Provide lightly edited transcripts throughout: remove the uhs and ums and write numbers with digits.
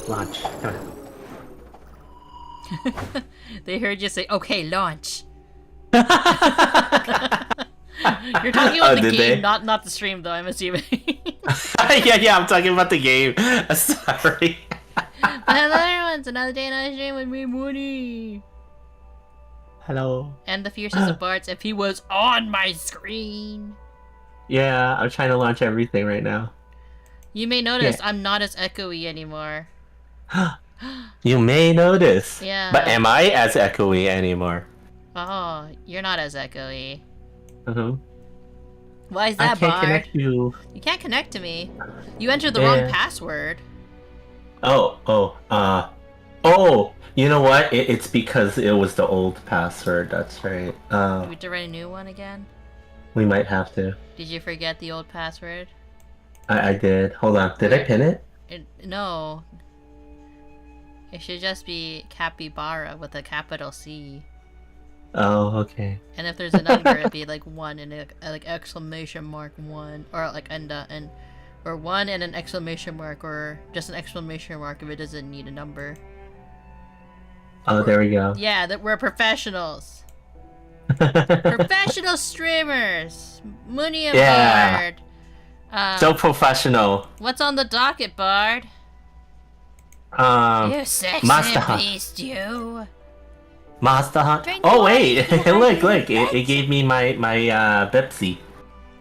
Launch. They heard you say, "Okay, launch." You're talking about the game, not the stream, though. I'm assuming. yeah, I'm talking about the game. Sorry. Hello, everyone. It's another day, another stream with me, Munii. Hello. And the fiercest of bards, if he was on my screen. Yeah, I'm trying to launch everything right now. You may notice I'm not as echoey anymore. You may notice. Yeah. But am I as echoey anymore? Oh, you're not as echoey. Uh-huh. Why is that, I can't Bard? connect you. You can't connect to me. You entered the wrong password. Oh, you know what? It's because it was the old password, that's right. We have to write a new one again? We might have to. Did you forget the old password? I did. Hold on. Did I pin it? No. It should just be capybara with a capital C. Oh, okay. And if there's a number, it'd be like 1 and like exclamation mark 1, or like or 1 and an exclamation mark, or just an exclamation mark if it doesn't need a number. Oh, there we go. Yeah, that we're professionals. Professional streamers. Munii and Bard. So professional. What's on the docket, Bard? You sexy beast, you. Master Hunt. Oh wait, look! It gave me my Pepsi.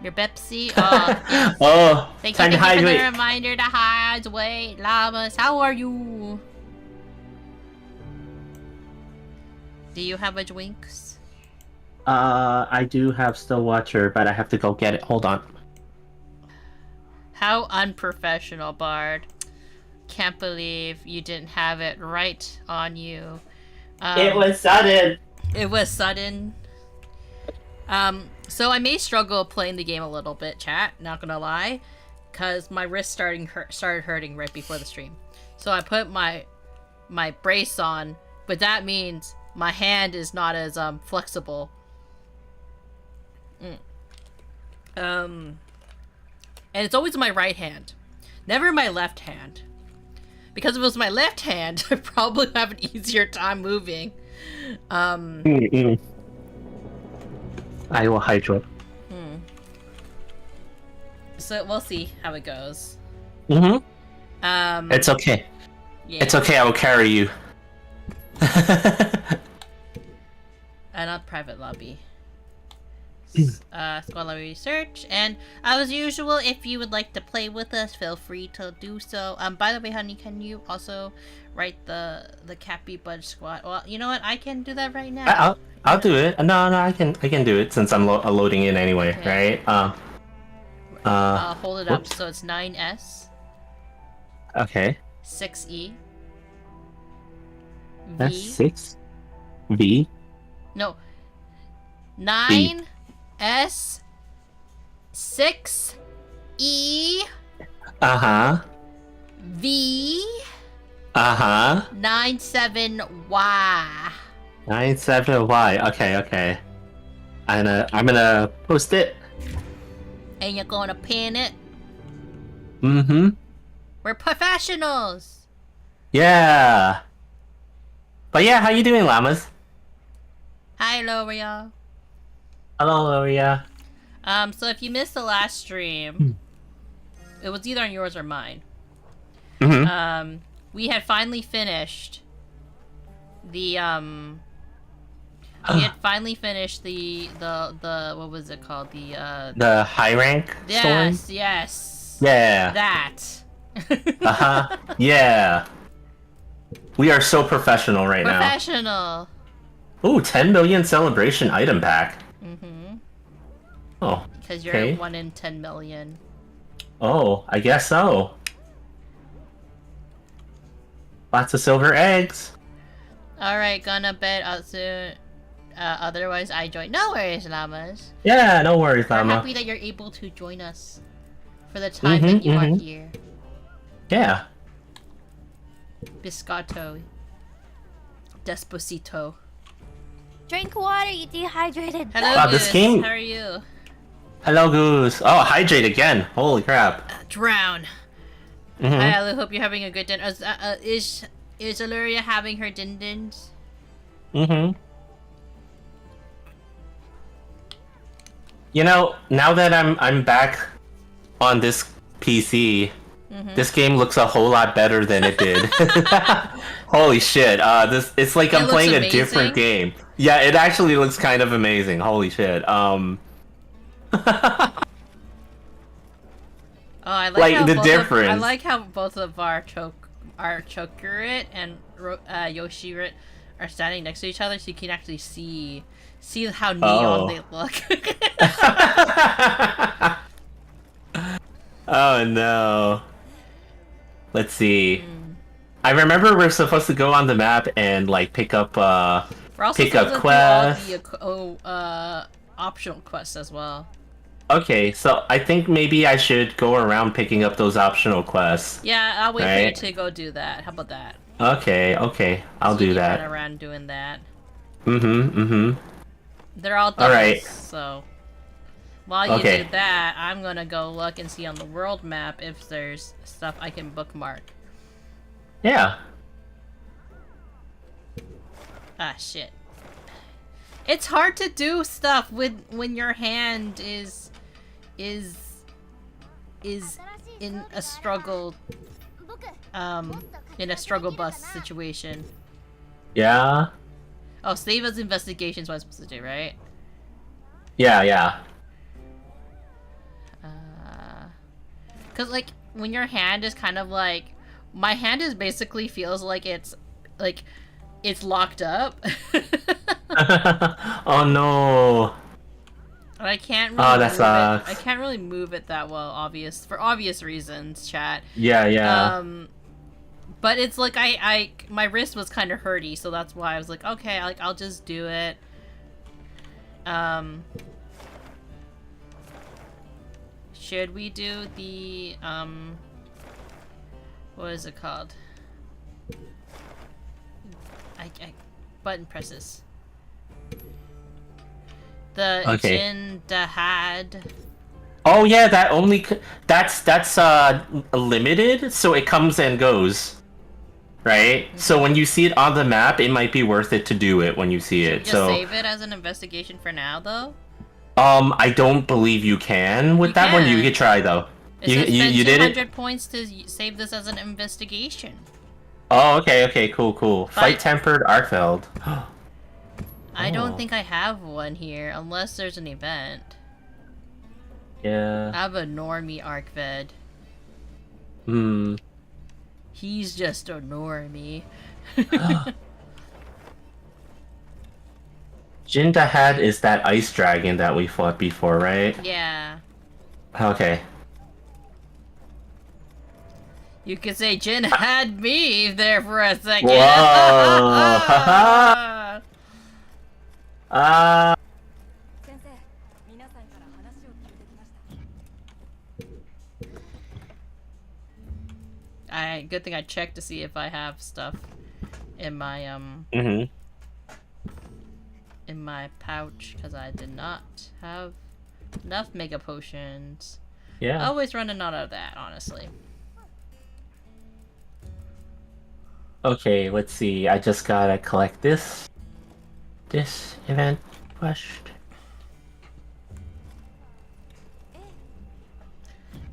Your Pepsi. Oh, yes. Oh, thank you for the reminder to hydrate, llamas. How are you? Do you have a Dwinks? I do have Still Watcher, but I have to go get it. Hold on. How unprofessional, Bard. Can't believe you didn't have it right on you. It was sudden. It was sudden. So I may struggle playing the game a little bit, chat. Not gonna lie, cause my wrist started hurting right before the stream. So I put my brace on, but that means my hand is not as flexible. And it's always my right hand, never my left hand. Because if it was my left hand, I'd probably have an easier time moving. I will hydrate. So we'll see how it goes. It's okay. Yeah. It's okay, I will carry you. Not private lobby. Squad lobby research, and as usual, if you would like to play with us, feel free to do so. By the way, honey, can you also write the Cappy Budge squad? Well, you know what? I can do that right now. I'll do it. No, I can do it since I'm loading in anyway, right? Hold it up whoops. so it's 9S, Okay. 6E, That's V. 6. V. No. 9S, 6E, Uh-huh. V, Uh-huh. 97Y. 97Y. Okay. I'm gonna post it. And you're gonna pin it. Mm-hmm. We're professionals. Yeah. But yeah, how you doing, llamas? Hi, Loria. Hello, Loria. So if you missed the last stream, it was either on yours or mine. Mm-hmm. We had finally finished the we had finally finished the what was it called? The high rank storm? Yes. Yeah. That. Uh-huh. Yeah. We are so professional right now. Professional. Ooh, 10 million celebration item pack. Mm-hmm. Oh. Because you're okay. 1 in 10 million. Oh, I guess so. Lots of silver eggs. Alright, gonna bed out soon. Otherwise I join. No worries, llamas. Yeah, no worries, We're llama. happy that you're able to join us for the time that you are here. Yeah. Biscotto. Desposito. Drink water, you dehydrated. Hello, Wow, Goose. this game- How are you? Hello, Goose. Oh, hydrate again. Holy crap. Drown. Mm-hmm. I really hope you're having a good dinner. Is Illyria having her din-dins? Mm-hmm. You know, now that I'm back on this PC, this game looks a whole lot better than it did. Holy shit! It's like I'm It playing looks a different amazing. game. Yeah, it actually looks kind of amazing. Holy shit! Oh, I like, Like, how the I difference. like how both of our Chokurit and Yoshirit are standing next to each other, so you can actually see how neon they look. Oh no. Let's see. I remember we're supposed to go on the map and like pick up We're also pick up supposed to quests. do all the optional quests as well. Okay, so I think maybe I should go around picking up those optional quests. Yeah, I'll wait for Right. you to go do that. How about that? Okay, I'll So do you can that. Run around doing that. Mm-hmm. They're all doubles, Alright. so while you Okay. do that, I'm gonna go look and see on the world map if there's stuff I can bookmark. Yeah. Ah, shit. It's hard to do stuff when your hand is in a struggle bus situation. Yeah. Oh, save as investigations what I'm supposed to do, right? Yeah. Cause like when your hand is kind of like my hand is basically feels like it's locked up. Oh no. And I can't really Oh, that move sucks. it. I can't really move it that well, for obvious reasons, chat. Yeah. But it's like my wrist was kind of hurty, so that's why I was like, okay, I'll just do it. Should we do the what is it called? I button presses. The Okay. Jin Dahad. Oh yeah, that's limited, so it comes and goes. Right? So when you see it on the map, it might be worth it to do it when you see it. Just So save it as an investigation for now, though. I don't believe you can with You that one. You can. could try though. It You says spend you did 200 it? points to save this as an investigation. Oh, okay, cool. Fight But- tempered Arkfeld. I Oh. don't think I have one here, unless there's an event. Yeah. I have a normie Arkved. Hmm. He's just a normie. Jindahad is that ice dragon that we fought before, right? Yeah. Okay. You could say Jin had me there for a second. Whoa! Ah. Good thing I checked to see if I have stuff in my Mm-hmm. in my pouch, because I did not have enough mega potions. Yeah. Always running out of that, honestly. Okay, let's see. I just gotta collect this event quest.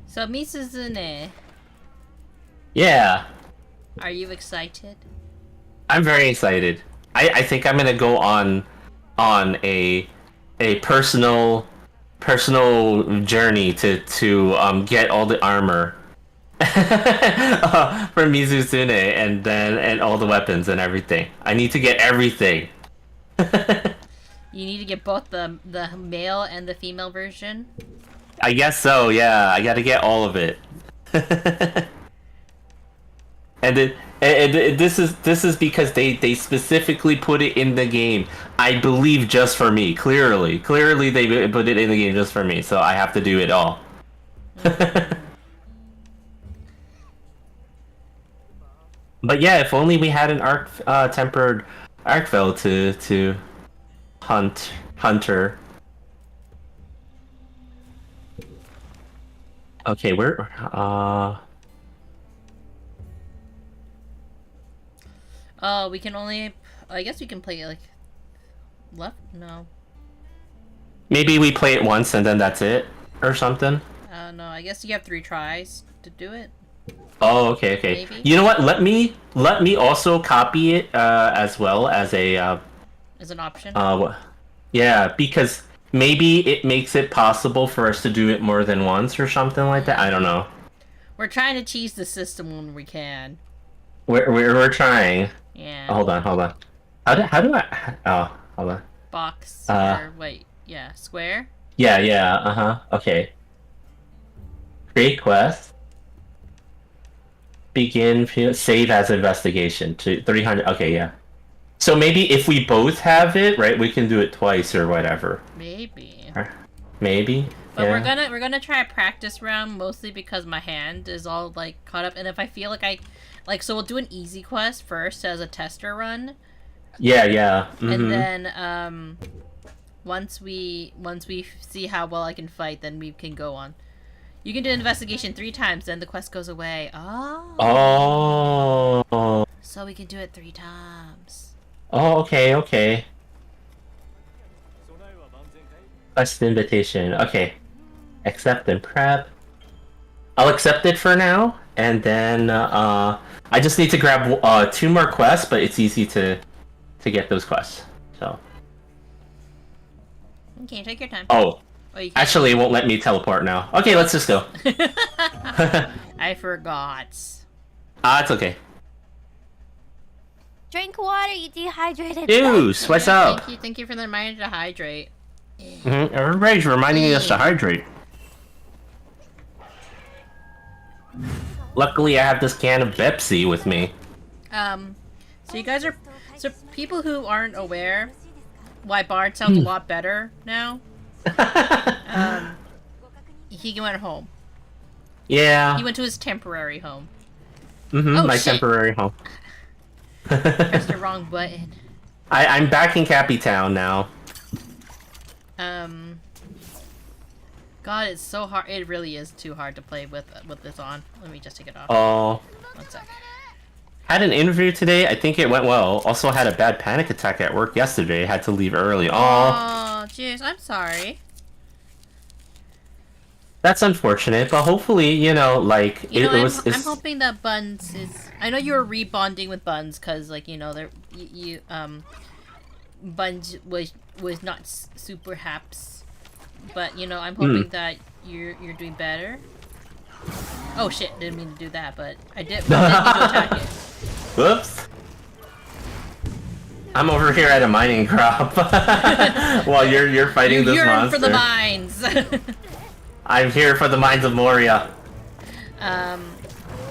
So Misuzune, Yeah, are you excited? I'm very excited. I think I'm gonna go on a personal journey to get all the armor for Mizuzune and all the weapons and everything. I need to get everything. You need to get both the male and the female version. I guess so. Yeah, I got to get all of it. And this is because they specifically put it in the game. I believe just for me. Clearly they put it in the game just for me. So I have to do it all. But yeah, if only we had an tempered Arkvel to hunter. Okay, we can only. I guess we can play like left. No. maybe we play it once and then that's it, or something. No. I guess you have 3 tries to do it. Oh, okay. Maybe. You know what? Let me also copy it as well as a As an option. yeah, because maybe it makes it possible for us to do it more than once or something like that. I don't know. We're trying to cheese the system when we can. We're trying. Yeah. Oh, hold on. How do I? Oh, hold on. Box. Or wait. Yeah. Square. Yeah. Okay. Create quest. Begin. Save as investigation to 300. Okay, yeah. So maybe if we both have it, right, we can do it twice or whatever. Maybe. Maybe. But yeah. we're gonna try a practice round, mostly because my hand is all like caught up, and if I feel like so we'll do an easy quest first as a tester run. Yeah. Mhm. And then once we see how well I can fight, then we can go on. You can do investigation 3 times, then the quest goes away. Oh. So we can do it 3 times. Oh, okay. Quest invitation. Okay. Accept and prep. I'll accept it for now, and then I just need to grab 2 more quests, but it's easy to get those quests. So. Okay, take your time. Oh. You can't. Actually, it won't let me teleport now. Okay, let's just go. I forgot. It's okay. Drink water, you dehydrated. Deuce, what's up? Thank you for the reminder to hydrate. Everybody's reminding us to hydrate. Luckily, I have this can of Pepsi with me. So you guys are... So people who aren't aware why Bard sounds a lot better now, he went home. Yeah. He went to his temporary home. My shit. temporary home. Pressed the wrong button. I'm back in Cappy Town now. God, it's so hard. It really is too hard to play with this on. Let me just take it off. Oh. 1 sec. Had an interview today. I think it went well. Also had a bad panic attack at work yesterday. Had to leave early. Oh, jeez. I'm sorry. That's unfortunate, but hopefully, like I'm hoping that Buns is. I know you were rebonding with Buns because, like, Buns was not super haps, but I'm hoping that you're doing better. Oh shit! Didn't mean to do that, but I did. I did need to attack it. Whoops. I'm over here at a mining crop while you're fighting this monster. For the mines. I'm here for the mines of Moria.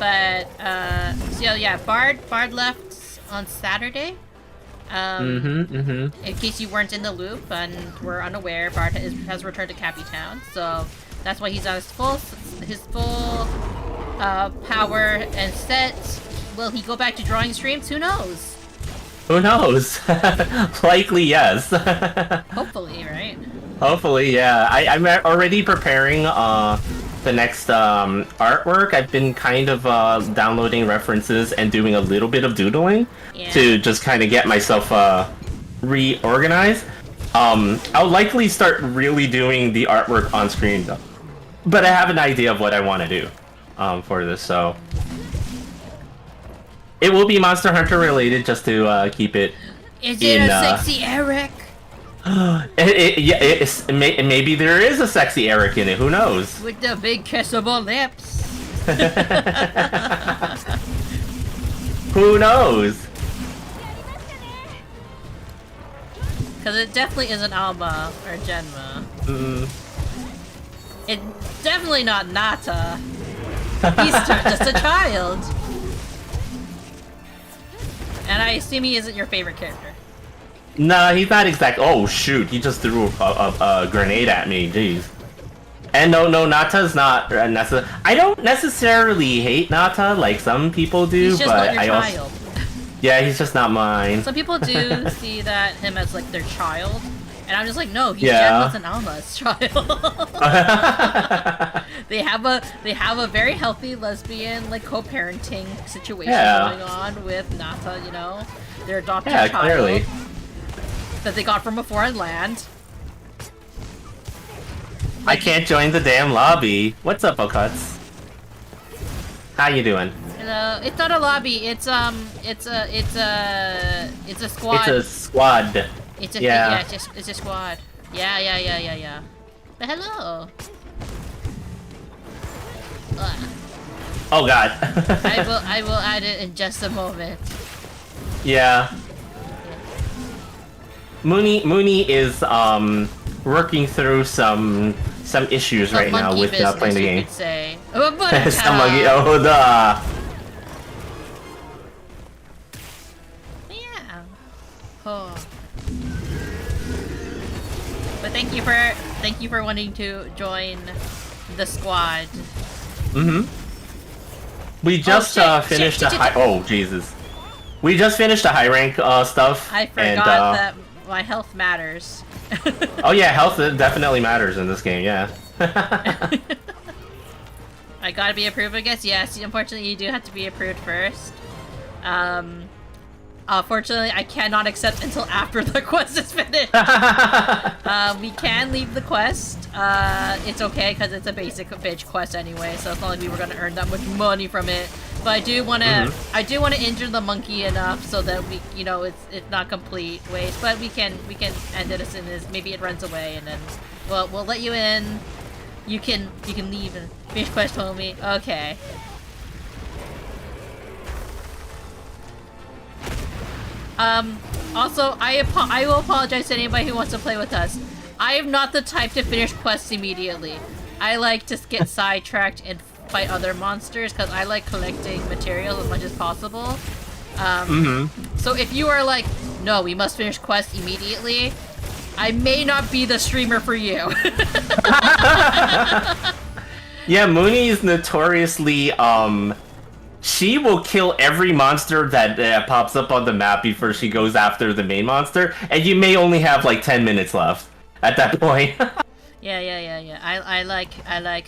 But so yeah, Bard left on Saturday. In case you weren't in the loop and were unaware, Bard has returned to Cappy Town, so that's why he's on his full power and set. Will he go back to drawing streams? Who knows? Who knows? Likely yes. Hopefully, right? Hopefully, yeah. I'm already preparing the next artwork. I've been kind of downloading references and doing a little bit of doodling to just kind of get myself reorganized. I'll likely start really doing the artwork on screen though. But I have an idea of what I want to do for this, so it will be Monster Hunter related, just to keep it. Is it a sexy Eric? Maybe there is a sexy Eric in it. Who knows? With the big kissable lips. Who knows? Because it definitely isn't Alma or Genma. It's definitely not Nata. He's just a child. And I assume he isn't your favorite character. Nah, he's not exact. Oh shoot, he just threw a grenade at me. Jeez. And no, Nata's not necessarily. I don't necessarily hate Nata like some people do, he's just but not your I child. also. Yeah, he's just not mine. Some people do see him as like their child, and I'm just like, no, he's Genma's and Alma's child. They have a very healthy lesbian like co-parenting situation going on with Nata. You know, their adopted child. Clearly. That they got from a foreign land. I can't join the damn lobby. What's up, Ocuts? How you doing? Hello. It's not a lobby. It's a squad. It's a squad. It's a it's a squad. Yeah. But hello. Ugh. Oh god. I will add it in just a moment. Yeah. Munii is working through some issues right now with playing the game. You could say. Yeah. Oh. But thank you for wanting to join the squad. We just finished oh Jesus. We just finished the high rank stuff. I forgot that my health matters. Oh yeah, health definitely matters in this game, yeah. I gotta be approved, I guess. Yes, unfortunately you do have to be approved first. Unfortunately, I cannot accept until after the quest is finished. We can leave the quest. It's okay, because it's a basic bitch quest anyway, so it's not like we were gonna earn that much money from it. But I do wanna injure the monkey enough so that we, you know, it's not complete waste. But we can end it as soon as maybe it runs away, and then we'll let you in. You can leave and finish quest, homie. Okay. Also, I will apologize to anybody who wants to play with us. I am not the type to finish quests immediately. I like to get sidetracked and fight other monsters because I like collecting materials as much as possible. So if you are like, no, we must finish quests immediately, I may not be the streamer for you. Yeah, Munii is notoriously, she will kill every monster that pops up on the map before she goes after the main monster, and you may only have like 10 minutes left at that point. Yeah. I like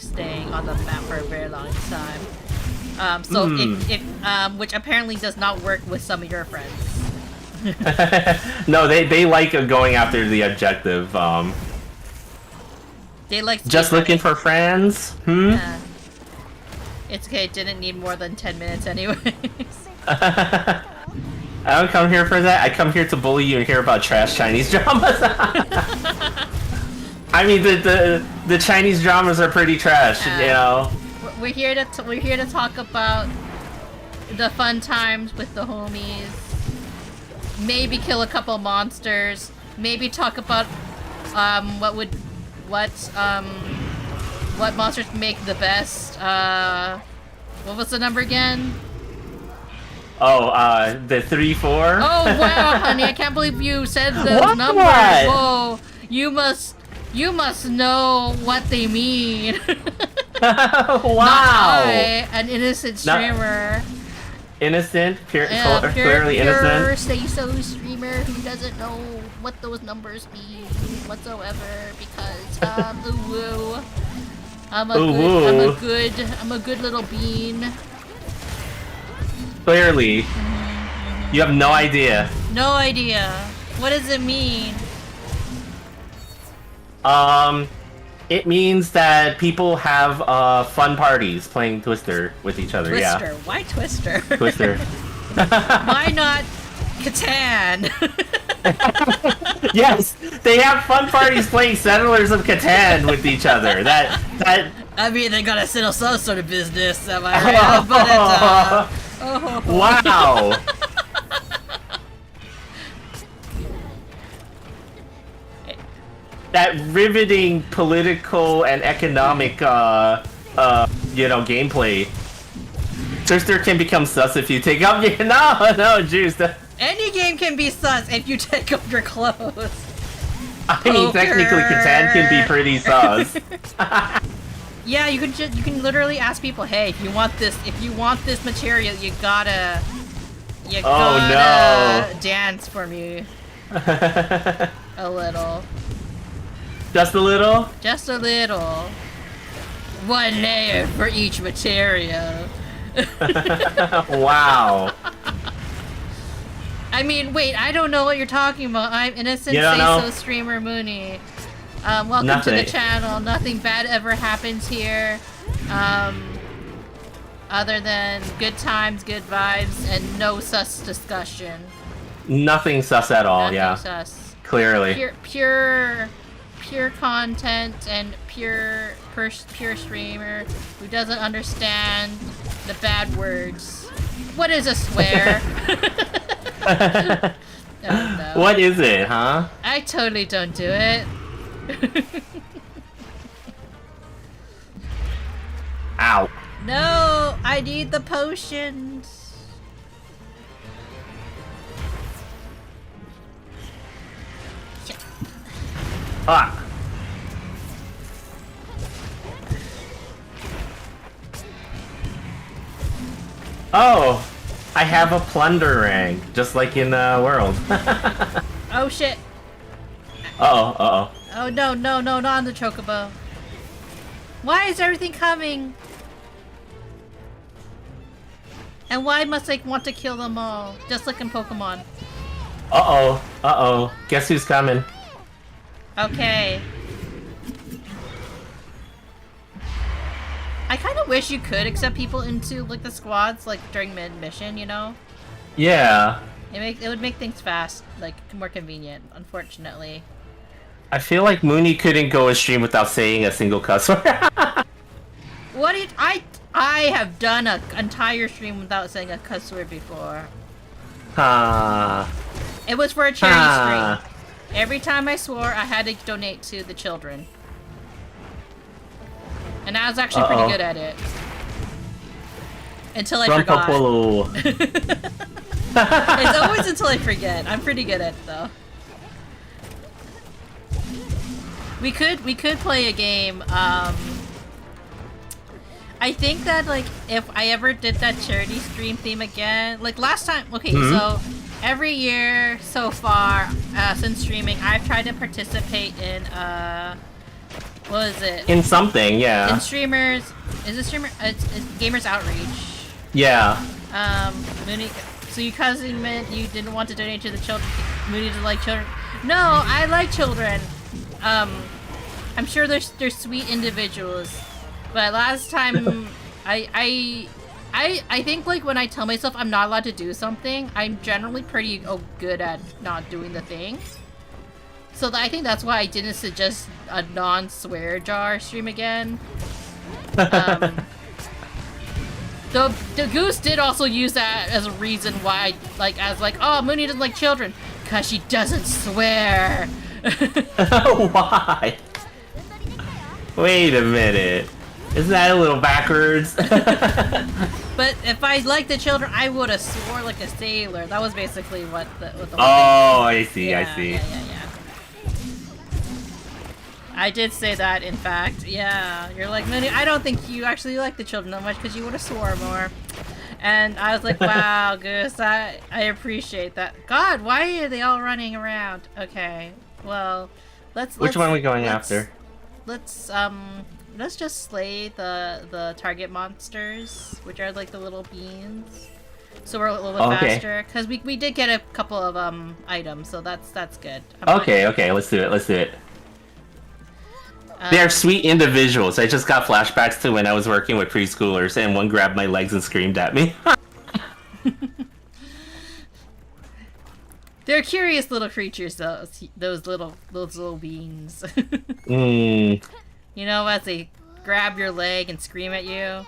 staying on the map for a very long time. So if which apparently does not work with some of your friends. No, they like going after the objective. They like just looking for friends. Yeah. It's okay, it didn't need more than 10 minutes anyways. I don't come here for that. I come here to bully you and hear about trash Chinese dramas. I mean, the Chinese dramas are pretty trash, you know. We're here to talk about the fun times with the homies. Maybe kill a couple monsters. Maybe talk about what monsters make the best What was the number again? Oh, the 3-4. Oh wow, honey! I can't believe you said those What? numbers. Whoa! You must know what they mean. Wow. Not I, an innocent streamer. Innocent, Yeah, clearly pure innocent. say-so streamer who doesn't know what those numbers mean whatsoever because ooh, I'm a good little bean. Clearly. You have no idea. No idea. What does it mean? It means that people have fun parties playing Twister with each other. Twister. Yeah. Why Twister? Twister. Why not Catan? Yes, they have fun parties playing Settlers of Catan with each other. That. I mean, they gotta settle some sort of business, am I right? But Wow. That riveting political and economic, gameplay. Twister can become sus if you take off your juice. any game can be sus if you take off your clothes. I mean, technically, Catan can be pretty sus. Yeah, you can literally ask people, hey, if you want this material, you gotta dance for me a little. Just a little? Just a little. One layer for each material. Wow. I mean, wait, I don't know what you're talking about. I'm innocent say-so streamer Munii. Welcome to the channel. Nothing bad ever happens here. Other than good times, good vibes, and no sus discussion. Nothing sus at all, Nothing yeah. sus. Clearly. Pure content and pure streamer who doesn't understand the bad words. What is a swear? Oh, no. What is it, huh? I totally don't do it. Ow. No, I need the potions. Ah. Oh, I have a plunder rank, just like in the world. Oh shit. Uh-oh. Oh no, not on the chocobo. Why is everything coming? And why must I want to kill them all? Just like in Pokemon. Uh-oh. Guess who's coming? Okay. I kind of wish you could accept people into like the squads like during mid-mission, you know? Yeah. It would make things fast, like more convenient, unfortunately. I feel like Munii couldn't go a stream without saying a single cuss word. What did I have done an entire stream without saying a cuss word before. It was for a charity stream. Every time I swore, I had to donate to the children. And I was actually pretty good at it. Until I forgot. It's always until I forget. I'm pretty good at it though. We could play a game. I think that like if I ever did that charity stream theme again, like last time. Okay, so every year so far since streaming, I've tried to participate in what is it? In something, yeah. In streamers, is it streamer? It's Gamers Outreach. Yeah. Munii, so you cousin meant you didn't want to donate to the children. Munii doesn't like children. No, I like children. I'm sure they're sweet individuals, but last time I think like when I tell myself I'm not allowed to do something, I'm generally pretty good at not doing the thing. So I think that's why I didn't suggest a non-swear jar stream again. The goose did also use that as a reason why, oh, Munii doesn't like children, cause she doesn't swear. Why? Wait a minute. Isn't that a little backwards? But if I liked the children, I would have swore like a sailor. That was basically what the whole thing. I see, Yeah, I see. Yeah. I did say that, in fact. Yeah, you're like, Munii, I don't think you actually like the children that much because you would have swore more. And I was like, wow, Goose, I appreciate that. God, why are they all running around? Okay, well, Which one are we going after? Let's just slay the target monsters, which are like the little beans. So we're a little bit faster, because we did get a couple of items, so that's good. Okay, let's do it. They are sweet individuals. I just got flashbacks to when I was working with preschoolers, and one grabbed my legs and screamed at me. They're curious little creatures, those little beings. You know, as they grab your leg and scream at you.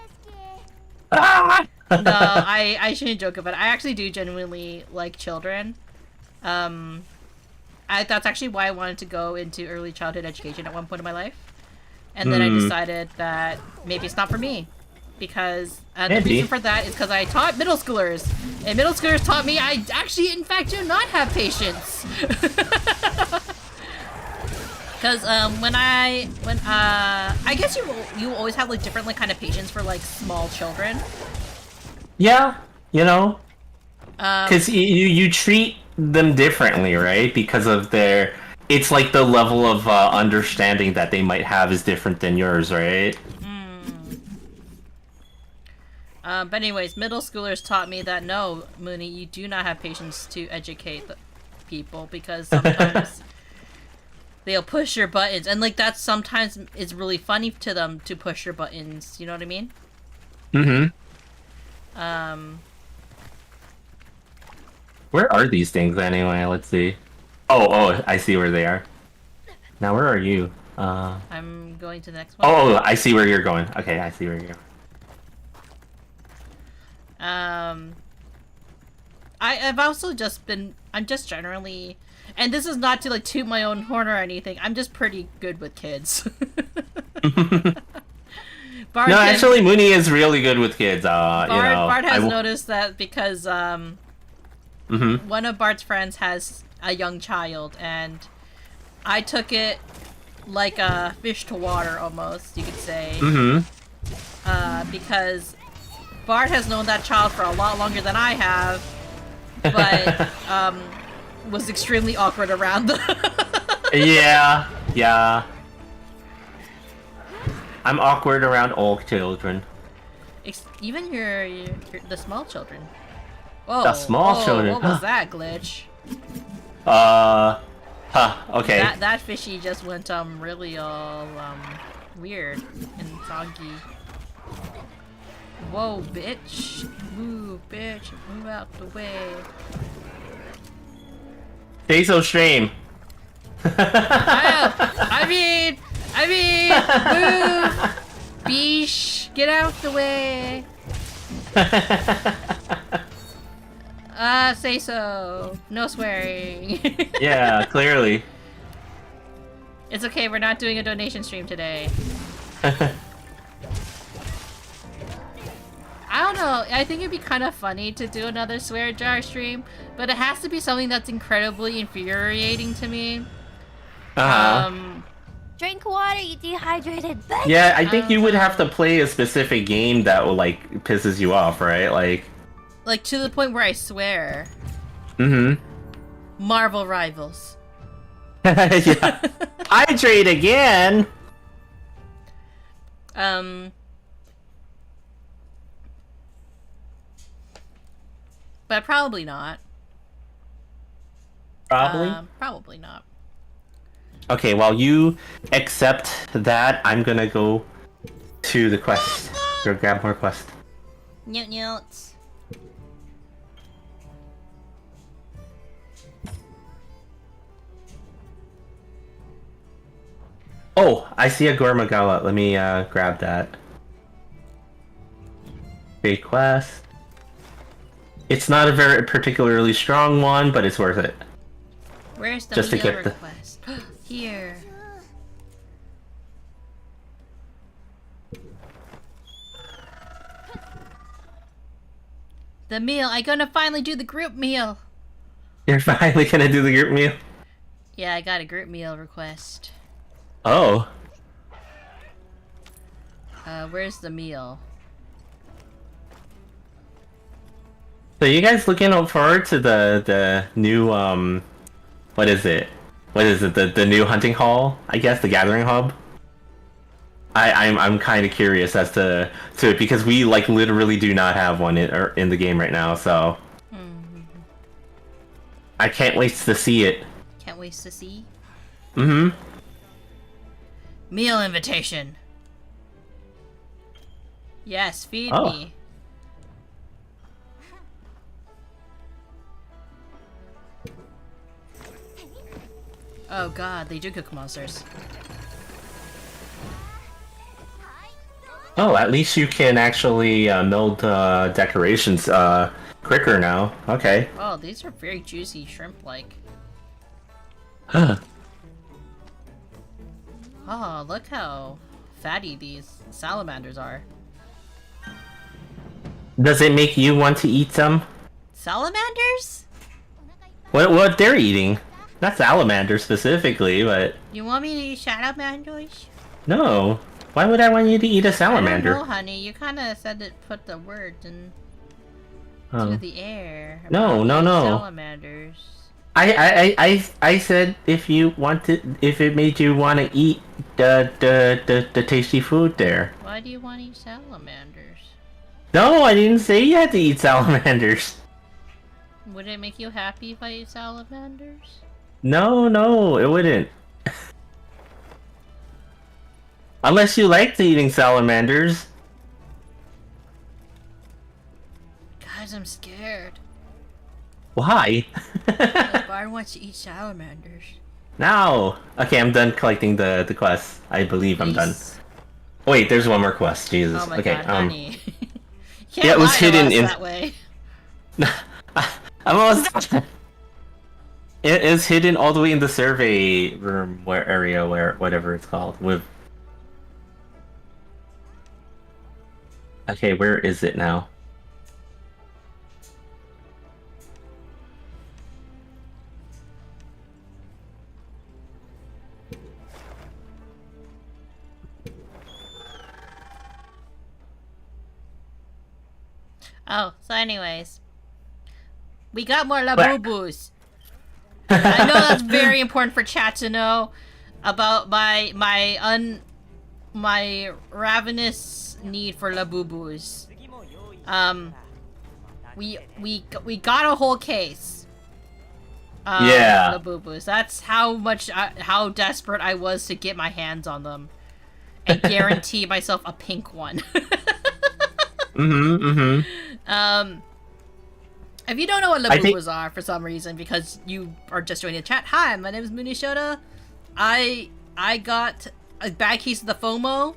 Ah! No, I shouldn't joke about it. I actually do genuinely like children. That's actually why I wanted to go into early childhood education at one point in my life. And then I decided that maybe it's not for me. Because the reason for that is because I taught middle schoolers. And middle schoolers taught me I actually, in fact, do not have patience. Because I guess you always have like different like kind of patience for like small children. Yeah, you know, because you treat them differently, right? Because of it's like the level of understanding that they might have is different than yours, right? But anyways, middle schoolers taught me that no, Munii, you do not have patience to educate the people because sometimes they'll push your buttons, and like that sometimes is really funny to them to push your buttons. You know what I mean? Where are these things anyway? Let's see. Oh, I see where they are. Now, where are you? I'm going to the next one. Oh, I see where you're going. Okay, I see where you're going. I've also just been. I'm just generally, and this is not to like toot my own horn or anything. I'm just pretty good with kids. Actually, Munii is really good with kids. Bart has noticed that because one of Bart's friends has a young child, and I took it like a fish to water, almost, you could say. Because Bart has known that child for a lot longer than I have, but was extremely awkward around them. Yeah. I'm awkward around all children. Even the small children. Whoa, the small children. What was that glitch? Okay. That fishy just went really all weird and soggy. Whoa, bitch! Move out the way. Stay so stream. I mean, move! Beesh, get out the way! Say so. No swearing. Yeah, clearly. It's okay, we're not doing a donation stream today. I don't know, I think it'd be kind of funny to do another swear jar stream, but it has to be something that's incredibly infuriating to me. Drink water, you dehydrated. Yeah, I think you would have to play a specific game that will, like, pisses you off, right? Like to the point where I swear. Marvel Rivals. Yeah. Hydrate again! But probably not. Probably not. Okay, while you accept that, I'm gonna go to the quest. Go grab more quest. Newt. Oh, I see a Gormagala. Let me grab that. Big quest. It's not a very particularly strong one, but it's worth it. Where's the Just to meal get the- request? Here. The meal. I'm gonna finally do the group meal. You're finally gonna do the group meal? Yeah, I got a group meal request. Oh. Where's the meal? So you guys looking forward to the new what is it? What is it? The new hunting hall? I guess the gathering hub. I'm kind of curious as to it because we like literally do not have one in the game right now. So I can't wait to see it. Can't wait to see. Mm-hmm. Meal invitation. Yes, feed Oh. me. Oh god, they do cook monsters. Oh, at least you can actually build decorations quicker now. Okay. Oh, these are very juicy shrimp-like. Huh. Oh, look how fatty these salamanders are. Does it make you want to eat some? Salamanders? What they're eating? Not salamander specifically, but You want me to eat salamanders? no. Why would I want you to eat a I salamander? don't know, honey. You kind of said it, put the words into Oh. the air. No, about no, eating no. Salamanders. I said if it made you want to eat the tasty food there. Why do you want to eat salamanders? No, I didn't say you had to eat salamanders. Would it make you happy if I ate salamanders? No, it wouldn't. Unless you liked eating salamanders. Guys, I'm scared. Why? Bar wants to eat salamanders. No. Okay, I'm done collecting the quests. I believe I'm done. Please. Wait, there's one more quest. Jesus. Oh my Okay. god, honey. Can't Yeah, it was lie to hidden us in- that way. I'm almost done. It is hidden all the way in the survey room area, whatever it's called. Okay, where is it now? Oh, so anyways. We got more Labubus. I know that's very important for chat to know about my ravenous need for Labubus. We got a whole case. Yeah. Labubus. That's how desperate I was to get my hands on them, and guarantee myself a pink one. If you don't know what Labubus are for some reason, because you are just joining the chat, hi, my name is Munii Shoda. I got a bad case of the FOMO,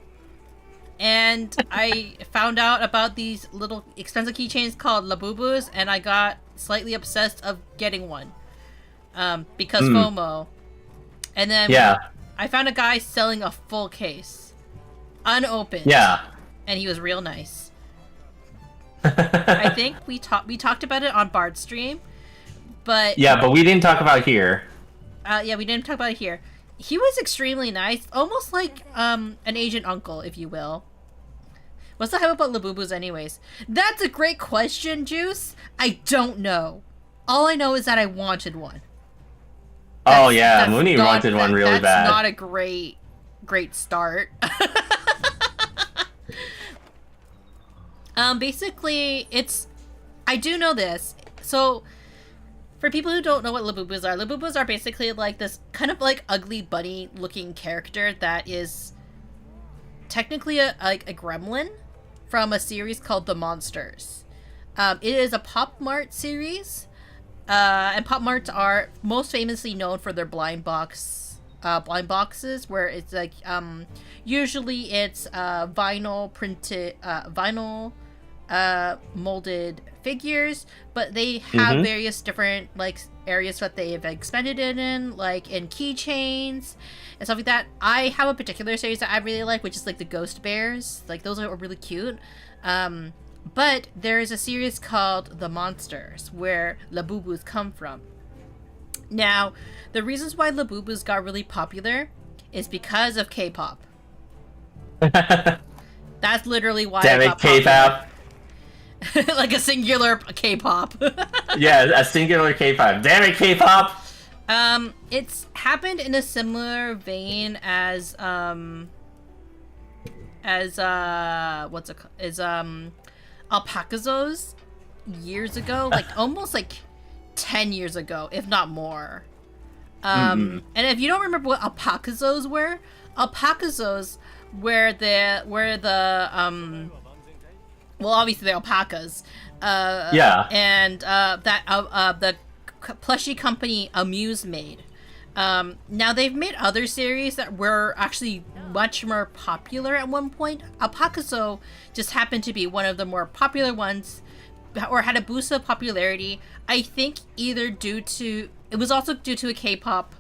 and I found out about these little expensive keychains called Labubus, and I got slightly obsessed of getting one. Because FOMO. And then I found a guy selling a full case. Unopened. Yeah. And he was real nice. I think we talked about it on Bard's stream, but yeah, but we didn't talk about it here. Yeah, we didn't talk about it here. He was extremely nice, almost like an Asian uncle, if you will. What's the hype about Labubus, anyways? That's a great question, Juice. I don't know. All I know is that I wanted one. Oh yeah, Munii wanted one really bad. That's not a great start. Basically, I do know this. So, for people who don't know what Labubus are basically like this kind of like ugly bunny looking character that is technically a gremlin from a series called The Monsters. It is a Pop Mart series, and Pop Marts are most famously known for their blind boxes, where it's like usually it's vinyl printed vinyl molded figures, but they have various different like areas that they have expanded in, like in keychains and stuff like that. I have a particular series that I really like, which is like the ghost bears. Like those are really cute. But there is a series called The Monsters, where Labubus come from. Now, the reasons why Labubus got really popular is because of K-pop. That's literally why Damn it it, got popular. K-pop. Like a singular K-pop. Yeah, a singular K-pop. Damn it, K-pop. It's happened in a similar vein as Alpacazos years ago, like almost like 10 years ago, if not more. And if you don't remember what alpacazos were well, obviously the alpacas. Yeah. And the plushie company Amuse made. Now they've made other series that were actually much more popular at one point. Alpacazo just happened to be one of the more popular ones, or had a boost of popularity. I think either it was also due to a K-pop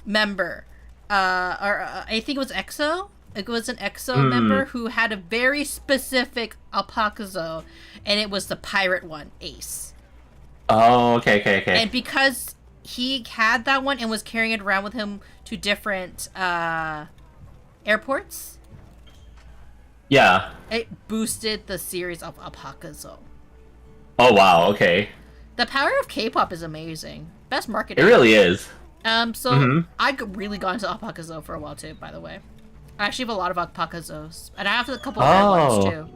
member, I think it was EXO. It was an EXO member who had a very specific alpacazo, and it was the pirate one, Ace. Oh, okay. And because he had that one and was carrying it around with him to different airports, Yeah. it boosted the series of alpacazo. Oh, wow, okay. The power of K-pop is amazing. Best It marketing. really is. I really got into alpacazo for a while too, by the way. I actually have a lot of alpacazos, and I have a couple of red ones too.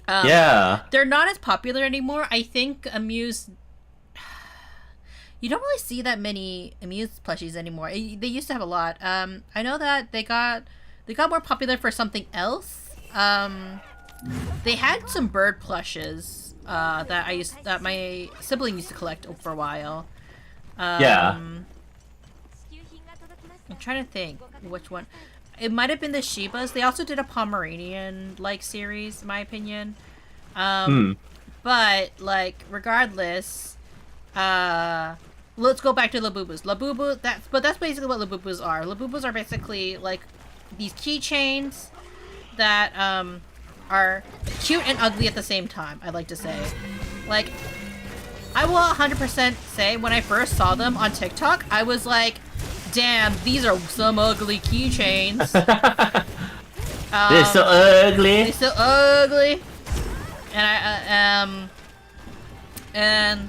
Yeah. They're not as popular anymore. I think Amuse... You don't really see that many Amuse plushies anymore. They used to have a lot. I know that they got more popular for something else. They had some bird plushes that my sibling used to collect for a while. Yeah. I'm trying to think which one. It might have been the Shibas. They also did a Pomeranian-like series, in my opinion. But, like, regardless, let's go back to Labubus. That's basically what Labubus are. Labubus are basically, like, these keychains that, are cute and ugly at the same time, I'd like to say. Like, I will 100% say, when I first saw them on TikTok, I was like, damn, these are some ugly keychains. They're so ugly. They're so ugly. And and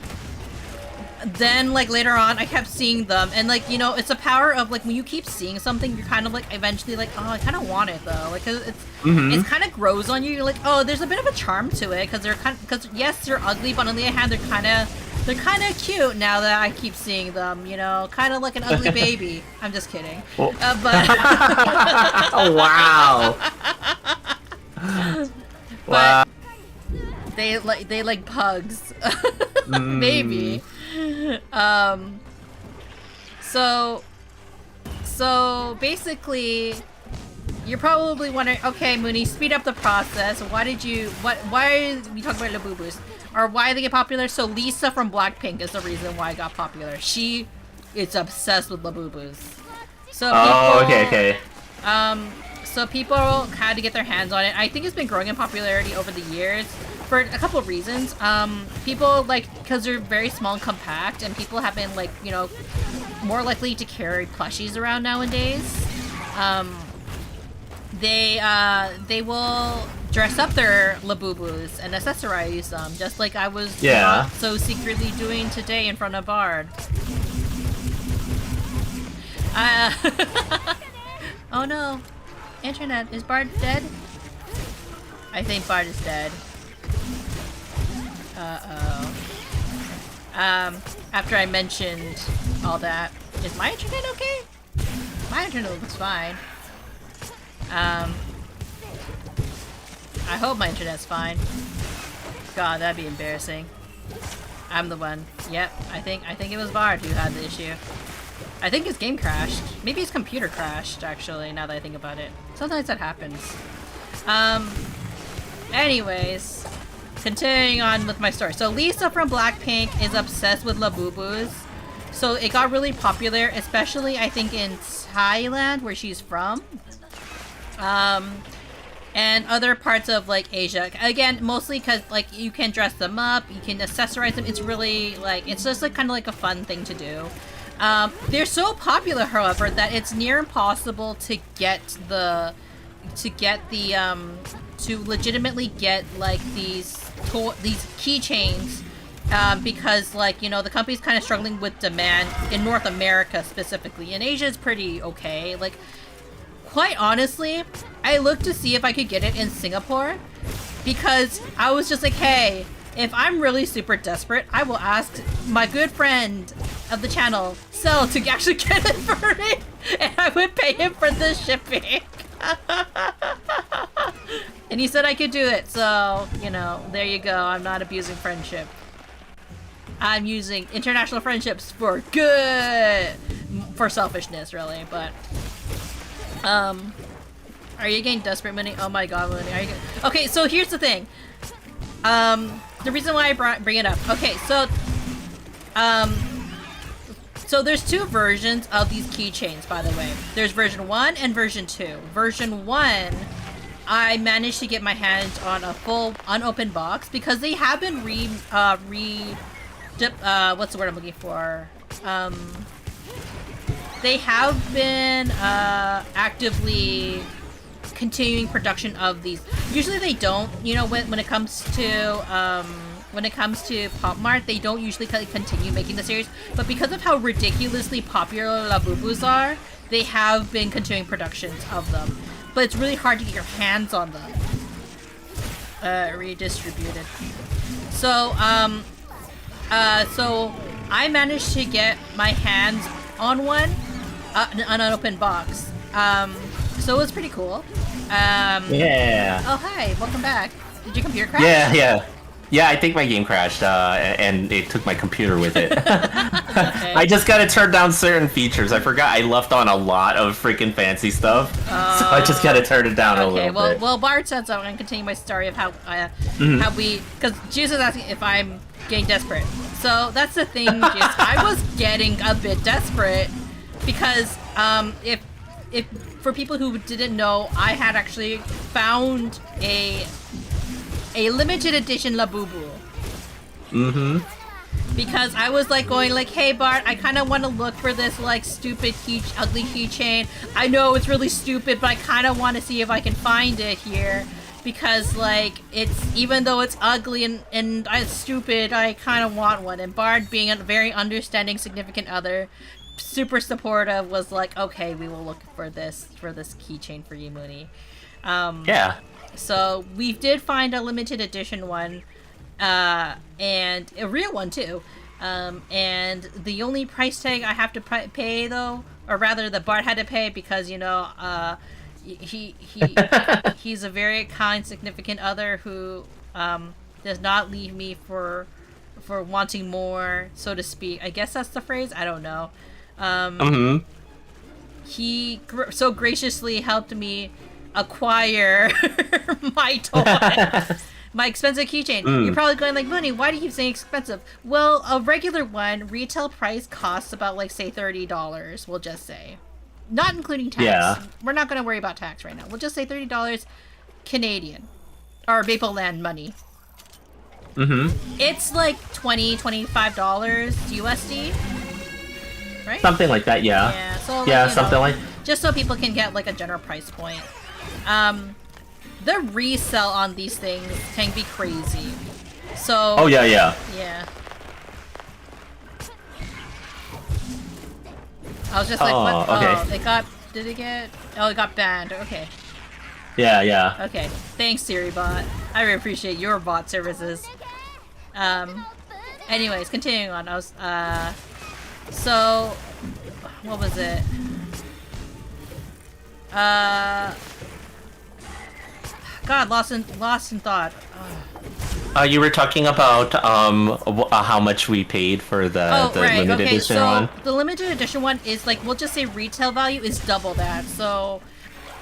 then, like, later on, I kept seeing them, and, like, you know, it's a power of, like, when you keep seeing something, you're kind of, like, eventually, like, oh, I kind of want it, though. Like, cause it's kind of grows on you. You're like, oh, there's a bit of a charm to it, because yes, they're ugly, but on the other hand, they're kind of cute now that I keep seeing them, you know? Kind of like an ugly baby. I'm just kidding. Well- But... Oh, wow. Wow. They like pugs. Maybe. So basically, you're probably wondering, okay, Munii, speed up the process. Why are we talking about Labubus? Or why they get popular? So Lisa from Blackpink is the reason why it got popular. She is obsessed with Labubus. So Okay. So people had to get their hands on it. I think it's been growing in popularity over the years for a couple of reasons. People, like, because they're very small and compact, and people have been, like, you know, more likely to carry plushies around nowadays. They will dress up their Labubus and accessorize them, just like I was not so secretly doing today in front of Bard. Oh no. Internet, is Bard dead? I think Bard is dead. Uh-oh. After I mentioned all that, is my internet okay? My internet looks fine. I hope my internet's fine. God, that'd be embarrassing. I'm the one. Yep, I think it was Bard who had the issue. I think his game crashed. Maybe his computer crashed, actually, now that I think about it. Sometimes that happens. Anyways, continuing on with my story. So Lisa from Blackpink is obsessed with Labubus. So it got really popular, especially, I think, in Thailand, where she's from. and other parts of like Asia. Again, mostly because like you can dress them up, you can accessorize them. It's really like it's just like kind of like a fun thing to do. They're so popular, however, that it's near impossible to to legitimately get like these keychains. Because like the company's kind of struggling with demand in North America specifically. In Asia it's pretty okay. Like quite honestly, I looked to see if I could get it in Singapore because I was just like, hey, if I'm really super desperate, I will ask my good friend of the channel, Cell, to actually get it for me, and I would pay him for the shipping. And he said I could do it, so there you go. I'm not abusing friendship. I'm using international friendships for good, for selfishness, really. But, are you getting desperate, Munii? Oh my god, Munii, are you okay, so here's the thing. The reason why I bring it up. Okay, so there's two versions of these keychains, by the way. There's version 1 and version 2. Version 1, I managed to get my hands on a full unopened box because they have been what's the word I'm looking for? They have been actively continuing production of these. Usually they don't, when it comes to Pop Mart, they don't usually continue making the series, but because of how ridiculously popular Labubus are, they have been continuing productions of them. But it's really hard to get your hands on them. Redistributed. So I managed to get my hands on one, an unopened box. So it was pretty cool. Yeah. Oh, hi. Welcome back. Did your computer crash? Yeah, I think my game crashed, and it took my computer with it. Okay. I just gotta turn down certain features. I forgot I left on a lot of freaking fancy stuff, so I just gotta turn it down a little bit. Well, Bart said so. I'm gonna continue my story of how we, because Juice is asking if I'm getting desperate. So that's the thing, Juice. I was getting a bit desperate because if for people who didn't know, I had actually found a limited edition Labubu. Mm-hmm. Because I was like going like, hey Bart, I kind of want to look for this like stupid ugly keychain. I know it's really stupid, but I kind of want to see if I can find it here. Because like, it's, even though it's ugly and it's stupid, I kind of want one. And Bart, being a very understanding significant other, super supportive, was like, okay, we will look for this keychain for you, Munii. Yeah. So we did find a limited edition one, and a real one too. And the only price tag I have to pay though, or rather the Bart had to pay because he's a very kind significant other who does not leave me for wanting more, so to speak. I guess that's the phrase. I don't know. He so graciously helped me acquire my toy, my expensive keychain. You're probably going like, Munii, why do you keep saying expensive? Well, a regular one, retail price costs about like say $30. We'll just say, not including tax. Yeah. We're not going to worry about tax right now. We'll just say $30 Canadian, or Maple Land money. It's like $25 USD, right? Something like that. Yeah. Yeah. So yeah, something like. Just so people can get like a general price point. The resell on these things can be crazy. So. Oh yeah. Yeah. I was just like, what? Okay. Oh, it got banned. Okay. Yeah. Okay. Thanks, Siri bot. I really appreciate your bot services. Anyways, continuing on. I was, so, what was it? God, lost in thought. You were talking about how much we paid for the limited edition one. The limited edition one is like, we'll just say retail value is double that. So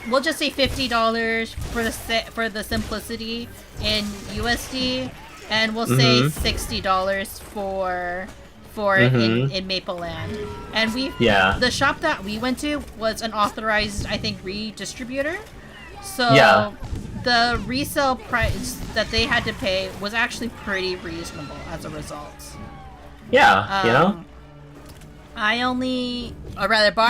we'll just say $50 for the simplicity in USD, and we'll say $60 for it in Maple Land. And the shop that we went to was an authorized, I think, redistributor. So the resale price that they had to pay was actually pretty reasonable as a result. Yeah, you know? Bard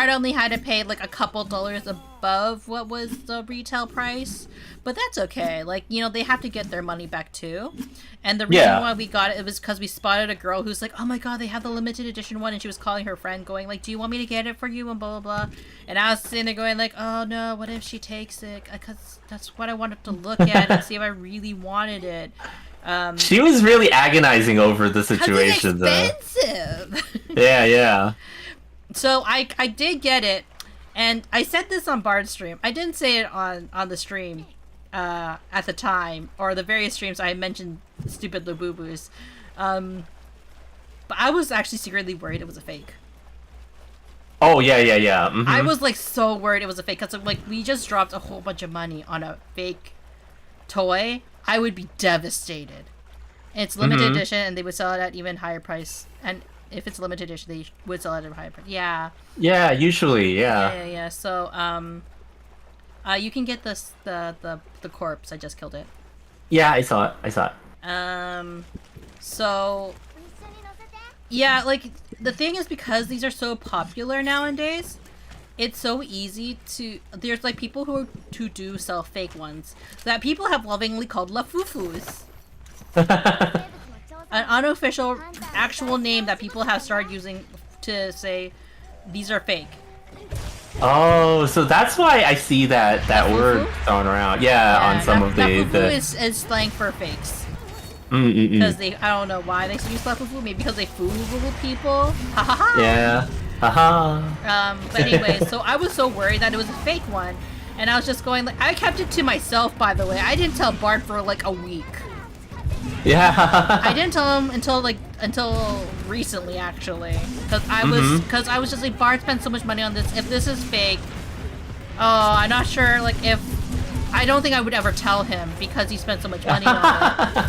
only had to pay like a couple dollars above what was the retail price, but that's okay. Like, you know, they have to get their money back too. And the reason why we got it was because we spotted a girl who's like, oh my god, they have the limited edition one, and she was calling her friend going like, do you want me to get it for you, and blah blah blah. And I was sitting there going like, oh no, what if she takes it? Because that's what I wanted to look at and see if I really wanted it. She was really agonizing over the situation, though. Expensive. Yeah. So I did get it, and I said this on Bard's stream. I didn't say it on the stream at the time, or the various streams I mentioned stupid Labubus. But I was actually secretly worried it was a fake. Oh, yeah. Mm-hmm. I was like so worried it was a fake, because like we just dropped a whole bunch of money on a fake toy. I would be devastated. It's limited edition, and they would sell it at even higher price. And if it's limited edition, they would sell it at a higher price. Yeah. Yeah, usually, Yeah. So, you can get this the corpse. I just killed it. Yeah, I saw it. So, yeah, like the thing is, because these are so popular nowadays, it's so easy to... There's, like, people who do sell fake ones that people have lovingly called lafufus. An unofficial, actual name that people have started using to say these are fake. Oh, so that's why I see that word thrown around. Yeah, on some of the... Lafufu is slang for fakes. Because they... I don't know why they use lafufu. Maybe because they fool people. Ha ha ha! Yeah. But anyway, so I was so worried that it was a fake one, and I was just going like, I kept it to myself, by the way. I didn't tell Bart for like a week. Yeah. I didn't tell him until recently, actually, because I was just like, Bart spent so much money on this. If this is fake, I'm not sure. Like, if I don't think I would ever tell him because he spent so much money on it.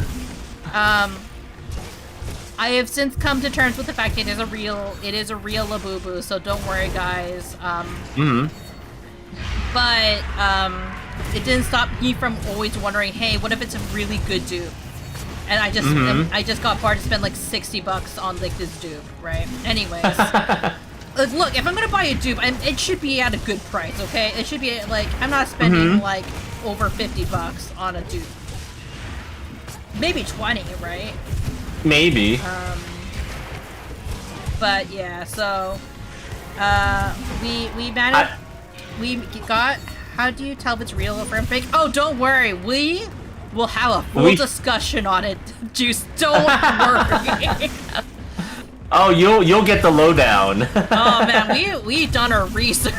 I have since come to terms with the fact that it is a real Labubu, so don't worry, guys. But it didn't stop me from always wondering, hey, what if it's a really good dupe? And I just got Bart to spend like $60 on like this dupe, right? Anyways, look, if I'm gonna buy a dupe, it should be at a good price, okay? It should be like, I'm not spending like over $50 on a dupe. Maybe 20, right? Maybe. But yeah, so we managed. We got. How do you tell if it's real or fake? Oh, don't worry. We will have a full discussion on it. Juice, don't worry. Oh, you'll get the lowdown. Oh man, we done our research.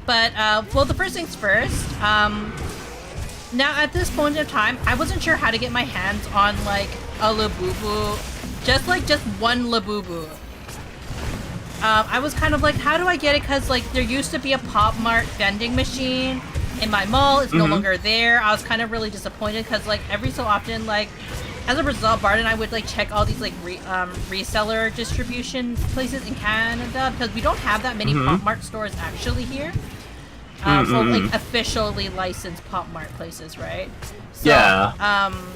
Well, the first things first. Now, at this point in time, I wasn't sure how to get my hands on, like, a Labubu. Just one Labubu. I was kind of like, how do I get it? Because, like, there used to be a Pop Mart vending machine in my mall. It's no longer there. I was kind of really disappointed because, like, every so often, like, as a result, Bart and I would, like, check all these, like, reseller distribution places in Canada because we don't have that many Pop Mart stores actually here. So, like, officially licensed Pop Mart places, right? So, yeah.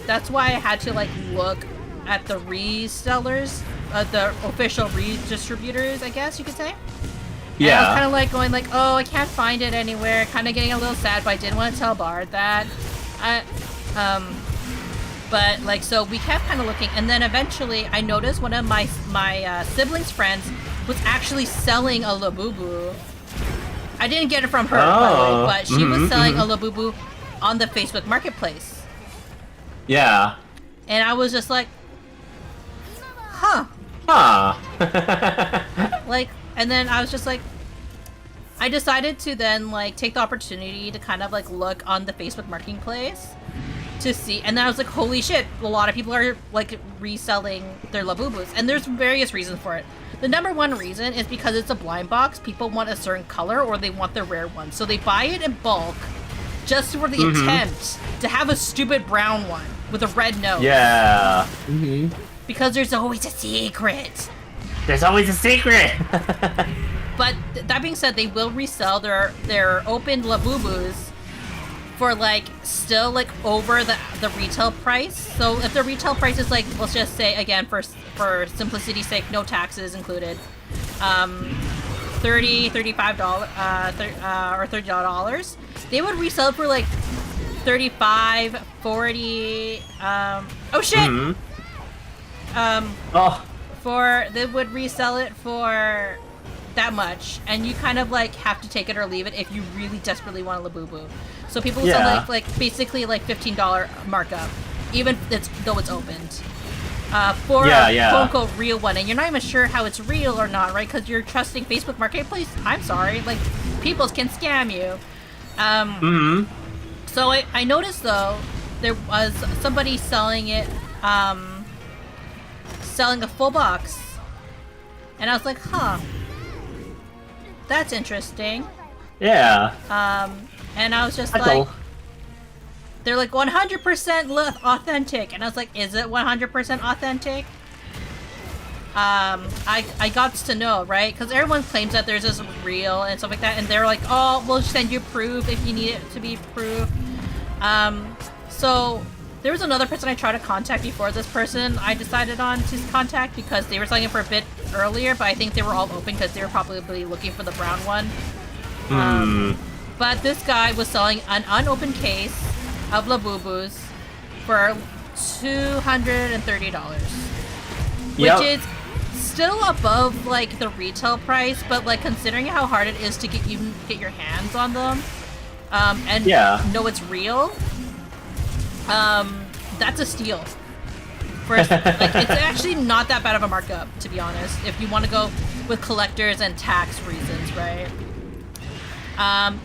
That's why I had to, like, look at the resellers, the official redistributors, I guess you could say. Yeah. And I was kind of, like, going, like, oh, I can't find it anywhere. Kind of getting a little sad, but I didn't want to tell Bard that. But, like, so we kept kind of looking, and then eventually I noticed one of my siblings' friends was actually selling a Labubu. I didn't get it from her, by the way, but she was selling a Labubu on the Facebook Marketplace. Yeah. And I was just like, huh. Like, and then I was just like, I decided to then, like, take the opportunity to kind of, like, look on the Facebook Marketplace to see, and then I was like, holy shit, a lot of people are, like, reselling their Labubus, and there's various reasons for it. The number one reason is because it's a blind box. People want a certain color or they want the rare one. So they buy it in bulk just for the attempt to have a stupid brown one with a red nose. Yeah. Because there's always a secret. There's always a secret. But that being said, they will resell their opened Labubus for like still like over the retail price. So if the retail price is like, let's just say again for simplicity's sake, no taxes included, $35 or $30, they would resell it for like 35, 40. Oh shit. They would resell it for that much, and you kind of like have to take it or leave it if you really desperately want a Labubu. So people will sell like basically like $15 markup, even though it's opened. For a quote-unquote real one, and you're not even sure how it's real or not, right? Because you're trusting Facebook Marketplace. I'm sorry, like people can scam you. So I noticed though there was somebody selling it, selling a full box, and I was like, huh, that's interesting. Yeah. And I was just like, they're like 100% authentic, and I was like, is it 100% authentic? I got to know, right? Because everyone claims that there's this real and stuff like that, and they're like, oh, we'll send you proof if you need it to be proof. So there was another person I tried to contact before this person I decided on to contact because they were selling it for a bit earlier, but I think they were all open because they were probably looking for the brown one. But this guy was selling an unopened case of Labubus for $230, which is still above like the retail price, but like considering how hard it is to get your hands on them, and know it's real, that's a steal. Like it's actually not that bad of a markup, to be honest, if you want to go with collectors and tax reasons, right?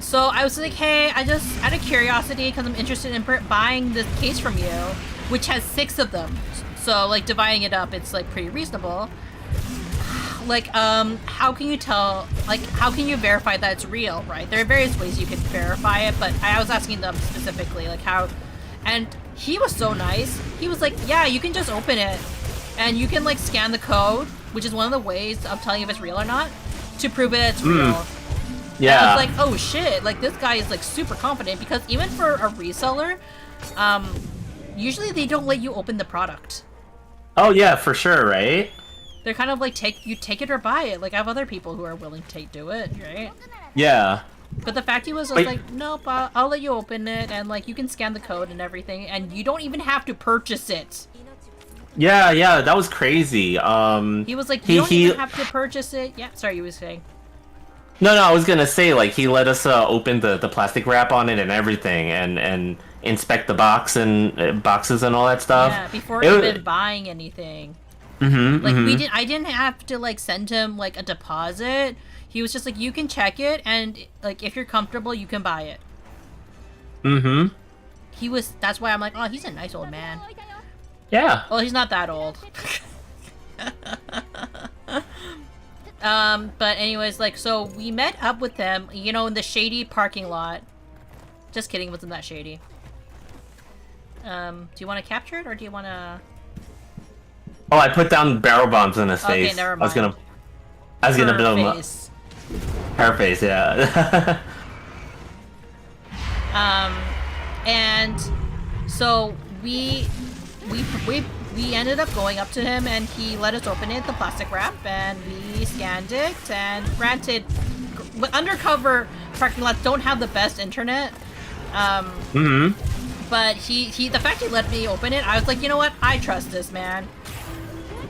So I was like, hey, I just, out of curiosity, because I'm interested in buying this case from you, which has 6 of them. So, like, dividing it up, it's, like, pretty reasonable. Like, how can you tell, like, how can you verify that it's real, right? There are various ways you can verify it, but I was asking them specifically, like, how, and he was so nice. He was like, yeah, you can just open it, and you can, like, scan the code, which is one of the ways of telling if it's real or not, to prove it it's real. Yeah. And I was like, oh shit, like this guy is like super confident, because even for a reseller, usually they don't let you open the product. Oh yeah, for sure, right? They're kind of like, take it or buy it. Like I have other people who are willing to do it, right? Yeah. But the fact he was like, nope, I'll let you open it, and like you can scan the code and everything, and you don't even have to purchase it. Yeah, that was crazy. He was like, you don't even have to purchase it. Yeah, sorry, you were saying. No, I was gonna say, like, he let us open the plastic wrap on it and everything, and inspect the boxes and all that stuff. Yeah, before even buying anything. I didn't have to like send him like a deposit. He was just like, you can check it, and like if you're comfortable, you can buy it. That's why I'm like, oh, he's a nice old man. Yeah. Well, he's not that old. But anyways, like, so we met up with them, you know, in the shady parking lot. Just kidding, it wasn't that shady. Do you want to capture it, or do you want to... Oh, I put down barrel bombs in his face. Okay, never mind. I was gonna build him up. Her face, yeah. And so we ended up going up to him, and he let us open it, the plastic wrap, and we scanned it. And granted, undercover parking lots don't have the best internet. But the fact he let me open it, I was like, you know what? I trust this man.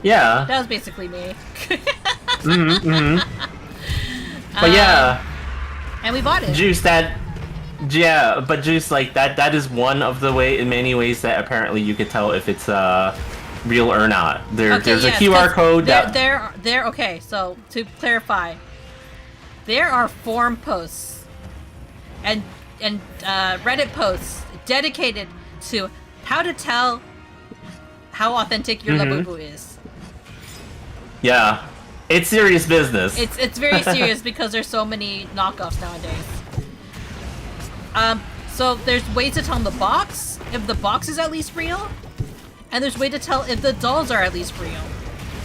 Yeah. That was basically me. But yeah. And we bought it. Juice, but Juice, like, that is one of the many ways that apparently you could tell if it's real or not. There's a QR code okay, so to clarify, there are forum posts and Reddit posts dedicated to how to tell how authentic your Labubu is. Yeah. It's serious business. It's very serious because there's so many knockoffs nowadays. So there's ways to tell in the box if the box is at least real, and there's way to tell if the dolls are at least real.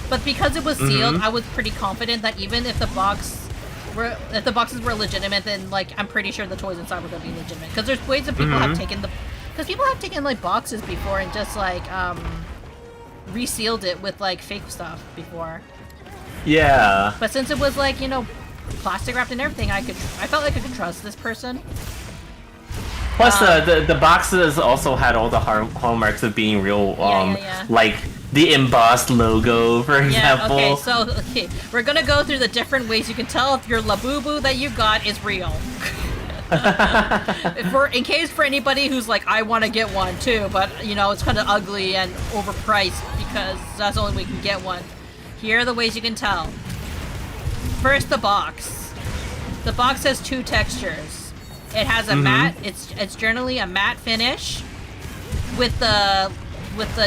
But because it was sealed, I was pretty confident that even if the box if the boxes were legitimate, then like I'm pretty sure the toys inside were gonna be legitimate. Because there's ways that people have taken people have taken like boxes before and just like resealed it with like fake stuff before. Yeah. But since it was like, you know, plastic wrapped and everything, I felt like I could trust this person. Plus, the boxes also had all the hallmarks of being real, like the embossed logo, for example. Yeah, okay, we're gonna go through the different ways you can tell if your Labubu that you got is real. In case for anybody who's like, I want to get one too, but you know, it's kind of ugly and overpriced because that's the only way you can get one. Here are the ways you can tell. First, the box. The box has two textures. It has a matte. It's generally a matte finish, with the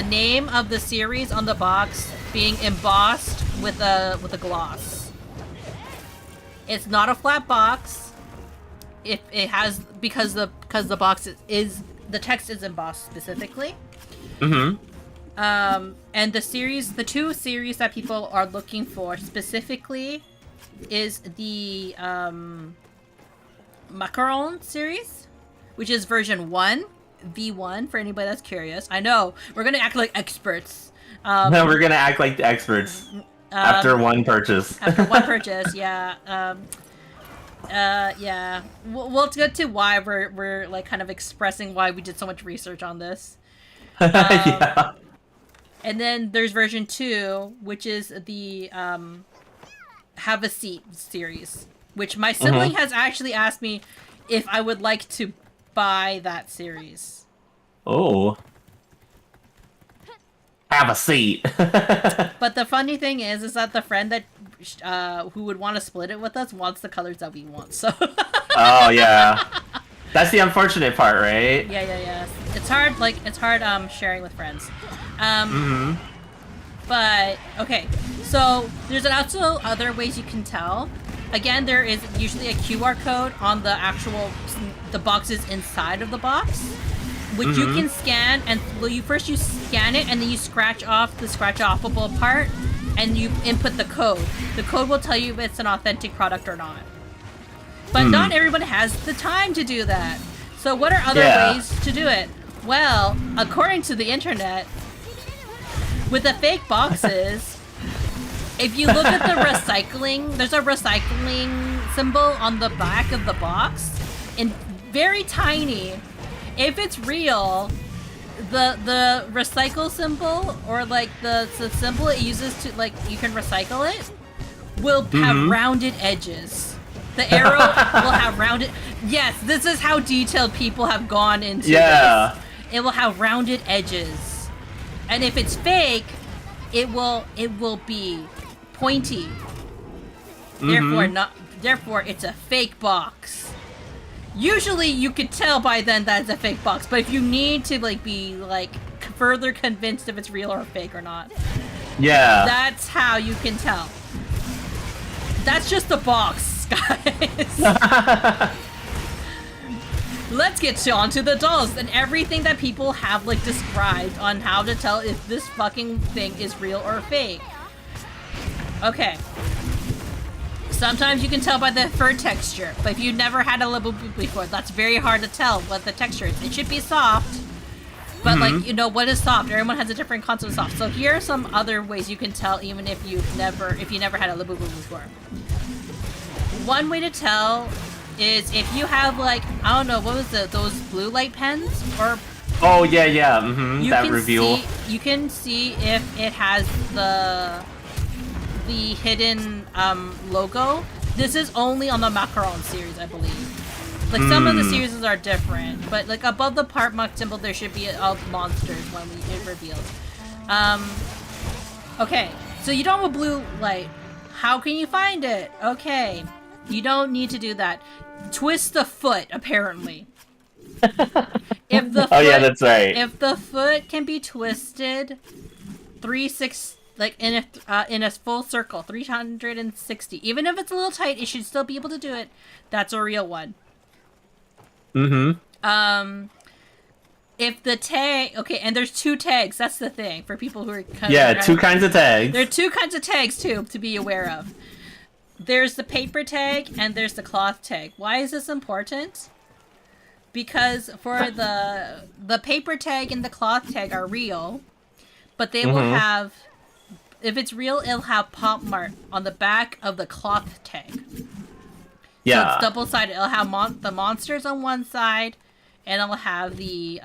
name of the series on the box being embossed with a gloss. It's not a flat box. It has because the box is the text is embossed specifically. And the two series that people are looking for specifically is the Macaron series, which is version 1, V1, for anybody that's curious. I know, we're gonna act like experts. No, we're gonna act like the experts after one purchase. After one purchase, yeah. Yeah. We'll get to why we're like kind of expressing why we did so much research on this. Yeah. And then there's version 2, which is the Have a Seat series, which my sibling has actually asked me if I would like to buy that series. Oh. Have a seat. But the funny thing is that the friend that who would want to split it with us wants the colors that we want, so... Oh, yeah. That's the unfortunate part, right? Yeah. It's hard sharing with friends. But, okay, so there's also other ways you can tell. Again, there is usually a QR code on the the boxes inside of the box, which you can scan, and you scan it, and then you scratch off the scratch-offable part, and you input the code. The code will tell you if it's an authentic product or not. But not everyone has the time to do that. So what are other ways to do it? Well, according to the internet, with the fake boxes, if you look at the recycling, there's a recycling symbol on the back of the box, in very tiny. If it's real, the recycle symbol, or like the symbol it uses to, like, you can recycle it, will have rounded edges. The arrow will have rounded... Yes, this is how detailed people have gone into this. It will have rounded edges. And if it's fake, it will be pointy. Therefore it's a fake box. Usually you could tell by then that it's a fake box, but if you need to be further convinced if it's real or fake or not, that's how you can tell. That's just the box, guys. Let's get on to the dolls and everything that people have described on how to tell if this fucking thing is real or fake. Okay. Sometimes you can tell by the fur texture, but if you've never had a Labubu before, that's very hard to tell what the texture is. It should be soft, but what is soft? Everyone has a different concept of soft. So here are some other ways you can tell, even if you never had a Labubu before. One way to tell is if you have I don't know, what was those blue light pens, or that reveal. You can see if it has the hidden logo. This is only on the Macaron series, I believe. Some of the series are different, but above the part mark symbol there should be monsters when it reveals. Okay, so you don't have a blue light. How can you find it? Okay, you don't need to do that. Twist the foot, apparently. If the foot, that's right. If the foot can be twisted 360, in a full circle, 360. Even if it's a little tight, it should still be able to do it. That's a real one. If the tag... Okay, and there's two tags. That's the thing, for people who are... two kinds of tags. There are two kinds of tags, too, to be aware of. there's the paper tag and there's the cloth tag. Why is this important? Because for the paper tag and the cloth tag are real, but they will have, if it's real, it'll have pop mart on the back of the cloth tag. Yeah. So it's double-sided. It'll have the monsters on one side, and it'll have it'll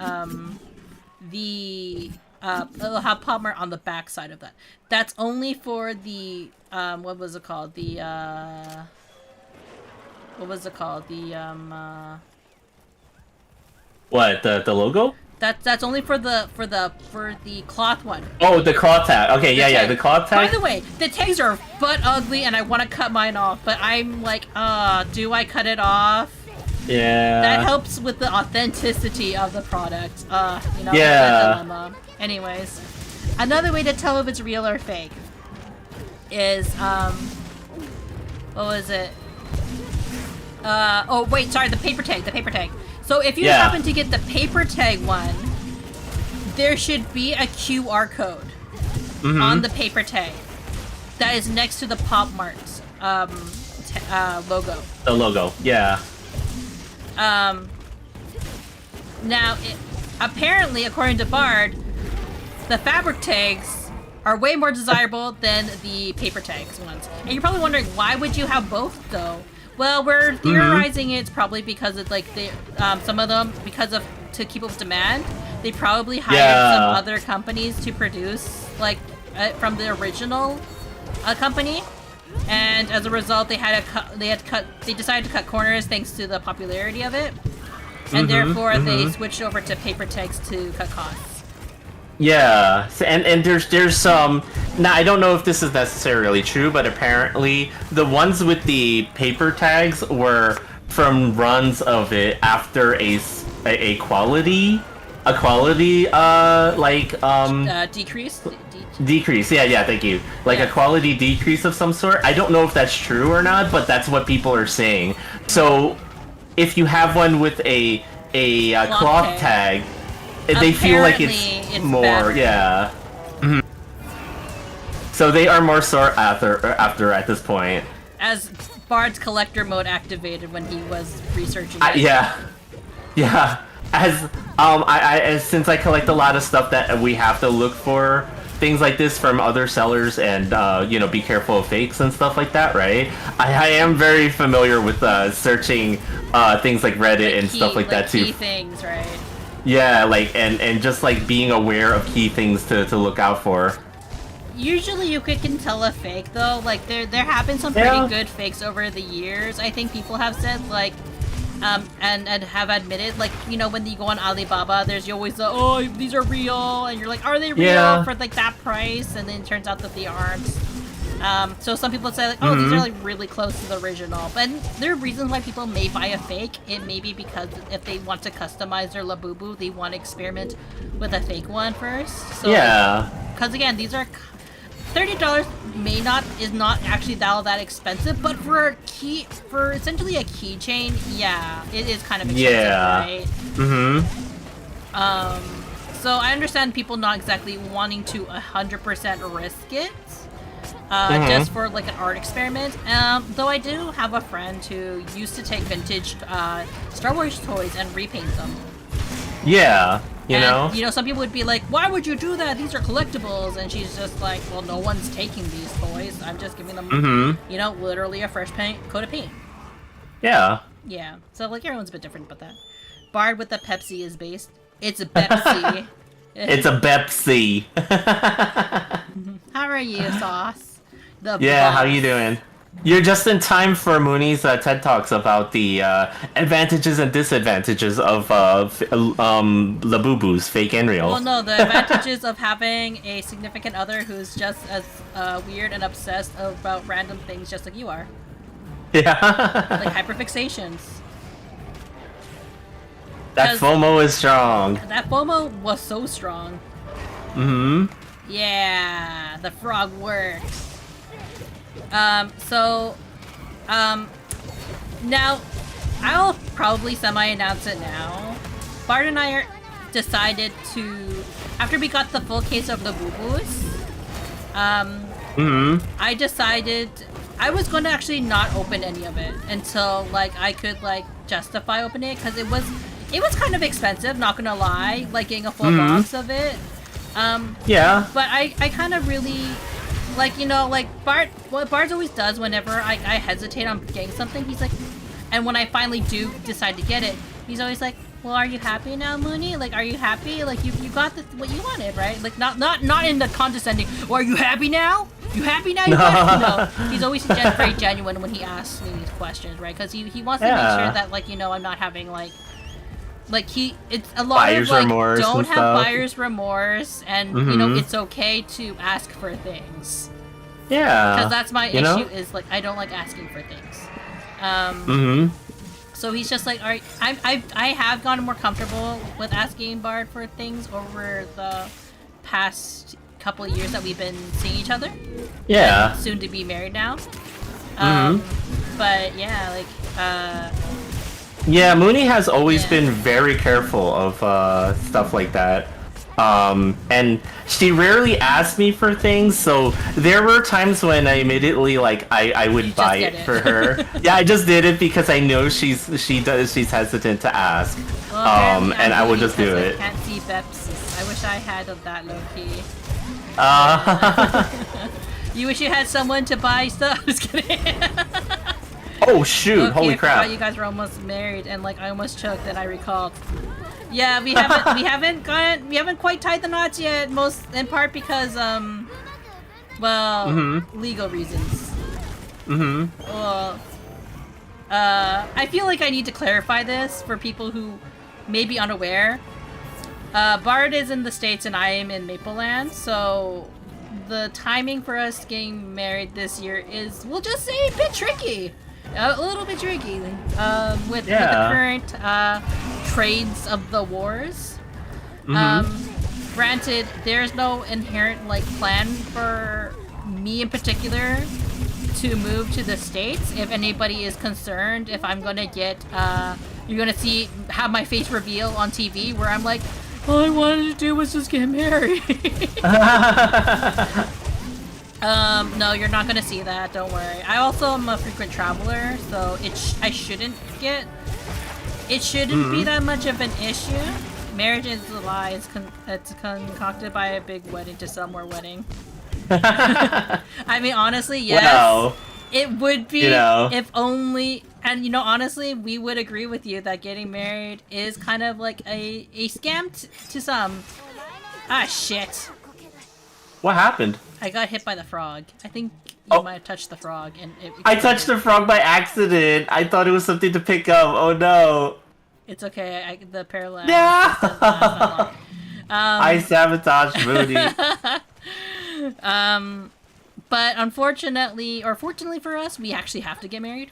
have pop mart on the back side of that. That's only for the what was it called? What, the logo? That's only for the cloth one. Oh, the cloth tag. Okay, yeah, the cloth tag. By the way, the tags are butt ugly, and I want to cut mine off, but I'm like, do I cut it off? Yeah. That helps with the authenticity of the product. You know, Yeah. that dilemma. Anyways, another way to tell if it's real or fake is, what was it? Oh wait, sorry, the paper tag. So if you happen to get the paper tag one, there should be a QR code on the paper tag that is next to the Pop Mart's logo. The logo, yeah. Now, apparently, according to Bard, the fabric tags are way more desirable than the paper tags ones. And you're probably wondering, why would you have both, though? Well, we're theorizing it's probably because it's like some of them, to keep up with demand, they probably hired some other companies to produce from the original company, and as a result, they decided to cut corners thanks to the popularity of it, and therefore they switched over to paper tags to cut costs. Yeah, and there's some. Now I don't know if this is necessarily true, but apparently the ones with the paper tags were from runs of it after a quality Decrease. Decrease. Yeah, thank you. A quality decrease of some sort. I don't know if that's true or not, but that's what people are saying. So if you have one with a cloth tag, they feel like it's more, better. yeah. So they are more sought after at this point. As Bard's collector mode activated when he was researching it. Yeah. As since I collect a lot of stuff that we have to look for things like this from other sellers and be careful of fakes and stuff like that, right? I am very familiar with searching things like Reddit and stuff like that too. Key things, right? Yeah, and just being aware of key things to look out for. Usually you can tell a fake though. There have been some pretty good fakes over the years. I think people have said and have admitted, when you go on Alibaba, there's always the, these are real, and you're like, are they real for that price? And then it turns out that they aren't. So some people say these are really close to the original, but there are reasons why people may buy a fake. It may be because if they want to customize their Labubu, they want to experiment with a fake one first. So, because again, these are $30 is not actually that expensive, but for essentially a keychain, it is kind of expensive, right? So I understand people not exactly wanting to 100% risk it, just for an art experiment. Though I do have a friend who used to take vintage Star Wars toys and repaint them. Yeah. You know, some people would be like, why would you do that? These are collectibles. And she's just like, well, no one's taking these toys. I'm just giving them, literally a fresh coat of paint. Yeah. Yeah. So, everyone's a bit different about that. Bard with the Pepsi is based. It's a Pepsi. It's a Pepsi. How are you, Sauce? How you doing? You're just in time for Munii's TED Talks about the advantages and disadvantages of Labubus, fake and real. Well, no, the advantages of having a significant other who's just as weird and obsessed about random things just like you are. Yeah. Hyperfixations. That FOMO is strong. That FOMO was so strong. Yeah, the frog works. Now, I'll probably semi-announce it now. Bard and I decided to, after we got the full case of the boo-boos, I decided I was going to actually not open any of it until like I could like justify opening it because it was kind of expensive. Not gonna lie, like getting a full box of it. Yeah. But I kind of really like, you know, like what Bard always does whenever I hesitate on getting something. He's like, and when I finally do decide to get it, he's always like, well, are you happy now, Munii? Like, are you happy? Like, you got what you wanted, right? Like, not in the condescending. Well, are you happy now? You happy now? You got it? No, he's always very genuine when he asks me these questions, right? Because he wants to make sure that, like, you know, I'm not having like it's a lot buyer's of like remorse don't and have stuff. Buyer's remorse, and you know it's okay to ask for things. Yeah. Because that's my issue know? is like I don't like asking for things. So he's just like, all right, I have gotten more comfortable with asking Bard for things over the past couple of years that we've been seeing each other. Yeah. And soon to be married now. But yeah, like yeah, Munii has always Yeah. been very careful of stuff like that. And she rarely asked me for things, so there were times when I immediately like I would buy did it it. for her. Yeah, I just did it because I know she's hesitant to ask. well, apparently And I'm I would really just do because it. I can't see Bepsis. I wish I had of that low key. You wish you had someone to buy stuff. Just kidding. Oh shoot! Okay, Holy I forgot crap! you guys were almost married, and like I almost choked, and I recalled. Yeah, we haven't quite tied the knots yet. Most in part because legal reasons. Well, I feel like I need to clarify this for people who may be unaware. Bard is in the States and I am in Mapleland, so the timing for us getting married this year is, we'll just say, a bit tricky. A little bit tricky with the current trades of the wars. Granted, there's no inherent like plan for me in particular to move to the States. If anybody is concerned, if I'm gonna get, you're gonna have my face reveal on TV where I'm like, all I wanted to do was just get married. No, you're not gonna see that. Don't worry. I also am a frequent traveler, so I shouldn't be that much of an issue. Marriage is a lie. It's concocted by a big wedding to sell more wedding. I mean, honestly, yes. Wow. It would be, You know. if only, and you know, honestly, we would agree with you that getting married is kind of like a scam to some. Ah, shit. What happened? I got hit by the frog. I think you Oh. might have touched the frog, and it I touched the frog by accident. I thought it was something to pick up. Oh no. It's okay. The parallax. No. I I sabotaged Munii. But unfortunately, or fortunately for us, we actually have to get married.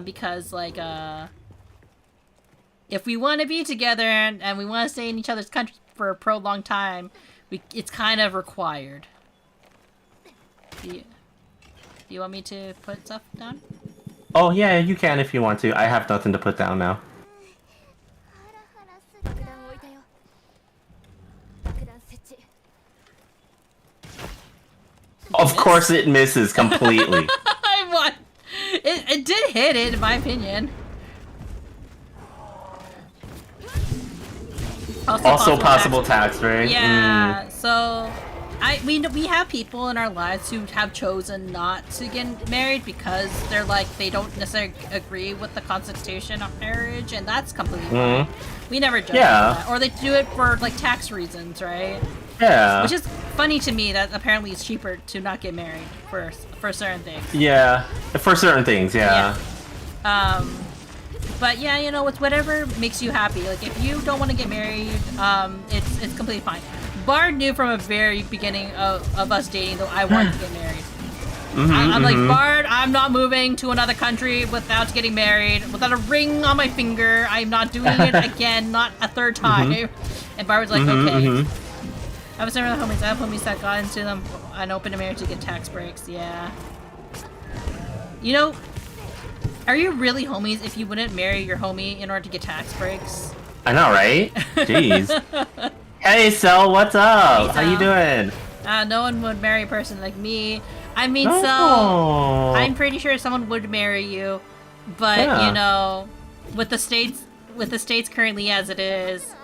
Because like if we want to be together and we want to stay in each other's countries for a prolonged time, it's kind of required. Do you want me to put stuff down? Oh yeah, you can if you want to. I have nothing to put down now. Of course it misses completely. I won. It did hit it, in my opinion. Also possible tax, right? Yeah. So, we have people in our lives who have chosen not to get married because they're like they don't necessarily agree with the constitution of marriage, and that's completely fine. We never judge that, or they do it for like tax reasons, right? Yeah. Which is funny to me that apparently it's cheaper to not get married for certain things. Yeah. For certain things, yeah. But yeah, you know, it's whatever makes you happy. Like if you don't want to get married, it's completely fine. Bard knew from a very beginning of us dating that I wanted to get married. I'm like, Bard, I'm not moving to another country without getting married, without a ring on my finger. I'm not doing it again, not a third time. And Bard was like, okay. I was never the homies. I have homies that got into them and opened a marriage to get tax breaks. Yeah. You know, are you really homies if you wouldn't marry your homie in order to get tax breaks? I know, right? Jeez. Hey, Sel, what's up? Hey, How you Sel. doing? No one would marry a person like me. I mean, so I'm pretty sure someone would marry you, but Yeah. you know, with the states currently as it is,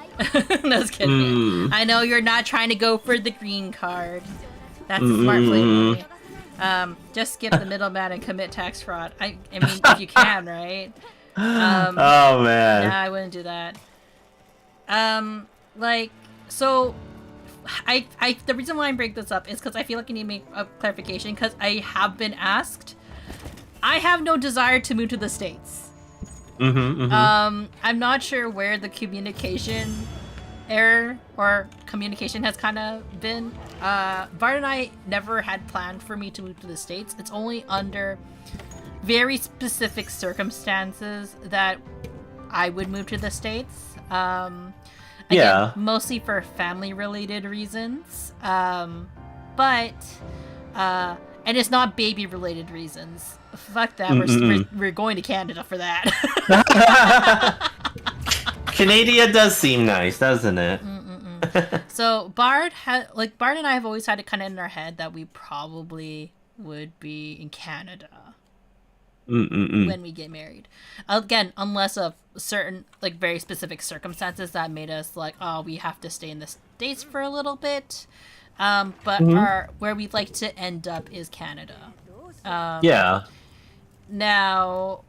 no, just kidding. I know you're not trying to go for the green card. That's a smart play, Mooney. Just skip the middleman and commit tax fraud. I mean, if you can, right? Oh man. Nah, I wouldn't do that. Like, so, the reason why I bring this up is because I feel like I need to make a clarification, because I have been asked. I have no desire to move to the States. I'm not sure where the communication error or communication has kind of been. Bart and I never had planned for me to move to the States. It's only under very specific circumstances that I would move to the States. Again, mostly for family-related reasons. But and it's not baby-related reasons. Fuck that. We're going to Canada for that. Canada does seem nice, doesn't it? So Bard and I have always had it kind of in our head that we probably would be in Canada when we get married. Again, unless of certain like very specific circumstances that made us like, oh, we have to stay in the States for a little bit. But where we'd like to end up is Canada. Now,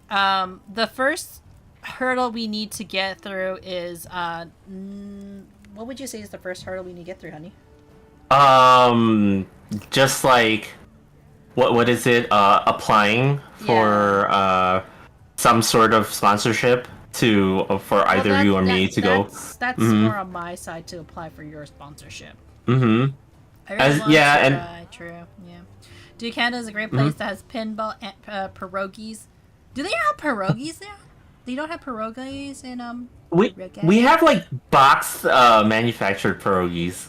the first hurdle we need to get through is what would you say is the first hurdle we need to get through, honey? Just like what is it? Applying for some sort of sponsorship for either you or me to go. That's more on my side to apply for your sponsorship. True. Dude, Canada is a great place that has pinball and pierogies. Do they have pierogies there? They don't have pierogies in We have like box manufactured pierogies.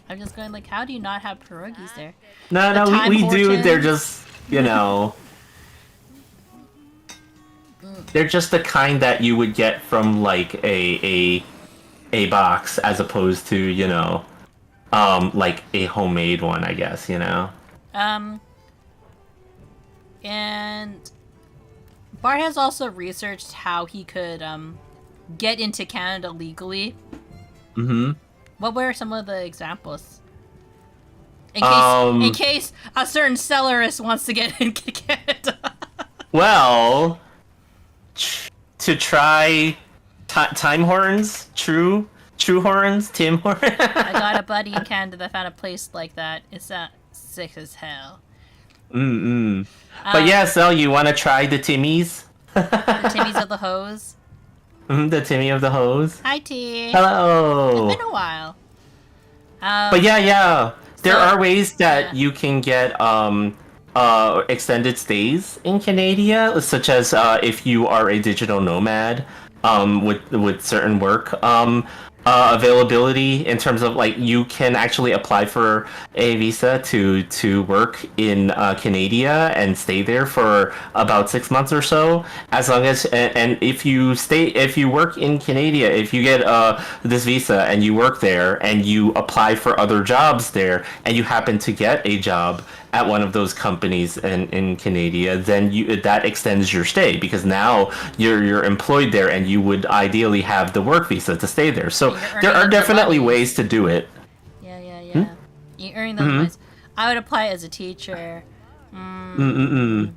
I'm just going like, how do you not have pierogies there? No, we do. They're just, they're just the kind that you would get from like a box as opposed to, like a homemade one, I guess, And Bart has also researched how he could get into Canada legally. What were some of the examples? In case a certain sellerist wants to get into Canada. Well, to try time horns, true horns, Tim horns. I got a buddy in Canada that found a place like that. It's sick as hell. But yeah, so you want to try the Timmies? The Timmies of the hose. The Timmy of the hose. Hi, T. Hello. It's been a while. But yeah, there are ways that you can get extended stays in Canada, such as if you are a digital nomad with certain work availability in terms of like you can actually apply for a visa to work in Canada and stay there for about 6 months or so, as long as and if you work in Canada, if you get this visa and you work there and you apply for other jobs there and you happen to get a job at one of those companies in Canada, then that extends your stay because now you're employed there and you would ideally have the work visa to stay there. So there are definitely ways to do it. Yeah. You earn those points. I would apply as a teacher. That's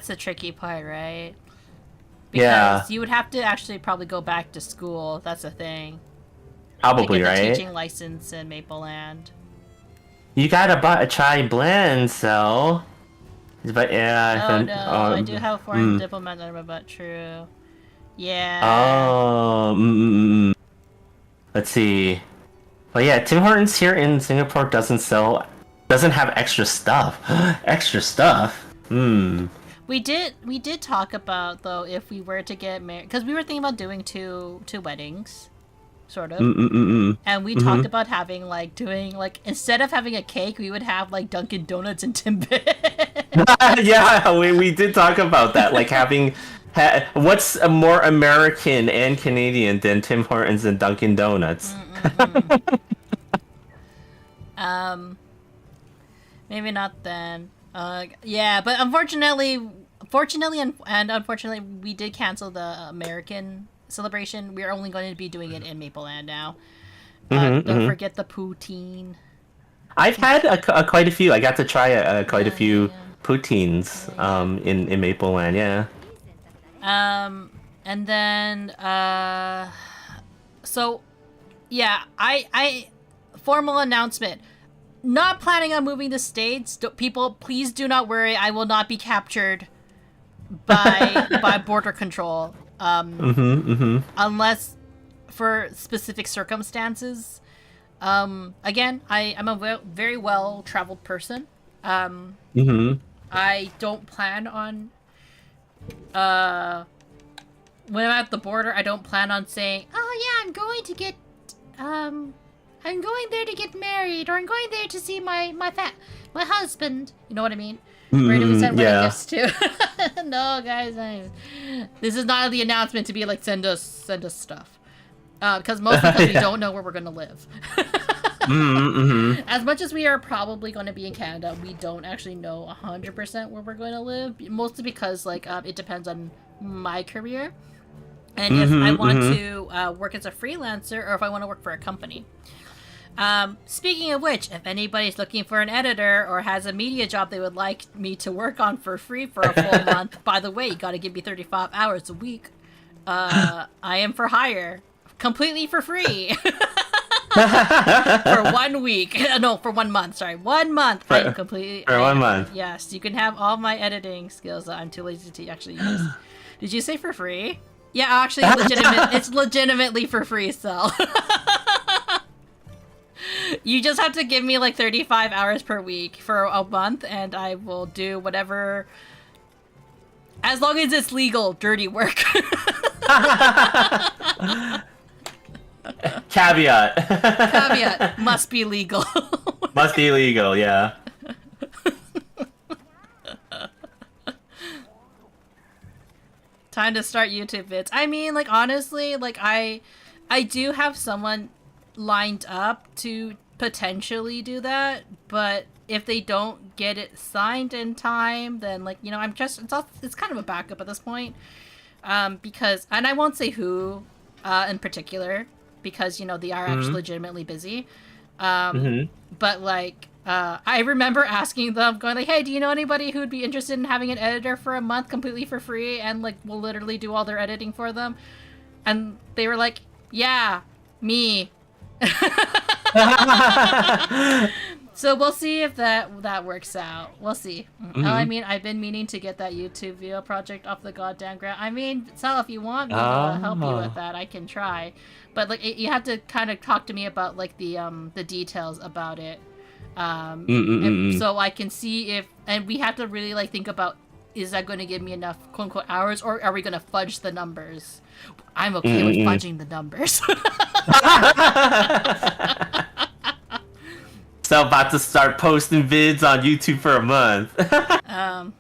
the tricky part, right? Because you would have to actually probably go back to school. That's the thing. Probably, to get the right? teaching license in Mapleland. You gotta try blend, so. But yeah. Oh no, I do have a foreign diplomat number, but true. Yeah. Oh. Let's see. Well, yeah, Tim Hortons here in Singapore doesn't have extra stuff. Extra stuff. We did talk about though if we were to get married, because we were thinking about doing two weddings. Sort of. And we talked about having doing instead of having a cake, we would have Dunkin' Donuts and Timbit. Yeah, we did talk about that. Like having what's more American and Canadian than Tim Hortons and Dunkin' Donuts? Maybe not then. Yeah, but fortunately and unfortunately, we did cancel the American celebration. We're only going to be doing it in Mapleland now. Don't forget the poutine. I've had quite a few. I got to try quite a few yeah. poutines in Mapleland. Yeah. And then so yeah, I formal announcement. Not planning on moving to States. People, please do not worry. I will not be captured by border control. Unless for specific circumstances. Again, I'm a very well-traveled person. I don't plan on when I'm at the border, I don't plan on saying, "Oh yeah, I'm going there to get married, or I'm going there to see my husband." You know what I mean? Where do we send wedding gifts to? No, guys, this is not the announcement to be like send us stuff, because mostly because we don't know where we're gonna live. As much as we are probably going to be in Canada, we don't actually know 100% where we're going to live. Mostly because like it depends on my career, and if I want to work as a freelancer or if I want to work for a company. Speaking of which, if anybody's looking for an editor or has a media job they would like me to work on for free for a full month, by the way, you got to give me 35 hours a week. I am for hire, completely for free. For 1 week. No, for 1 month. Sorry, 1 month. I am completely. For 1 month. Yes, you can have all my editing skills that I'm too lazy to actually use. Did you say for free? Yeah, actually, it's legitimately for free, so. You just have to give me like 35 hours per week for a month, and I will do whatever. As long as it's legal, dirty work. Caveat, must be legal. Must be legal, yeah. Time to start YouTube vids. I mean, like, honestly, like, I do have someone lined up to potentially do that, but if they don't get it signed in time, then, like, you know, it's kind of a backup at this point. Because, and I won't say who in particular, because, you know, they are actually legitimately busy. But, like, I remember asking them, going like, hey, do you know anybody who'd be interested in having an editor for a month completely for free and, like, will literally do all their editing for them? And they were like, yeah, me. So we'll see if that works out. We'll see. I mean, I've been meaning to get that YouTube video project off the goddamn ground. I mean, Sal, if you want me to help you with that, I can try. But like, you have to kind of talk to me about like the details about it, and so I can see if, and we have to really like think about, is that going to give me enough quote unquote hours, or are we going to fudge the numbers? I'm okay with fudging the numbers. So about to start posting vids on YouTube for a month. I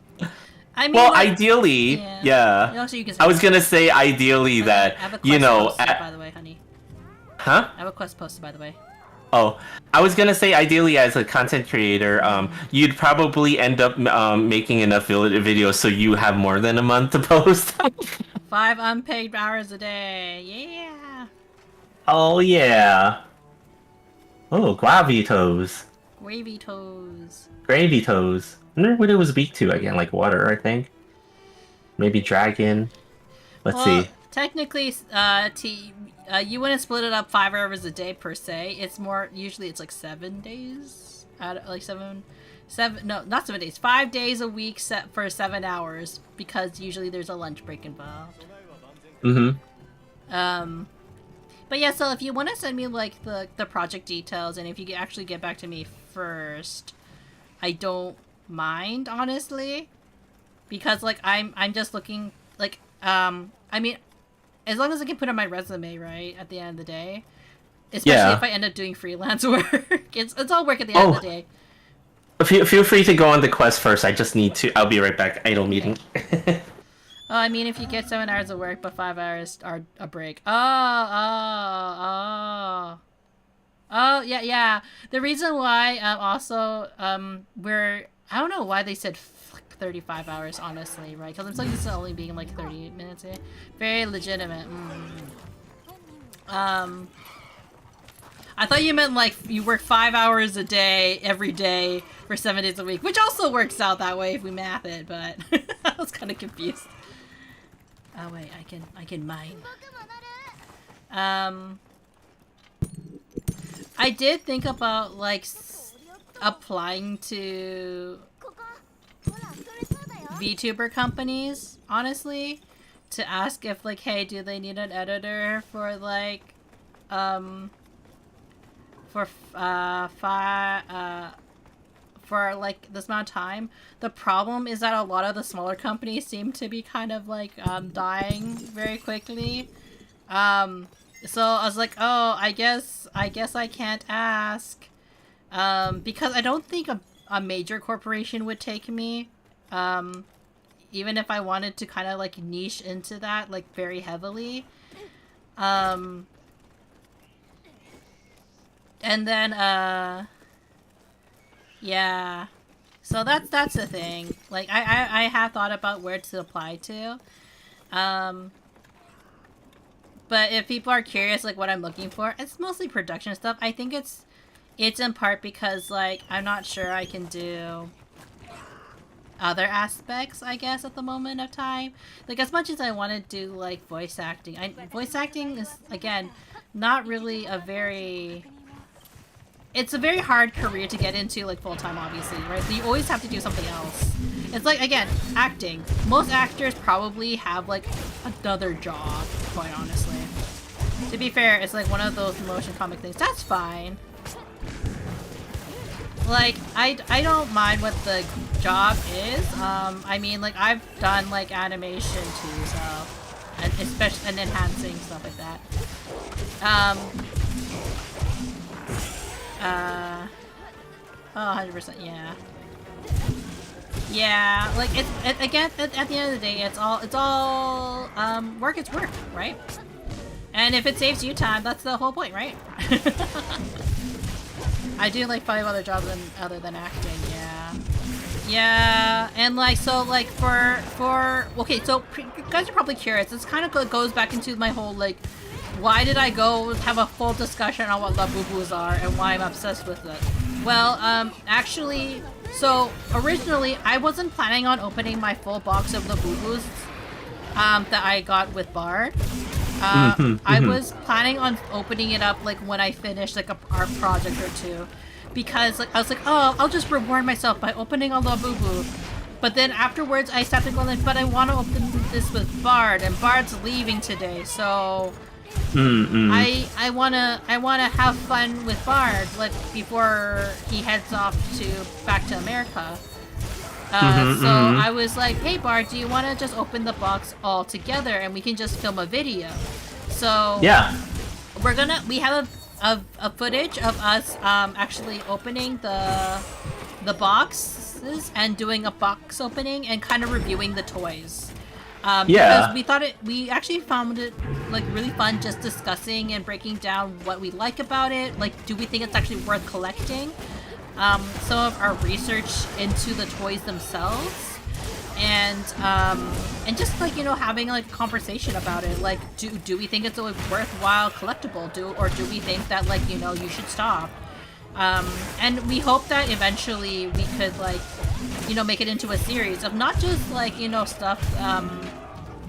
mean, well, like, ideally, yeah. Also, you can I was gonna say ideally that, I have a quest you know, posted, by the way, honey. Huh? I have a quest posted, by the way. Oh, I was gonna say ideally as a content creator, you'd probably end up making enough videos so you have more than a month to post. 5 unpaid hours a day, yeah. Oh yeah. Oh, gravy toes. Gravy toes. Gravy toes. I wonder what it was weak to again, like water, I think. Maybe dragon. Let's see. Technically, you wouldn't split it up 5 hours a day per se. It's more, usually it's like 7 days. Like no, not 7 days. 5 days a week set for 7 hours, because usually there's a lunch break involved. But yeah, so if you want to send me like the project details, and if you actually get back to me first, I don't mind, honestly, because like I'm just looking like I mean, as long as I can put on my resume, right, at the end of the day, especially if I end up doing freelance work, it's all work at the end of the day. Feel free to go on the quest first. I just need to. I'll be right back. Idle meeting. Oh, I mean, if you get 7 hours of work, but 5 hours are a break. Oh yeah. The reason why also we're I don't know why they said 35 hours honestly, right? Because I'm so used to only being like 30 minutes. Very legitimate. I thought you meant like you work 5 hours a day every day for 7 days a week, which also works out that way if we math it. But I was kind of confused. Oh wait, I can mine. I did think about like applying to VTuber companies, honestly, to ask if like, hey, do they need an editor for like, for like this amount of time. The problem is that a lot of the smaller companies seem to be kind of like dying very quickly. So I was like, oh, I guess I can't ask, because I don't think a major corporation would take me, even if I wanted to kind of like niche into that like very heavily. And then yeah, so that's the thing. Like I have thought about where to apply to, but if people are curious like what I'm looking for, it's mostly production stuff. I think it's in part because like I'm not sure I can do other aspects, I guess, at the moment of time. Like as much as I want to do like voice acting, voice acting is again not really a very, it's a very hard career to get into like full-time, obviously, right? So you always have to do something else. It's like, again, acting. Most actors probably have like another job, quite honestly. To be fair, it's like one of those motion comic things. That's fine. Like, I don't mind what the job is. I mean, like, I've done like animation too, so, and especially and enhancing stuff like that. Oh, 100%, yeah. Yeah, like, again, at the end of the day, it's all, work is work, right? And if it saves you time, that's the whole point, right? I do, like, 5 other jobs other than acting, yeah. Yeah, and, like, so, like, okay, so, you guys are probably curious, this kind of goes back into my whole, like, why did I go have a full discussion on what Labubus are and why I'm obsessed with it? Well, actually, so originally I wasn't planning on opening my full box of Labubus that I got with Bard. I was planning on opening it up like when I finished like a art project or two, because like I was like, oh, I'll just reward myself by opening a Labubu. But then afterwards I started going like, but I want to open this with Bard, and Bard's leaving today, so I wanna have fun with Bard like before he heads off back to America. So I was like, hey Bard, do you want to just open the box all together and we can just film a video? So yeah, we have a footage of us actually opening the boxes and doing a box opening and kind of reviewing the toys. Because we actually found it like really fun just discussing and breaking down what we like about it. Like, do we think it's actually worth collecting? Some of our research into the toys themselves, and just like, you know, having like a conversation about it. Like, do we think it's a worthwhile collectible? Or do we think that, like, you know, you should stop? And we hope that eventually we could, like, you know, make it into a series of not just like, you know, stuff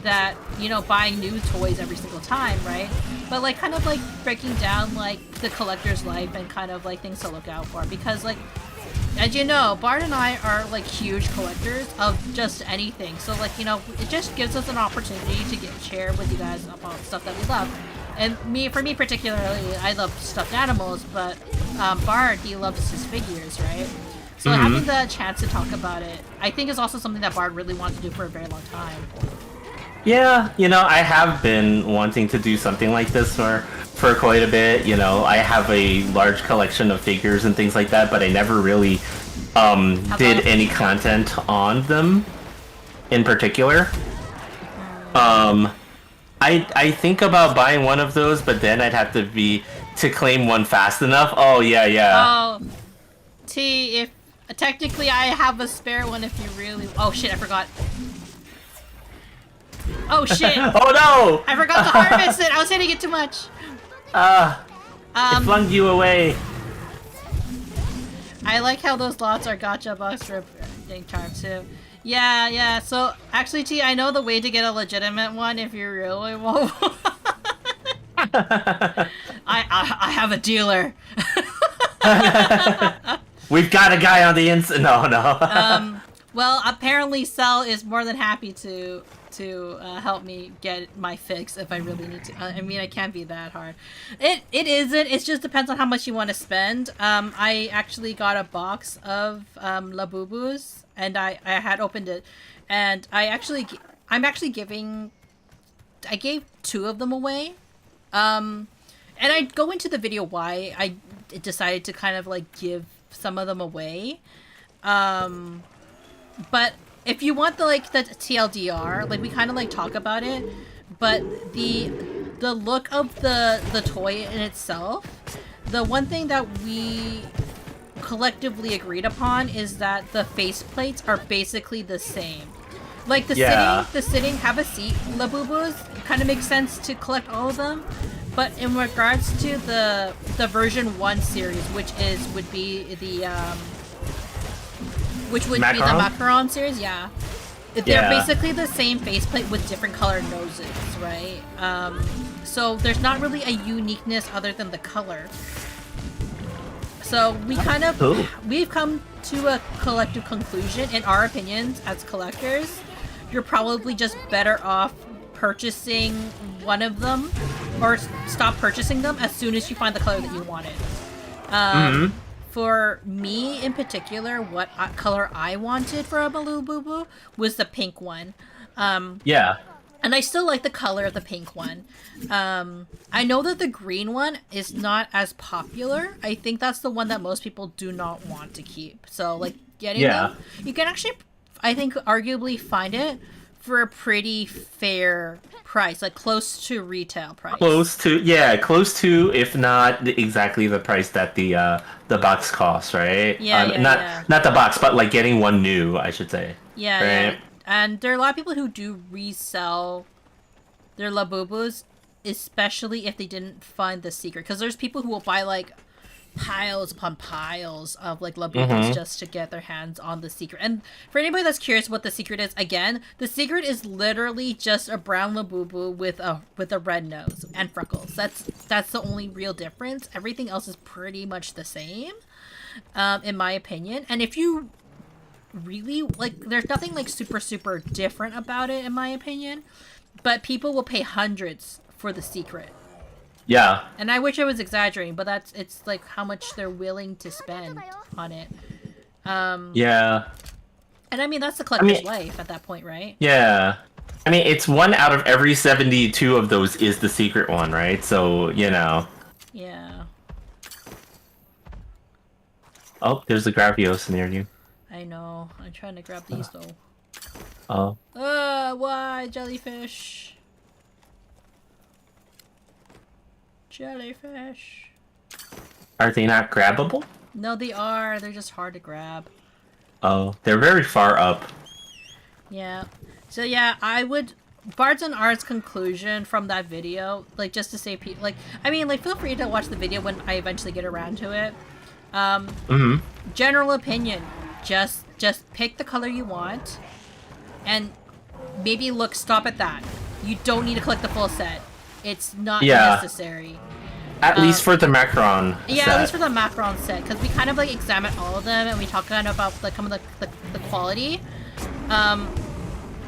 that, you know, buying new toys every single time, right? But like kind of like breaking down like the collector's life and kind of like things to look out for, because like, as you know, Bard and I are like huge collectors of just anything. So like, you know, it just gives us an opportunity to share with you guys about stuff that we love. And for me particularly, I love stuffed animals, but Bard, he loves his figures, right? So having the chance to talk about it, I think, is also something that Bard really wants to do for a very long time. Yeah, you know, I have been wanting to do something like this for quite a bit. You know, I have a large collection of figures and things like that, but I never really did any content on them in particular. I think about buying one of those, but then I'd have to be to claim one fast enough. Oh yeah, yeah. Oh, T, if technically I have a spare one if you really. Oh shit, I forgot. Oh shit! Oh no! I forgot to harvest it. I was hitting it too much. It flung you away. I like how those lots are gotcha box ripping charm too. Yeah, yeah. So actually, T, I know the way to get a legitimate one if you really want. I have a dealer. We've got a guy on the inside. No. Well, apparently Cell is more than happy to help me get my fix if I really need to. I mean, it can't be that hard. It isn't. It just depends on how much you want to spend. I actually got a box of Labubus, and I had opened it, and I gave 2 of them away. And I go into the video why I decided to kind of like give some of them away. But if you want the TLDR, like we kind of like talk about it, but the look of the toy in itself, the one thing that we collectively agreed upon is that the faceplates are basically the same. Like the sitting, have a seat Labubus kind of makes sense to collect all of them. But in regards to the version 1 series, which would be the Macaron series, yeah. They're basically the same faceplate with different colored noses, right? So there's not really a uniqueness other than the color. So we've come to a collective conclusion, in our opinions as collectors, you're probably just better off purchasing one of them or stop purchasing them as soon as you find the color that you wanted. For me in particular, what color I wanted for a Malububu was the pink one. Yeah. And I still like the color of the pink one. I know that the green one is not as popular. I think that's the one that most people do not want to keep. So, like, getting them, you can actually, I think, arguably find it for a pretty fair price, like close to retail price. Close to, if not exactly the price that the box costs, right? Not the box, but like getting one new, I should say. Yeah, right? yeah. And there are a lot of people who do resell their Labubus, especially if they didn't find the secret. Because there's people who will buy like piles upon piles of like Labubus just to get their hands on the secret. And for anybody that's curious what the secret is, again, the secret is literally just a brown Labubu with a red nose and freckles. That's the only real difference. Everything else is pretty much the same, in my opinion. And if you really like, there's nothing like super different about it in my opinion, but people will pay hundreds for the secret. Yeah. And I wish I was exaggerating, but it's like how much they're willing to spend on it. Yeah. And I mean, that's the collector's life at that point, right? Yeah. I mean, it's 1 out of every 72 of those is the secret one, right? So, you know. Yeah. Oh, there's a Gravios near you. I know. I'm trying to grab these though. Oh. Why jellyfish? Jellyfish. Are they not grabbable? No, they are. They're just hard to grab. Oh, they're very far up. Yeah. So yeah, I would Bards and Art's conclusion from that video, like just to say, like, I mean, like, feel free to watch the video when I eventually get around to it. General opinion, just pick the color you want, and maybe stop at that. You don't need to collect the full set. It's not necessary. At least for the Macron Yeah, set. at least for the Macron set, because we kind of like examine all of them and we talk kind of about like some of the quality.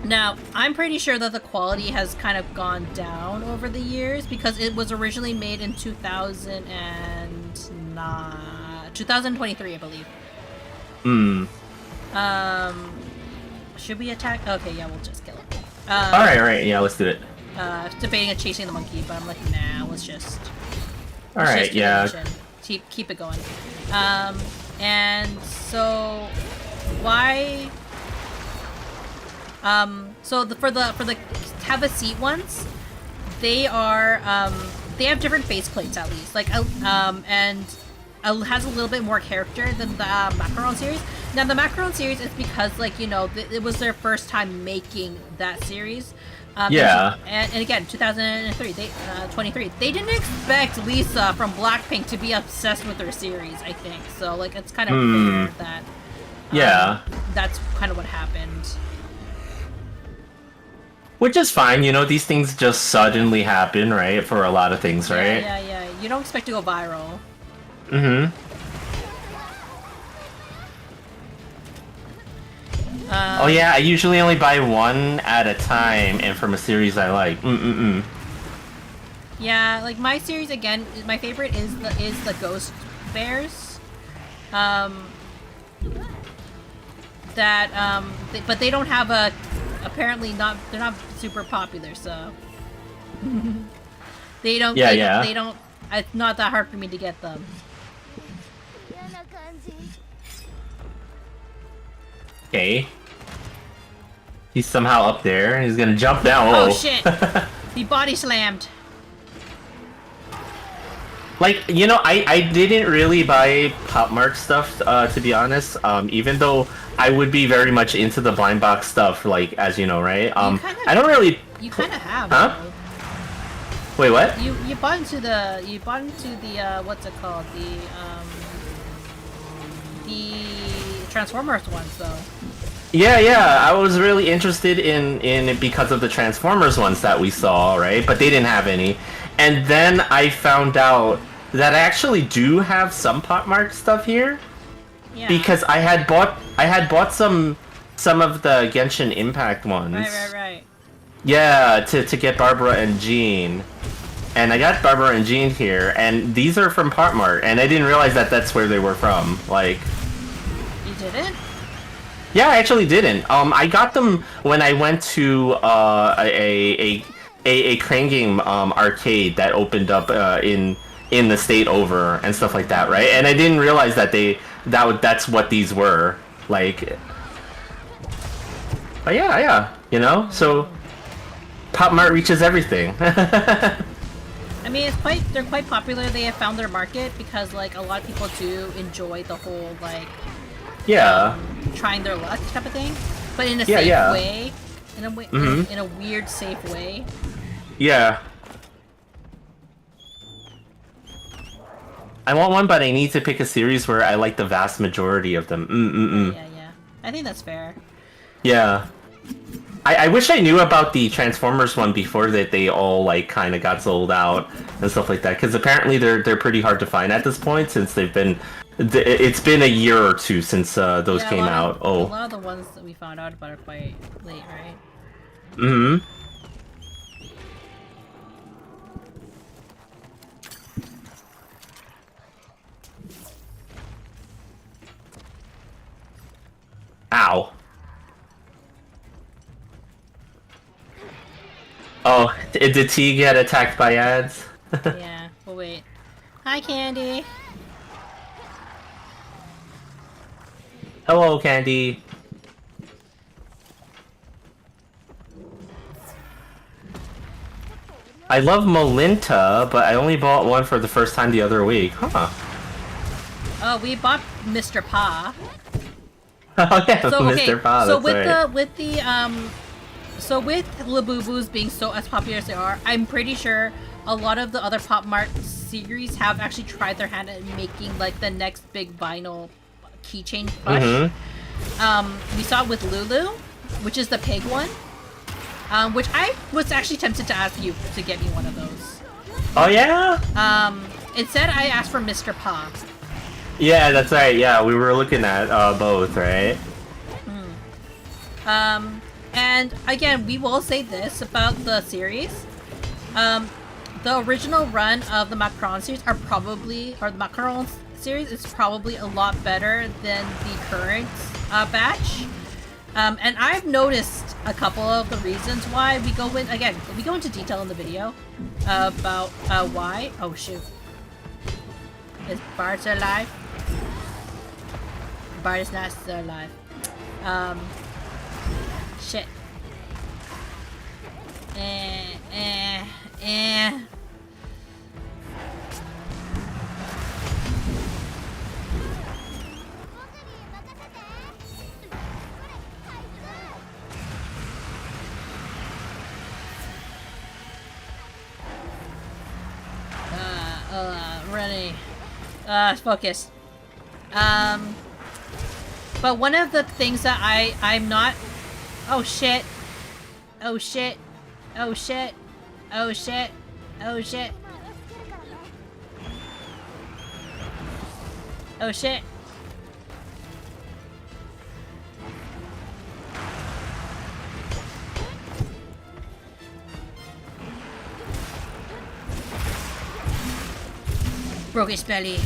Now, I'm pretty sure that the quality has kind of gone down over the years because it was originally made in 2023, I believe. Should we attack? Okay, yeah, we'll just kill it. Alright, yeah, let's do it. Debating on chasing the monkey, but I'm like, nah, let's just... Alright, yeah. Keep it going. And so... Why... So for the have a seat ones, they are they have different faceplates at least. Like, and has a little bit more character than the Macaron series. Now, the Macaron series is because, like, you know, it was their first time making that series. Yeah. And again, 2003, 23. They didn't expect Lisa from Blackpink to be obsessed with their series, I think. So, like, it's kind of fair that... yeah. That's kind of what happened. Which is fine, you know, these things just suddenly happen, right? For a lot of things, right? Yeah. You don't expect to go viral. Mm-hmm. Oh yeah, I usually only buy one at a time, and from a series I like. Yeah, like my series again, my favorite is the Ghost Bears. But they don't have a, apparently not, they're not super popular, so they don't. They don't. It's not that hard for me to get them. Okay. He's somehow up there. He's gonna jump down. Oh shit! He body slammed. Like, you know, I didn't really buy Pop Mart stuff, to be honest. Even though I would be very much into the blind box stuff, like, as you know, right? I don't really... You kind of have, huh? though. Wait, what? You bought into the what's it called? The Transformers ones, though. Yeah, I was really interested in it because of the Transformers ones that we saw, right? But they didn't have any. And then I found out that I actually do have some Pop Mart stuff here. Yeah. Because I had bought some of the Genshin Impact ones. Right. Yeah, to get Barbara and Jean. And I got Barbara and Jean here, and these are from Pop Mart, and I didn't realize that that's where they were from. Like, you didn't? yeah, I actually didn't. I got them when I went to a Crane Game arcade that opened up in the state over and stuff like that, right? And I didn't realize that that's what these were. Like, but yeah, you know. So Pop Mart reaches everything. I mean, they're quite popular. They have found their market because, like, a lot of people do enjoy the whole, like, trying their luck type of thing, but in a safe way, in a weird safe way. Yeah. I want one, but I need to pick a series where I like the vast majority of them. Yeah. I think that's fair. Yeah. I wish I knew about the Transformers one before that they all, like, kind of got sold out and stuff like that, because apparently they're pretty hard to find at this point since they've been... It's been a year or two since those came out. A lot of the ones that we found out about are quite late, right? Ow. Oh, did T get attacked by ads? Yeah, well wait. Hi, Candy! Hello, Candy. I love Molinta, but I only bought one for the first time the other week. Huh. Oh, we bought Mr. Pa. Oh yeah, Mr. Pa, so that's so with Labubus being so as popular as they are, I'm pretty sure a lot of the other Pop Mart series have actually tried their hand at making, like, the next big vinyl keychain push. We saw it with Lulu, which is the pig one, which I was actually tempted to ask you to get me one of those. Oh yeah? Instead I asked for Mr. Pa. Yeah, that's right. Yeah, we were looking at both, right? And again, we will say this about the series. The original run of the Macaron series the Macaron series is probably a lot better than the current batch. And I've noticed a couple of the reasons why. We go into detail in the video about why. Oh shoot. Is Bart still alive? Bart is not still alive. Shit. funny. Focus. But one of the things that I'm not... Oh shit. Oh shit. Oh shit. Oh shit. Oh shit. Oh shit. Broke his belly.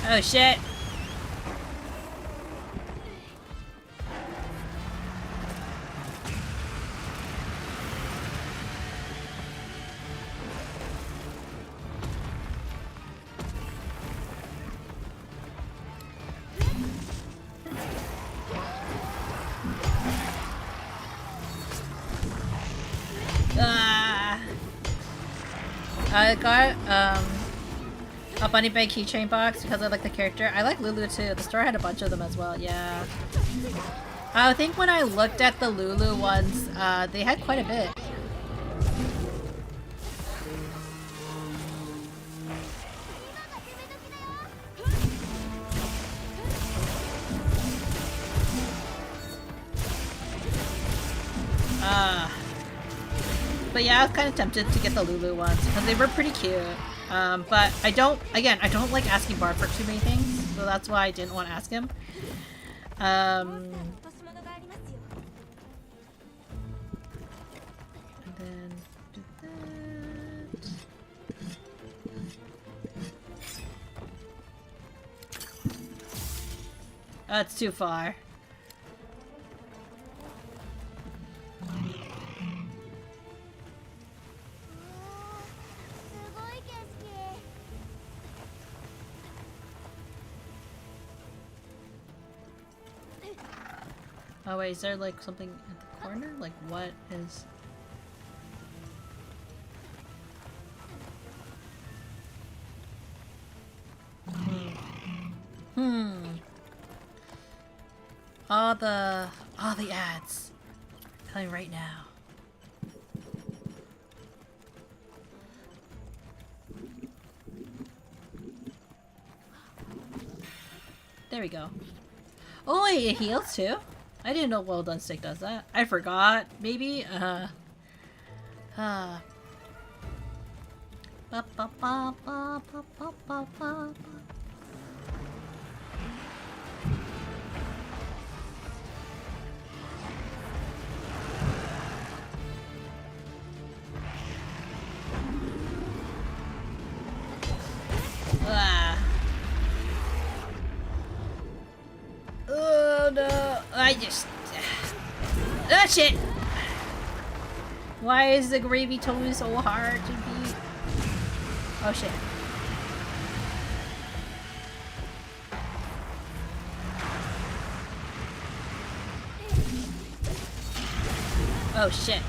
Oh shit. I got a bunny bag keychain box because I like the character. I like Lulu too. The store had a bunch of them as well. Yeah. I think when I looked at the Lulu ones, they had quite a bit. But yeah, I was kind of tempted to get the Lulu ones because they were pretty cute. But I don't like asking Bart for too many things, so that's why I didn't want to ask him. And then do that. Oh, it's too far. Oh wait, is there like something at the corner? Like what is... All the ads. Coming right now. There we go. Oh wait, it heals too? I didn't know Well Done Stick does that. I forgot. Maybe? Ba, ba, ba, ba, ba, ba, ba, ba, ba. Oh no, I just... Oh shit! Why is the gravy totally so hard to beat? Oh shit. Oh shit.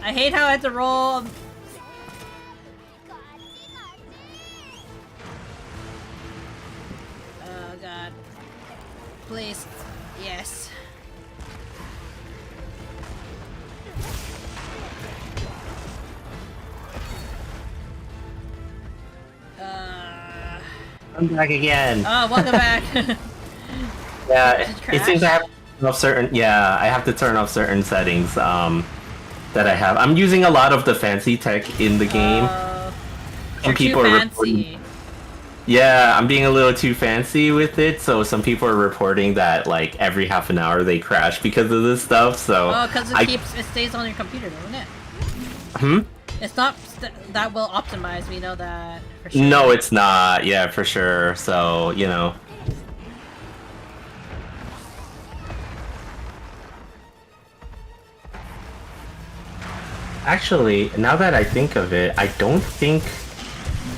I hate how I have to roll. Oh god. Please. Yes. I'm back again. Oh, welcome back. Yeah, it seems I have to turn off certain. Yeah, I have to turn off certain settings. That I have. I'm using a lot of the fancy tech in the game. Some people are reporting. Yeah, I'm being a little too fancy with it, so some people are reporting that like every half an hour they crash because of this stuff. So because it stays on your computer, doesn't it? Hmm. It's not that well optimized. We know that for sure. No, it's not. Yeah, for sure. So you know. Actually, now that I think of it, I don't think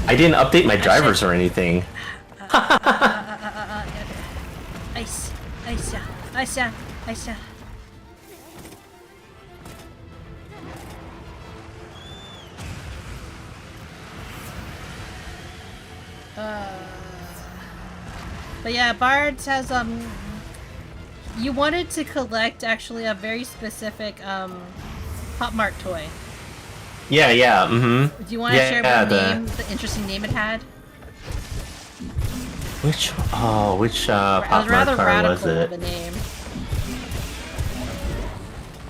I didn't update my drivers or anything. Ice, ice, ice, ice. But yeah, Bards has You wanted to collect actually a very specific Pop Mart toy. Yeah, yeah, mm-hmm. Do you want to share what name, the interesting name it had? Which Pop Mart car was it? The name.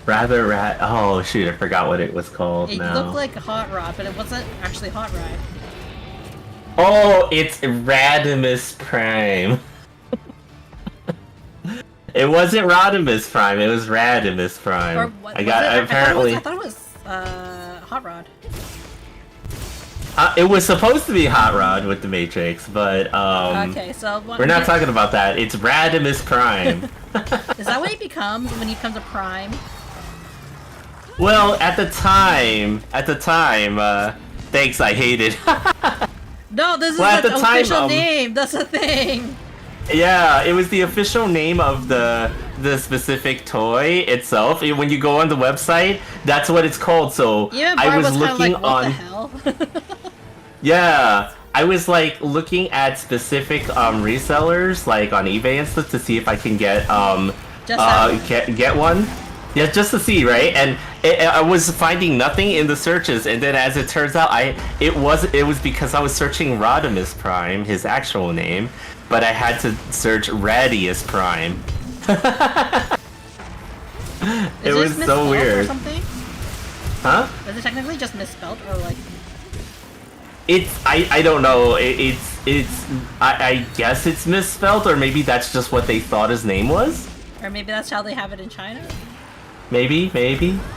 Oh shoot, I forgot what it was called It now. looked like a Hot Rod, but it wasn't actually Hot Rod. Oh, it's Rodimus Prime. It wasn't Rodimus Prime, it was Radimus Prime. Or what, apparently. I thought it was Hot Rod. It was supposed to be Hot Rod with the Matrix, but okay, so we're not talking about that. It's Radimus Prime. Is that what he becomes when he becomes a Prime? Well, at the time, thanks, I hate it. No, this is Well, the official name. That's the thing. Yeah, it was the official name of the specific toy itself. When you go on the website, that's what it's called. So I was looking like, what the hell? Yeah, I was like looking at specific resellers like on eBay and stuff to see if I can get get one. Yeah, just to see, right? And I was finding nothing in the searches, and then as it turns out, it was because I was searching Rodimus Prime, his actual name, but I had to search Radius Prime. It was so weird. Or something? Huh? Is it technically just misspelled, or like? I don't know. I guess it's misspelled, or maybe that's just what they thought his name was. Or maybe that's how they have it in China. Maybe,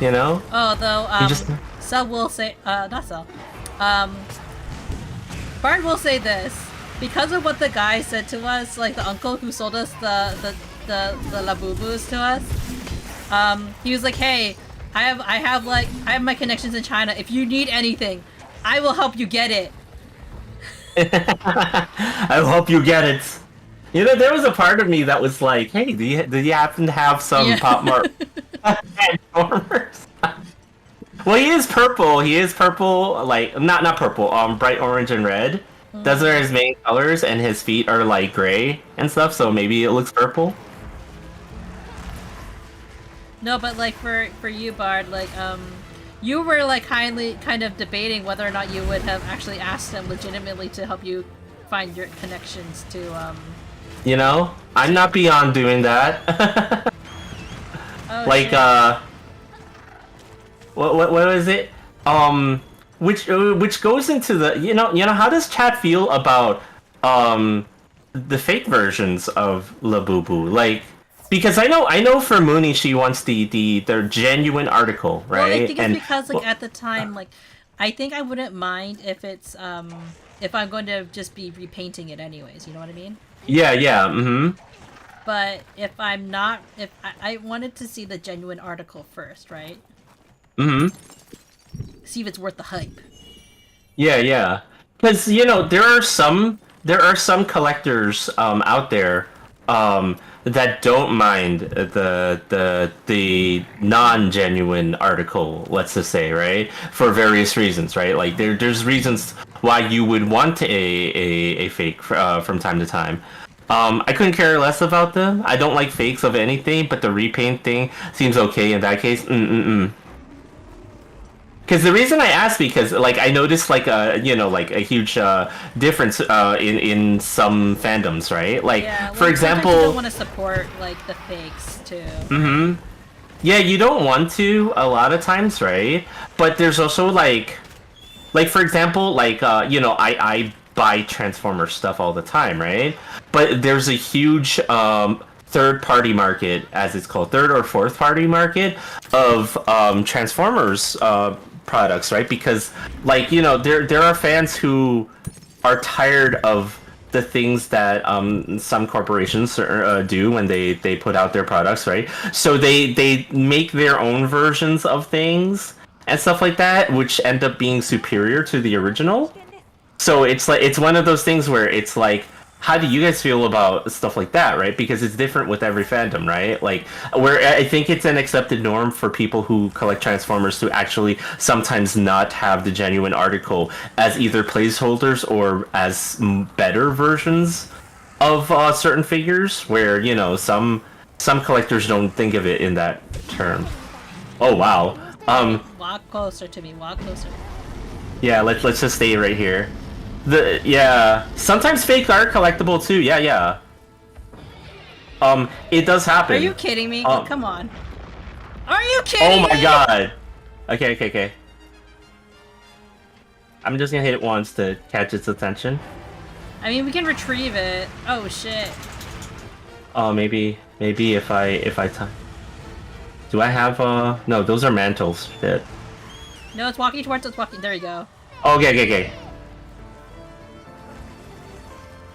you know. Oh, though, Cell will say, not Cell. Bard will say this because of what the guy said to us, like the uncle who sold us the Labubus to us. He was like, "Hey, I have my connections in China. If you need anything, I will help you get it." I'll help you get it. You know, there was a part of me that was like, "Hey, do you happen to have some Pop Mart Transformers?" Well, he is purple. He is purple, like not purple. Bright orange and red. Those are his main colors, and his feet are like gray and stuff. So maybe it looks purple. No, but like for you, Bard, like you were like kind of debating whether or not you would have actually asked him legitimately to help you find your connections to You know, I'm not beyond doing that. Oh, like shit. what was it? Which goes into the you know how does chat feel about the fake versions of Labubu? Like, because I know for Munii she wants their genuine article, right? Well, I think it's because like at the time, like I think I wouldn't mind if it's if I'm going to just be repainting it anyways. You know what I mean? Yeah, mm-hmm. But if I'm not, if I wanted to see the genuine article first, right? Mm-hmm. See if it's worth the hype. Yeah. Because you know there are some collectors out there that don't mind the non-genuine article, let's just say, right? For various reasons, right? Like there's reasons why you would want a fake from time to time. I couldn't care less about them. I don't like fakes of anything, but the repaint thing seems okay in that case. Because the reason I asked, because like I noticed like a huge difference in some fandoms, right? Like Yeah, well, for example, you don't want to support like the fakes too. Mm-hmm. Yeah, you don't want to a lot of times, right? But there's also like for example, like I buy Transformer stuff all the time, right? But there's a huge third-party market, as it's called, third or fourth-party market of Transformers products, right? Because like there are fans who are tired of the things that some corporations do when they put out their products, right? So they make their own versions of things and stuff like that, which end up being superior to the original. So it's one of those things where it's like, how do you guys feel about stuff like that, right? Because it's different with every fandom, right? Like, where I think it's an accepted norm for people who collect Transformers to actually sometimes not have the genuine article as either placeholders or as better versions of certain figures, where some some collectors don't think of it in that term. Oh wow. Walk closer to me. Walk closer. Yeah, let's just stay right here. Sometimes fake are collectible too. Yeah. It does happen. Are you kidding me? Um, Come on. Are you kidding me? Oh my god. Okay. I'm just gonna hit it once to catch its attention. I mean, we can retrieve it. Oh shit. Oh, maybe if I time. Do I have no, those are mantles. Shit. No, it's walking towards us. Walking. There you go. Okay.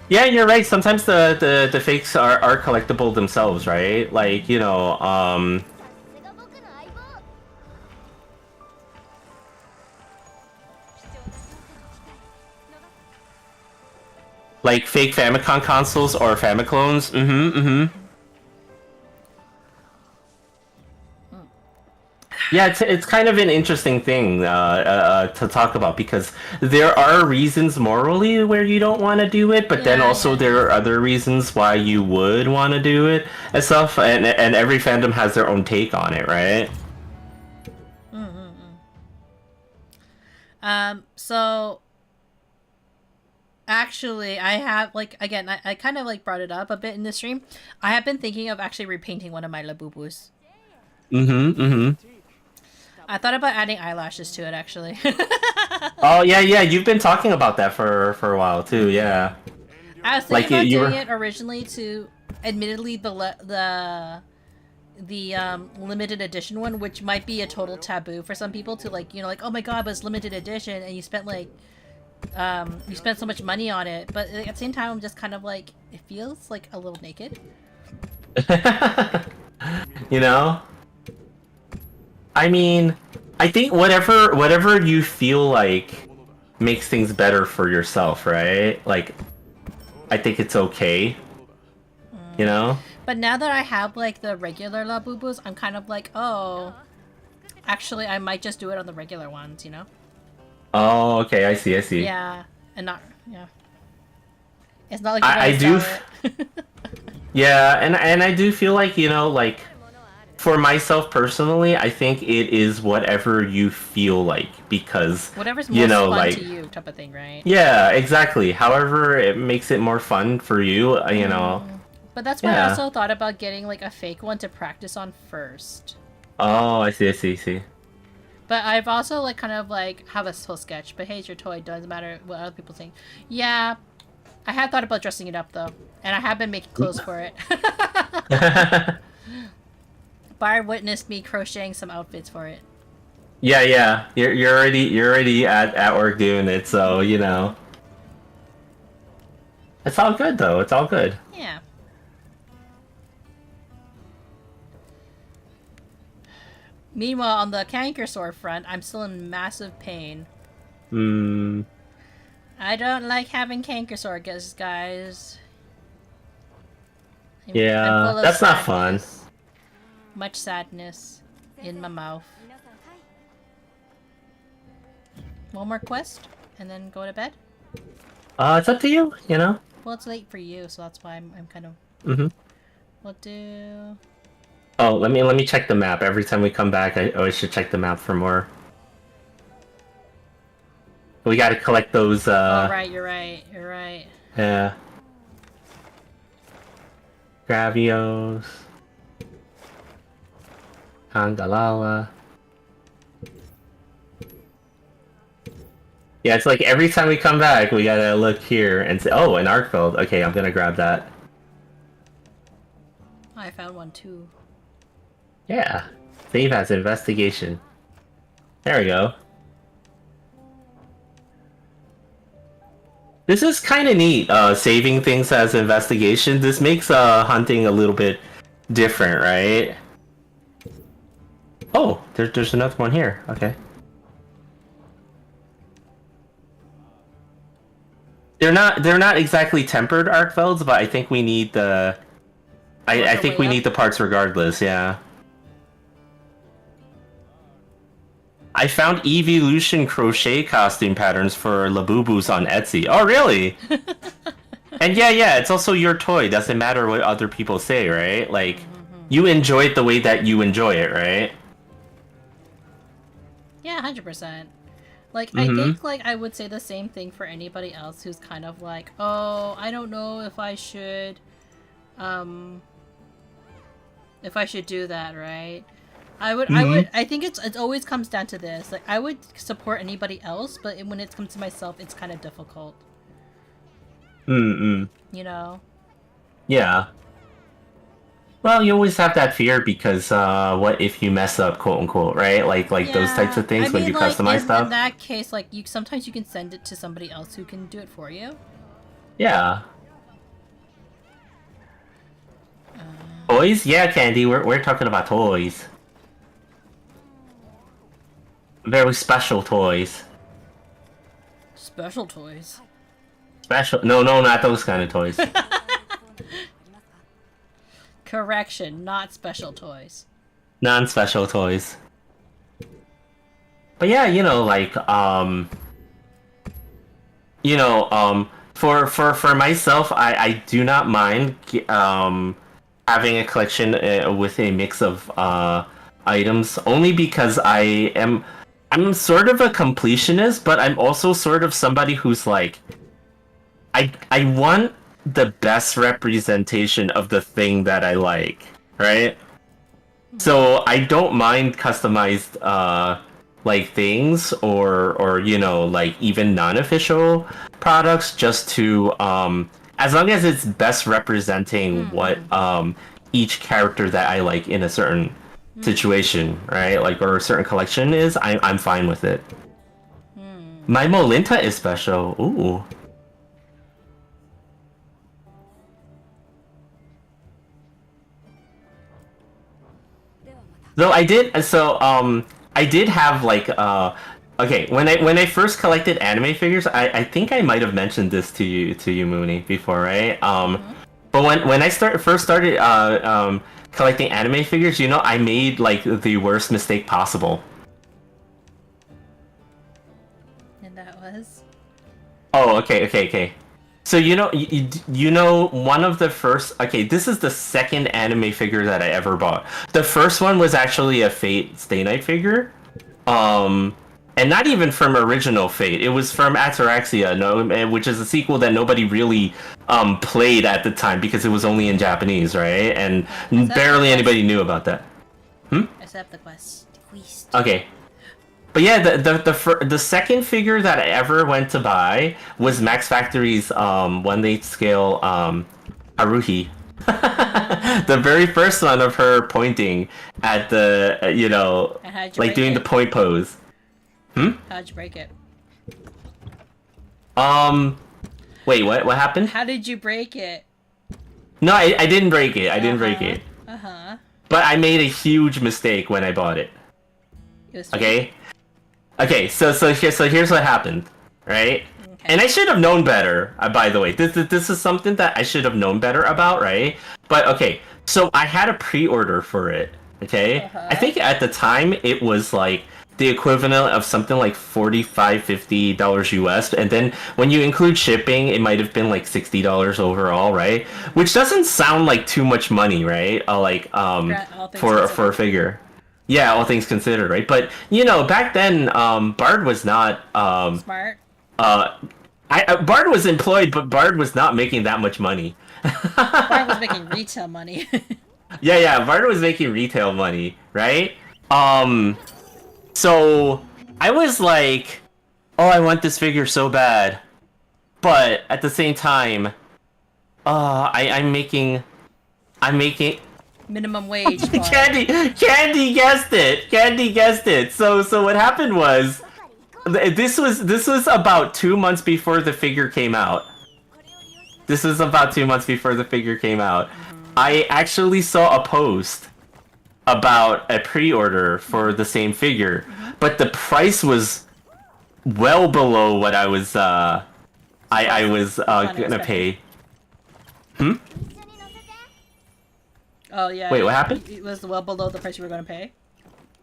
Yeah, you're right. Sometimes the fakes are collectible themselves, right? Like, you know, like fake Famicom consoles or Famiclones. Yeah, it's kind of an interesting thing to talk about because there are reasons morally where you don't want to do it, but then also there are other reasons why you would want to do it and stuff, and every fandom has their own take on it, right? So actually, I have, like, again, I kind of, like, brought it up a bit in the stream. I have been thinking of actually repainting one of my Labubus. I thought about adding eyelashes to it, actually. Oh, yeah, you've been talking about that for a while, too, yeah. I was thinking about doing it originally to, admittedly, the limited edition one, which might be a total taboo for some people to, like, you know, like, oh my god, but it's limited edition, and you spent, like, you spent so much money on it, but at the same time, I'm just kind of like, it feels like a little naked. You know? I mean, I think whatever you feel like makes things better for yourself, right? Like, I think it's okay. You know? But now that I have, like, the regular Labubus, I'm kind of like, oh, actually, I might just do it on the regular ones, you know? Oh, okay, I see. Yeah, and not, yeah. It's not like I do. Yeah, and I do feel like, you know, like, for myself personally, I think it is whatever you feel like, because whatever's most you know, fun like, to you, type of thing, right? Yeah, exactly. However, it makes it more fun for you, you know. But that's why I also thought about getting, like, a fake one to practice on first. Oh, I see. But I've also, like, kind of, like, have a whole sketch. But hey, it's your toy. Doesn't matter what other people think. Yeah, I have thought about dressing it up, though. And I have been making clothes for it. Bar witnessed me crocheting some outfits for it. Yeah. You're already at work doing it, so, you know. It's all good, though. It's all good. Yeah. Meanwhile, on the canker sore front, I'm still in massive pain. I don't like having canker sore, guys. Yeah, that's not fun. Much sadness in my mouth. One more quest, and then go to bed? It's up to you, you know? Well, it's late for you, so that's why I'm kind of... We'll do... Oh, let me check the map. Every time we come back, I always should check the map for more. We gotta collect those, Oh, right, you're right. Yeah. Gravios. Kandalala. Yeah, it's like every time we come back, we gotta look here and say, oh, an Arkfeld. Okay, I'm gonna grab that. I found one too. Yeah. Save as investigation. There we go. This is kind of neat, saving things as investigation. This makes hunting a little bit different, right? Oh, there's another one here. Okay. They're not exactly tempered Arkfelds, but I think we need the I think we need the parts regardless, yeah. I found Evolution crochet costume patterns for Labubus on Etsy. Oh, really? And yeah, it's also your toy. Doesn't matter what other people say, right? Like, you enjoy it the way that you enjoy it, right? Yeah, 100%. Like, I Mm-hmm. think, like, I would say the same thing for anybody else who's kind of like, oh, I don't know if I should, do that, right? I think it always comes down to this. Like, I would support anybody else, but when it comes to myself, it's kind of difficult. Mm-mm. You know? Yeah. Well, you always have that fear because what if you mess up, quote unquote, right? Like those types of things when you like, customize stuff. in that case, like, sometimes you can send it to somebody else who can do it for you. Yeah. Toys? Yeah, Candy. We're talking about toys. Very special toys. Special toys. Special? No, not those kind of toys. Correction, not special toys. Non-special toys. But yeah, like for myself, I do not mind having a collection with a mix of items, only because I'm sort of a completionist, but I'm also sort of somebody who's like I want the best representation of the thing that I like, right? So I don't mind customized like things or like even non-official products, just to as long as it's best representing what each character that I like in a certain situation, right? Like, or a certain collection is, I'm fine with it. My Molinta is special. Ooh. Though I did have like okay, when I first collected anime figures, I think I might have mentioned this to you Mooney, before, right? But when I first started collecting anime figures, I made like the worst mistake possible. And that was? Oh, okay. So one of the first. Okay, this is the second anime figure that I ever bought. The first one was actually a Fate Stay Night figure, and not even from original Fate. It was from Ataraxia, which is a sequel that nobody really played at the time because it was only in Japanese, right? And barely anybody knew about that. Accept the quest. Okay. But yeah, the second figure that I ever went to buy was Max Factory's 1/8 scale Haruhi. The very first one of her pointing at the like doing the point pose. How'd you break it? Wait, what happened? How did you break it? No, I didn't break it. I didn't break it. But I made a huge mistake when I bought it. Okay, so here's what happened, right? Okay. And I should have known better, by the way. This is something that I should have known better about, right? But okay, so I had a pre-order for it, okay? I think at the time it was like the equivalent of something like $45-50 US, and then when you include shipping, it might have been like $60 overall, right? Which doesn't sound like too much money, right? For a figure. Yeah, all things considered, right? But back then, Bard was not smart. Bard was employed, but Bard was not making that much money. Bard was making retail money. Yeah, Bard was making retail money, right? So I was like, oh, I want this figure so bad, but at the same time, I'm making minimum wage. Candy guessed it. So what happened was, this was about 2 months before the figure came out. I actually saw a post about a pre-order for the same figure, but the price was well below what I was gonna pay. Oh yeah. Wait, what happened? It was well below the price you were going to pay?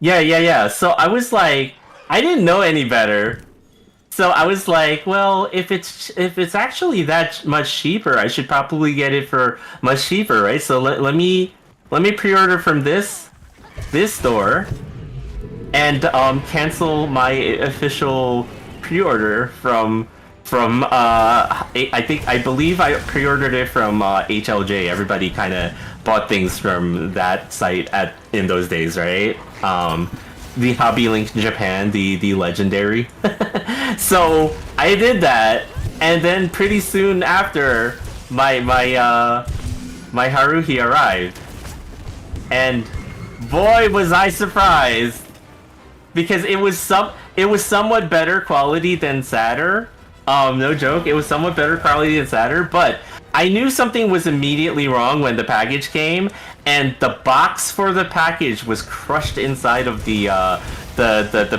Yeah. So I was like, I didn't know any better. So I was like, well, if it's actually that much cheaper, I should probably get it for much cheaper, right? So let me let me pre-order from this store, and cancel my official pre-order from I believe I pre-ordered it from HLJ. Everybody kind of bought things from that site in those days, right? The Hobby Link Japan, the legendary. So I did that, and then pretty soon after, my Haruhi arrived, and boy was I surprised, because it was somewhat better quality than Saturn. No joke, it was somewhat better quality than Saturn, but I knew something was immediately wrong when the package came, and the box for the package was crushed inside of the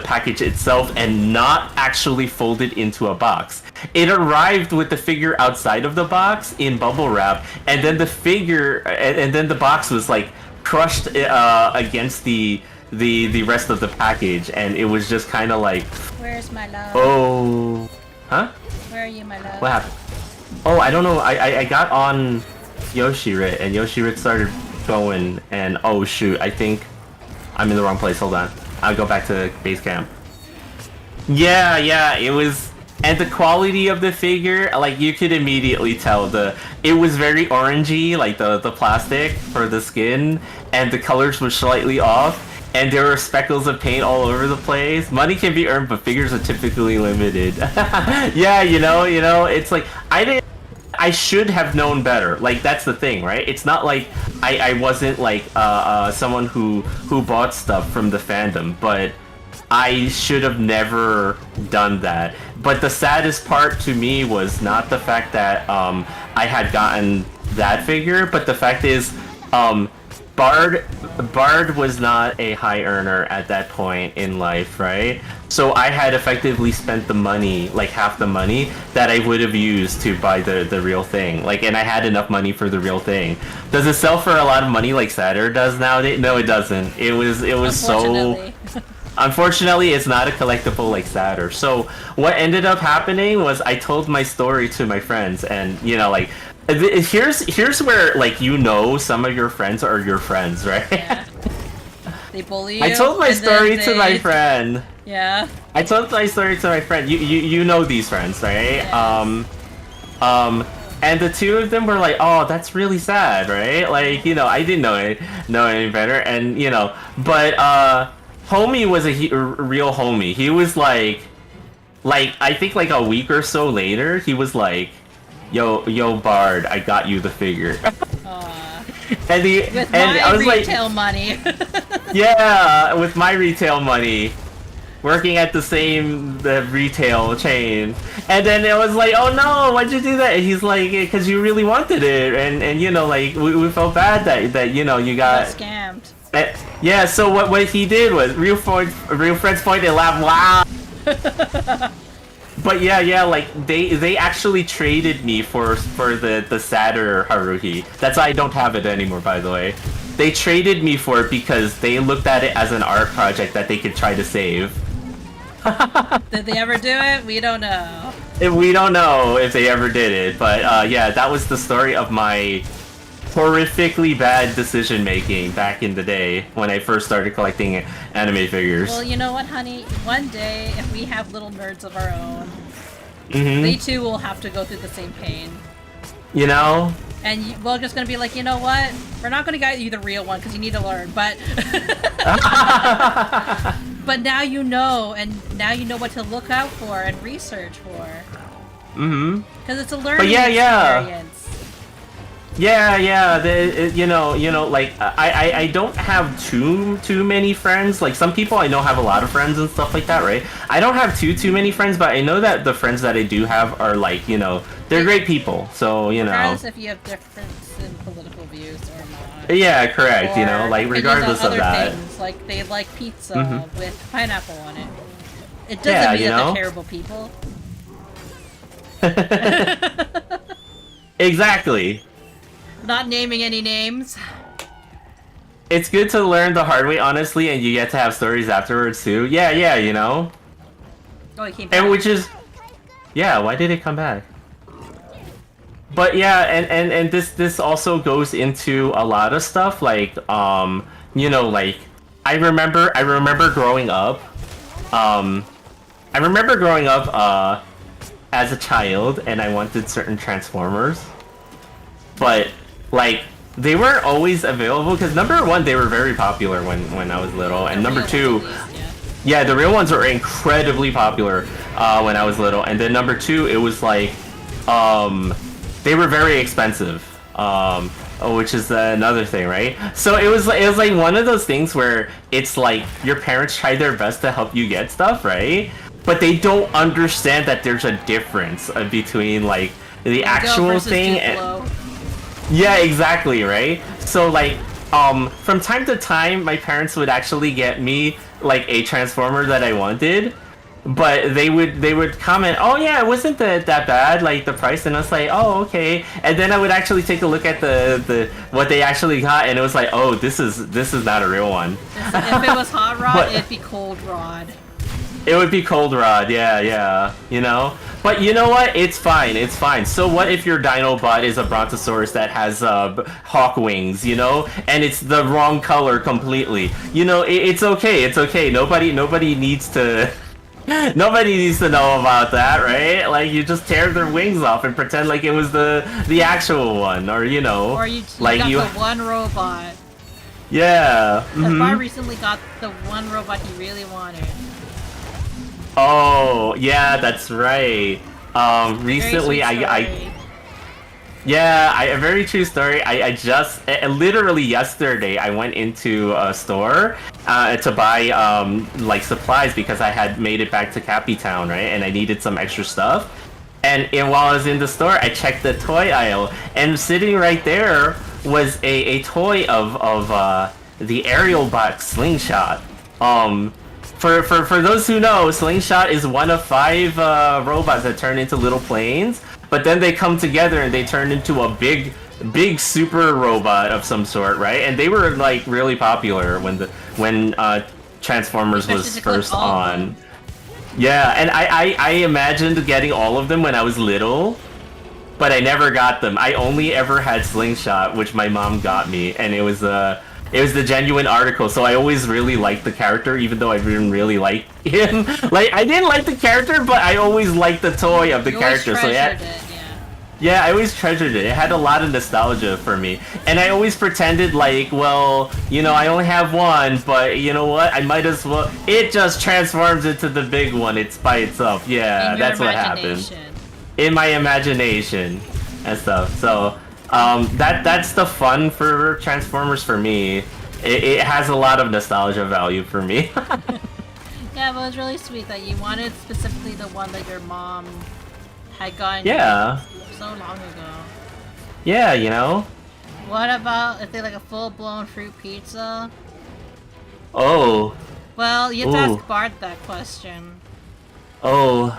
package itself and not actually folded into a box. It arrived with the figure outside of the box in bubble wrap, and then the figure, and then the box was like crushed against the rest of the package, and it was just kind of like, Where's my love? oh, huh? Where are you, my love? What happened? Oh, I don't know. I got on Yoshirit, and Yoshirit started going, and oh shoot, I think I'm in the wrong place. Hold on. I'll go back to base camp. Yeah, it was, and the quality of the figure, like, you could immediately tell it was very orangey, like the plastic for the skin, and the colors were slightly off, and there were speckles of paint all over the place. Money can be earned, but figures are typically limited. Yeah, you know, it's like, I should have known better. Like, that's the thing, right? It's not like I wasn't like someone who bought stuff from the fandom, but I should have never done that. But the saddest part to me was not the fact that I had gotten that figure, but the fact is Bard was not a high earner at that point in life, right? So I had effectively spent the money, like half the money that I would have used to buy the real thing. Like, and I had enough money for the real thing. Does it sell for a lot of money like Saturn does nowadays? No, it doesn't. It was so... Unfortunately, it's not a collectible like Saturn. So what ended up happening was I told my story to my friends, and you know, like, here's where, like, you know, some of your friends are your friends, right? Yeah. They bully you. I told my story to my friend. Yeah. I told my story to my friend. You know these friends, right? Yes. And the two of them were like, "Oh, that's really sad, right?" Like, you know, I didn't know any better, and you know, but homie was a real homie. He was like I think like a week or so later, he was like, Yo, Bard, I got you the figure. And with my I was retail like, money. yeah, with my retail money, working at the retail chain. And then it was like, oh no, why'd you do that? And he's like, because you really wanted it, and you know, like, we felt bad that you know, you got scammed. Yeah, so what he did was real friends point and laugh, wow. But yeah, like they actually traded me for the Saturn Haruhi. That's why I don't have it anymore, by the way. They traded me for it because they looked at it as an art project that they could try to save. Did they ever do it? We don't know. We don't know if they ever did it, but yeah, that was the story of my horrifically bad decision making back in the day when I first started collecting anime figures. Well, you know what, honey? One day, if we have little nerds of our own, they too will have to go through the same pain. You know? And we're just gonna be like, you know what? We're not gonna get you the real one because you need to learn, but but now you know, and now you know what to look out for and research for. Because it's a learning experience. Yeah, you know, like, I don't have too many friends. Like, some people I know have a lot of friends and stuff like that, right? I don't have too many friends, but I know that the friends that I do have are, like, you know, they're great people, so, you know. Regardless if you have difference in political views or not. Yeah, correct, or you know, like, regardless of that. Things, like, they like pizza with pineapple on it. It doesn't mean that they're terrible people. Exactly. Not naming any names. It's good to learn the hard way, honestly, and you get to have stories afterwards too. Yeah, you know. Oh, it came back. And which is, yeah. Why did it come back? but yeah, and this also goes into a lot of stuff like like I remember growing up um I remember growing up as a child and I wanted certain Transformers, but like they weren't always available because number one, they were very popular when I was little, and number two, yeah, the real ones were incredibly popular when I was little, and then number two, it was like they were very expensive, which is another thing, right? So it was like one of those things where it's like your parents try their best to help you get stuff, right? But they don't understand that there's a difference between like the actual thing and yeah, exactly, right? So like from time to time my parents would actually get me like a Transformer that I wanted, but they would comment, oh yeah, it wasn't that bad, like the price, and I was like, oh okay, and then I would actually take a look at the what they actually got, and it was like, oh, this is not a real one. If it was Hot Rod, it'd be Cold Rod. It would be Cold Rod, yeah, you know? But you know what? It's fine. So what if your Dinobot is a Brontosaurus that has hawk wings, you know? And it's the wrong color completely. You know, it's okay. Nobody needs to... Nobody needs to know about that, right? Like, you just tear their wings off and pretend like it was the actual one, or, you know... Or you like got the one robot. Yeah. Because I recently got the one robot he really wanted. Oh, yeah, that's right. Recently, a very true story. I just, literally yesterday, I went into a store to buy, like, supplies because I had made it back to Cappy Town, right? And I needed some extra stuff. And while I was in the store, I checked the toy aisle, and sitting right there was a toy of the Aerial Bot Slingshot. For those who know, Slingshot is one of 5 robots that turn into little planes, but then they come together and they turn into a big super robot of some sort, right? And they were like really popular when Transformers was first on. Yeah, and I imagined getting all of them when I was little, but I never got them. I only ever had Slingshot, which my mom got me, and it was the genuine article, so I always really liked the character, even though I didn't really like him. Like, I didn't like the character, but I always liked the toy of the character. So yeah, I always treasured it. It had a lot of nostalgia for me. And I always pretended like, well, you know, I only have one, but you know what? I might as well... It just transforms into the big one. It's by itself. Yeah, that's what happened. In my imagination and stuff. So... that's the fun for Transformers for me. It has a lot of nostalgia value for me. Yeah, but it was really sweet that you wanted specifically the one that your mom had gotten so long ago. Yeah, you know? What about if they like a full-blown fruit pizza? Oh. Well, you have to ask Bart that question. Oh.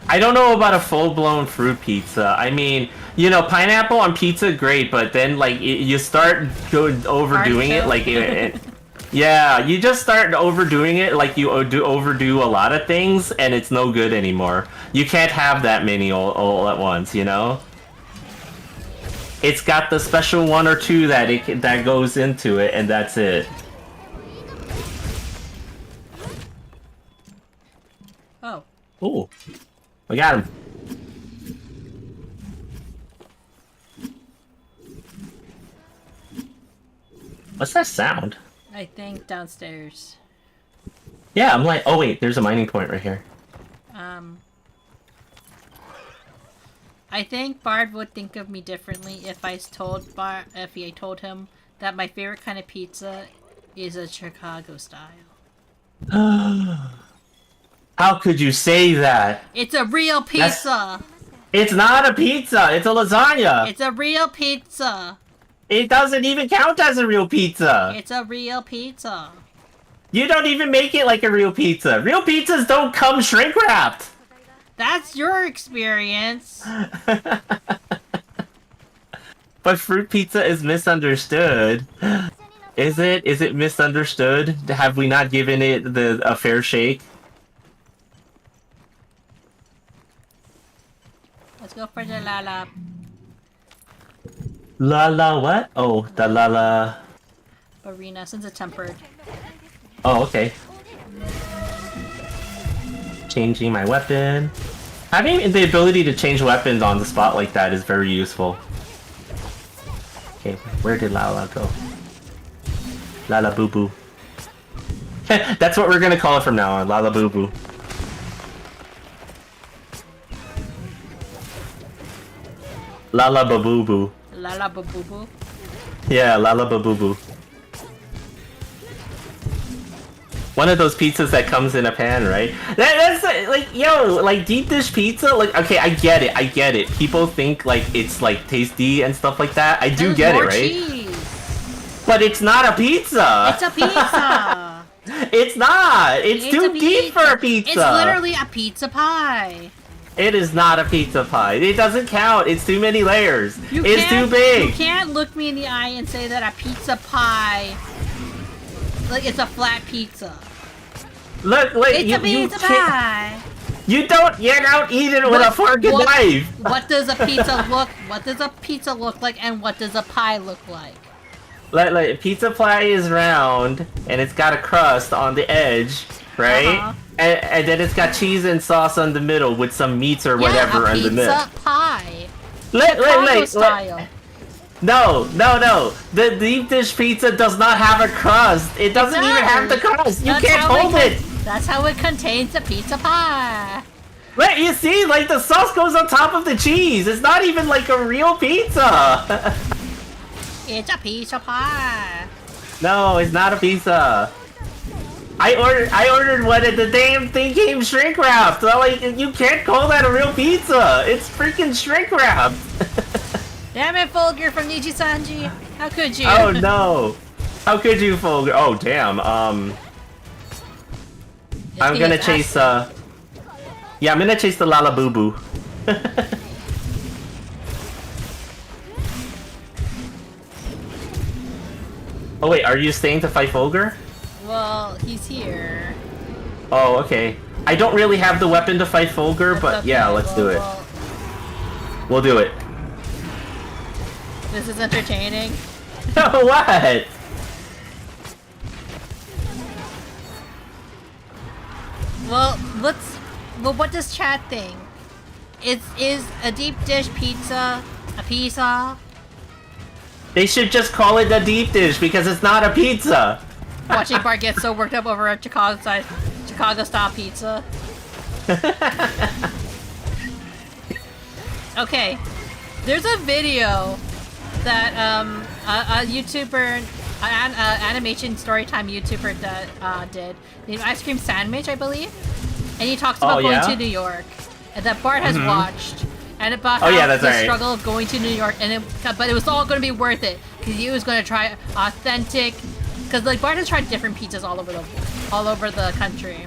I don't know about a full-blown fruit pizza. I mean, you know, pineapple on pizza, great, but then, like, you start overdoing it, like, yeah, you just start overdoing it, like you overdo a lot of things, and it's no good anymore. You can't have that many all at once, you know? It's got the special 1 or 2 that goes into it, and that's it. Oh. Ooh. We got him. What's that sound? I think downstairs. Yeah, I'm like, oh wait, there's a mining point right here. I think Bard would think of me differently if I told him that my favorite kind of pizza is a Chicago style. How could you say that? It's a real pizza! It's not a pizza, it's a lasagna! It's a real pizza! It doesn't even count as a real pizza! It's a real pizza! You don't even make it like a real pizza! Real pizzas don't come shrink-wrapped! That's your experience! But fruit pizza is misunderstood. Is it? Is it misunderstood? Have we not given it a fair shake? Let's go for the lalap. Lala what? Oh, the Lala. Arena, since it's tempered. Oh, okay. Changing my weapon. Having the ability to change weapons on the spot like that is very useful. Okay, where did Lala go? Lala Boo Boo. That's what we're gonna call it from now on, Lala Boo Boo. Lala Boo Boo. Lala boo boo boo. Yeah, Lala Boo Boo. One of those pizzas that comes in a pan, right? That's like, yo, like deep dish pizza. Like, okay, I get it. People think like it's like tasty and stuff like that. I do get it, right? Cheese. But it's not a pizza. It's a pizza. It's not. It's too deep for a pizza. It's literally a pizza pie. It is not a pizza pie. It doesn't count. It's too many layers. It's too You big. can't look me in the eye and say that a pizza pie, like it's a flat pizza. Look, It's a pizza pie. You don't eat it with a fork and knife. What does a pizza look? What does a pizza look like, and what does a pie look like? Like pizza pie is round and it's got a crust on the edge, right? Uh-huh. And then it's got cheese and sauce on the middle with some meats or whatever in the middle. Pizza pie. Chicago Style. No. The deep dish pizza does not have a crust. It doesn't even have the crust. You can't hold it. That's how it contains a pizza pie. Right, you see, like the sauce goes on top of the cheese. It's not even like a real pizza. It's a pizza pie. No, it's not a pizza. I ordered one and the damn thing came shrink wrapped. So like, you can't call that a real pizza. It's freaking shrink wrapped. Damn it, Fulgur from Niji Sanji. How could you? Oh no. How could you, Fulgur? Oh damn. I'm gonna chase yeah, I'm gonna chase the Lala Boo Boo. Oh wait, are you staying to fight Fulgur? Well, he's here. Oh, okay. I don't really have the weapon to fight Fulgur, That's but okay. yeah, let's do it. Well, We'll do it. this is entertaining. What? Well, what does chat think? Is a deep dish pizza a pizza? They should just call it a deep dish because it's not a pizza. Watching Bart get so worked up over a Chicago style pizza. Okay, there's a video that a YouTuber, animation storytime YouTuber that did named Ice Cream Sandwich, I believe, and he talks about going to New York, and that Bart has watched, and about how the struggle of going to New York, but it was all going to be worth it because he was going to try authentic, because like Bart has tried different pizzas all over the country.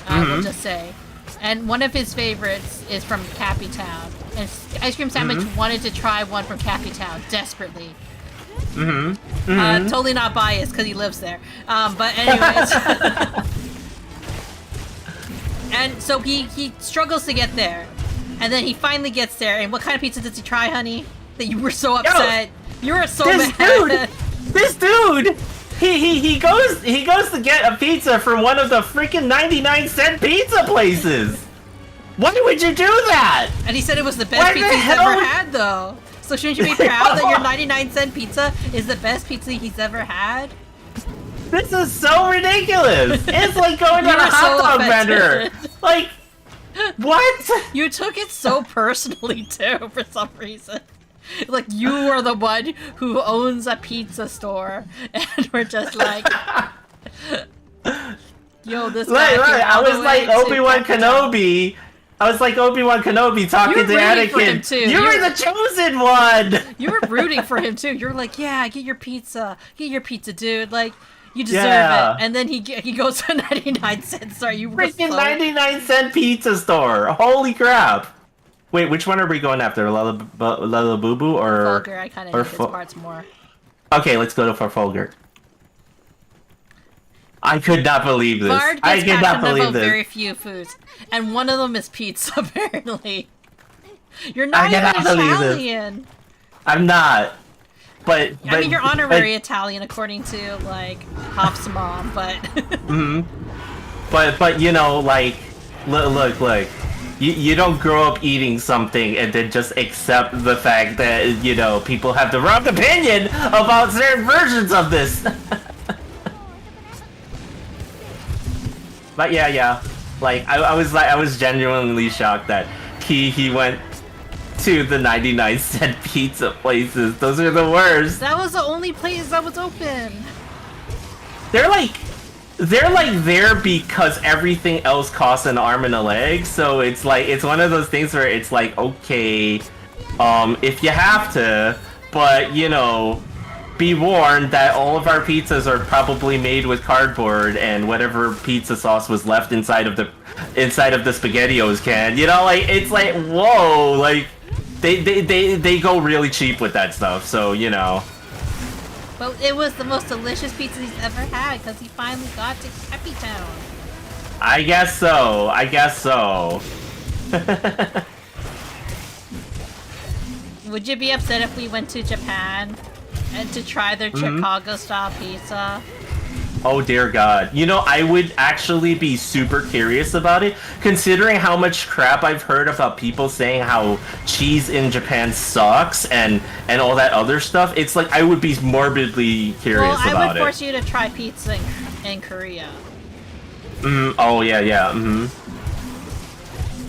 We'll just say. And one of his favorites is from Cappy Town. And Ice Cream Sandwich wanted to try one from Cappy Town desperately. Totally not biased because he lives there. But anyways. And so he struggles to get there. And then he finally gets there. And what kind of pizza does he try, honey? That you were so upset. You were so mad. This dude! He goes to get a pizza from one of the freaking 99-cent pizza places. Why would you do that? And he said it was the best pizza he's ever had, though. So shouldn't you be proud that your 99-cent pizza is the best pizza he's ever had? This is so ridiculous. It's like going to a hot dog vendor. Like, what? You took it so personally too, for some reason. Like you are the one who owns a pizza store, and we're just like, yo, this guy. I was like Obi-Wan Kenobi. I was like Obi-Wan Kenobi talking to Anakin. You were the chosen one. You were rooting for him too. You're like, yeah, get your pizza, dude. Like, you deserve it. And then he goes to 99-cent store. You freaking 99-cent pizza store. Holy crap. Wait, which one are we going after? Lala Boo Boo or Fulgur? I kind of like his parts more. Okay, let's go for Fulgur. I could not believe this. I could not believe this. Very few foods, and one of them is pizza. Apparently, you're not even Italian. I'm not. I mean, you're honorary Italian according to like Hop's mom, but. But you know, like, look. You don't grow up eating something and then just accept the fact that, you know, people have the wrong opinion about certain versions of this. But yeah. Like, I was genuinely shocked that he went to the 99-cent pizza places. Those are the worst. That was the only place that was open. They're like there because everything else costs an arm and a leg, so it's like, it's one of those things where it's like, okay, if you have to, but you know, be warned that all of our pizzas are probably made with cardboard and whatever pizza sauce was left inside of the SpaghettiOs can, you know, like, it's like, whoa, like, they go really cheap with that stuff, so, you know. But it was the most delicious pizza he's ever had because he finally got to Happy Town. I guess so. Would you be upset if we went to Japan and to try their Chicago-style pizza? Oh dear God. You know, I would actually be super curious about it, considering how much crap I've heard about people saying how cheese in Japan sucks and all that other stuff. It's like, I would be morbidly curious about it. Well, I would force you to try pizza in Korea. Oh yeah.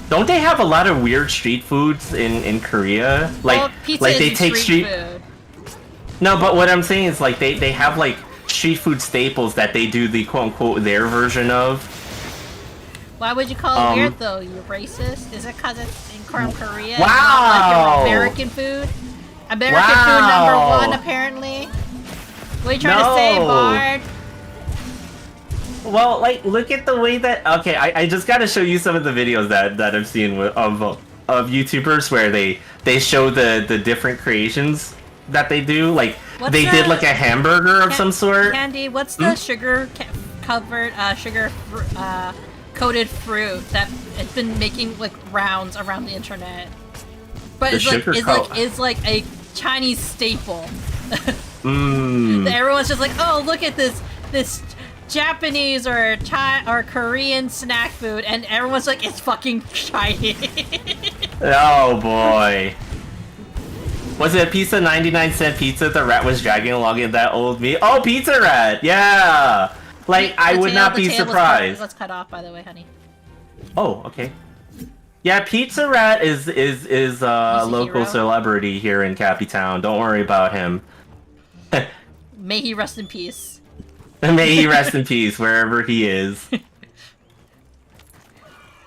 Don't they have a lot of weird street foods in Korea? Like, well, pizza like they isn't take street food. No, but what I'm saying is, like, they have like street food staples that they do the quote-unquote their version of. Why would you call it weird though? You racist? Is it because it's in Korea? Wow! Not like American food? American food number one, apparently? What are you trying to say, Bard? Well, like, look at the way that... Okay, I just gotta show you some of the videos that I've seen of YouTubers where they show the different creations that they do. Like, they did like a hamburger of some sort. Candy, what's the coated fruit that it's been making like rounds around the internet? But it's like a Chinese staple. Everyone's just like, oh, look at this Japanese or Korean snack food, and everyone's like, it's fucking Chinese. Oh boy. Was it a piece of 99-cent pizza the rat was dragging along in that old meat? Oh, Pizza Rat! Yeah! Like, I would not be surprised. Let's cut off, by the way, honey. Oh, okay. Yeah, Pizza Rat is a local celebrity here in Cappy Town. Don't worry about him. May he rest in peace. May he rest in peace wherever he is.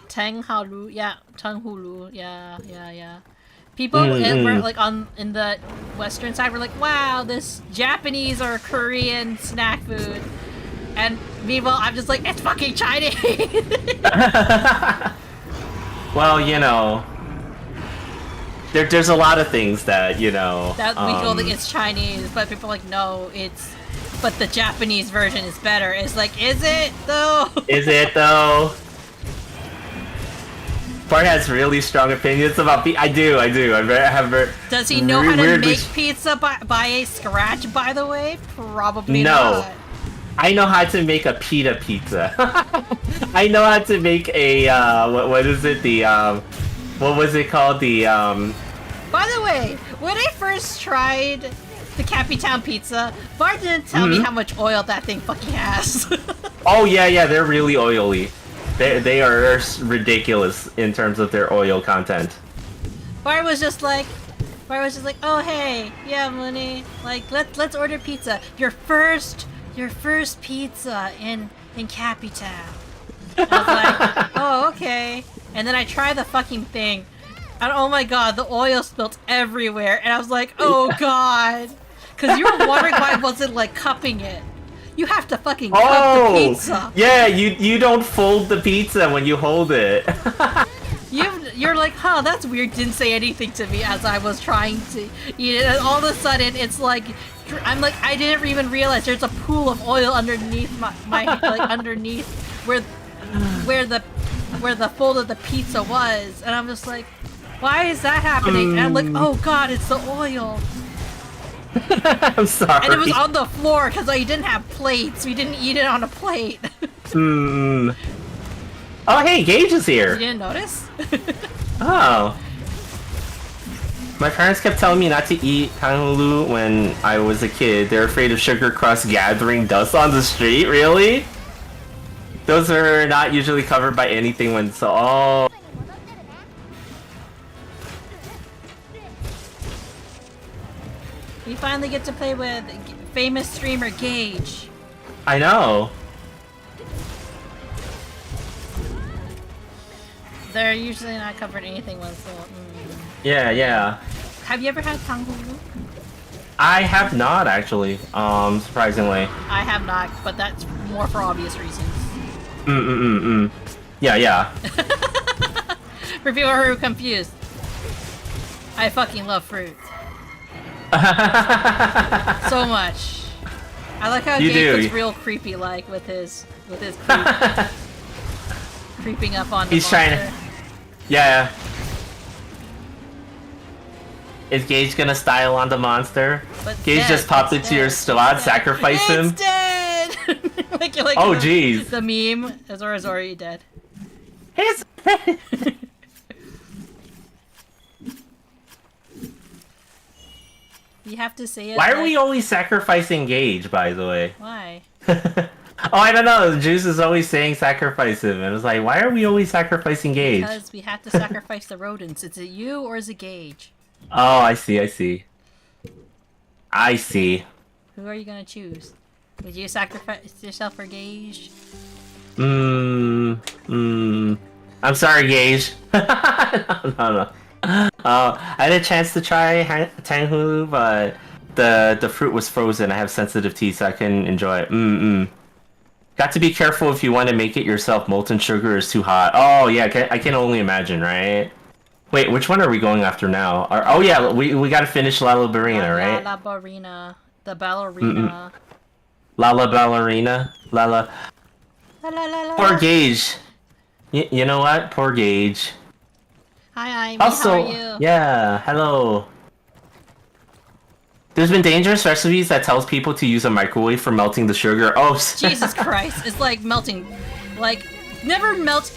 Tanghulu, yeah, Tanghulu, yeah. People were like in the western side were like, wow, this Japanese or Korean snack food, and meanwhile I'm just like, it's fucking Chinese. Well, you know, there's a lot of things that, you know, that we feel like it's Chinese, but people are like, no, but the Japanese version is better. It's like, is it though? Is it though? Bart has really strong opinions about pizza. I do. I have. Does he know how to make pizza by a scratch, by the way? Probably not. I know how to make a pita pizza. I know how to make a, what is it? What was it called? By the way, when I first tried the Cappy Town pizza, Bart didn't tell me how much oil that thing fucking has. Oh, yeah, they're really oily. They are ridiculous in terms of their oil content. Bart was just like, oh hey, yeah, Munii, like let's order pizza. Your first pizza in Cappy Town. I was like, oh okay. And then I tried the fucking thing, and oh my god, the oil spilled everywhere, and I was like, oh god, because you were wondering why I wasn't like cupping it. You have to fucking cup the pizza. Yeah, you don't fold the pizza when you hold it. You're like, huh, that's weird. Didn't say anything to me as I was trying to eat it, and all of a sudden it's like, I'm like, I didn't even realize there's a pool of oil underneath my like underneath where the fold of the pizza was, and I'm just like, why is that happening? And I'm like, oh god, it's the oil. I'm sorry. And it was on the floor because I didn't have plates. We didn't eat it on a plate. Hmm. Oh, hey, Gage is You here. didn't notice? Oh. My parents kept telling me not to eat tanghulu when I was a kid. They're afraid of sugar crust gathering dust on the street. Really? Those are not usually covered by anything when so. Oh. We finally get to play with famous streamer Gage. I know. They're usually not covered anything with so. Yeah, yeah. Have you ever had tanghulu? I have not actually. Surprisingly. I have not, but that's more for obvious reasons. Yeah, yeah. For people who are confused, I fucking love fruit so much. I like how You Gabe do. looks real creepy, like with his creeping up on the He's trying monster. to. Yeah. Is Gage gonna style on the monster? But Gage dead, just popped it's into your dead, squad, it's dead. sacrifice him. It's dead! like Oh, the, jeez. The meme, Azora's already dead. It's You have to say it. Why are like- we always sacrificing Gage, by the way? Why? Oh, I don't know. Juice is always saying sacrifice him. And it's like, why are we always sacrificing Gage? Because we have to sacrifice the rodents. Is it you or is it Gage? Oh, I see, I see. I see. Who are you gonna choose? Would you sacrifice yourself for Gage? I'm sorry, Gage. No. I had a chance to try tanghulu, but the fruit was frozen. I have sensitive teeth, so I couldn't enjoy it. Got to be careful if you want to make it yourself. Molten sugar is too hot. Oh yeah, I can only imagine, right? Wait, which one are we going after now? Oh yeah, we gotta finish Lala Ballerina, right? La Ballerina. The ballerina. Lala Ballerina. Lala. La la la la. Poor Gage. You know what? Poor Gage. Hi, Amy. Also, How are you? yeah, hello. There's been dangerous recipes that tells people to use a microwave for melting the sugar. Oh, Jesus Christ. It's like melting. Like, never melt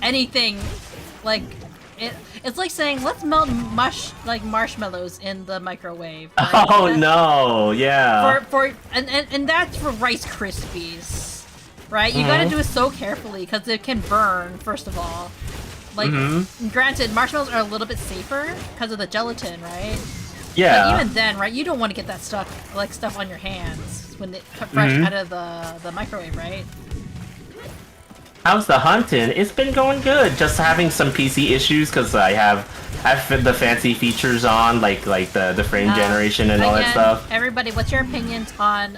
anything. Like, it's like saying, let's melt marshmallows in the microwave. Like, oh no, yeah. And that's for Rice Krispies, right? You gotta do it so carefully because it can burn. First of all, like, granted, marshmallows are a little bit safer because of the gelatin, right? Yeah. But even then, right? You don't want to get that stuff on your hands when they come fresh out of the microwave, right? How's the hunting? It's been going good. Just having some PC issues because I have the fancy features on, like the frame generation and all that Again, stuff. Everybody, what's your opinions on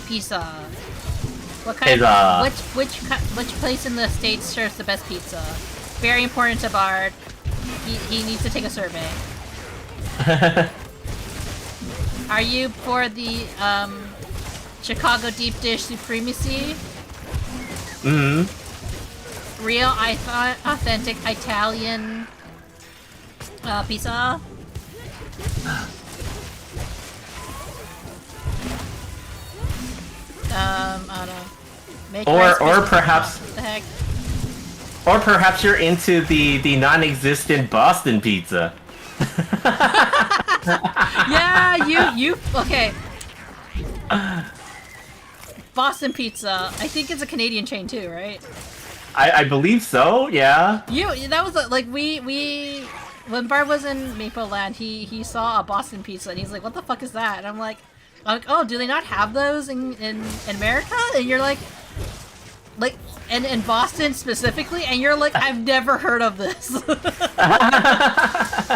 pizza? What kind of which place in the States serves the best pizza? Very important to Bard. He needs to take a survey. Are you for the Chicago deep dish supremacy? Real authentic Italian pizza? I don't know. Make rice Or Krispies. perhaps What the heck? or perhaps you're into the non-existent Boston pizza. Yeah, you okay. Boston Pizza. I think it's a Canadian chain too, right? I believe so. Yeah. That was like we when Bart was in Maple Land, he saw a Boston Pizza and he's like, "What the fuck is that?" And I'm like, "Oh, do they not have those in America?" And you're like, and in Boston specifically, and you're like, "I've never heard of this."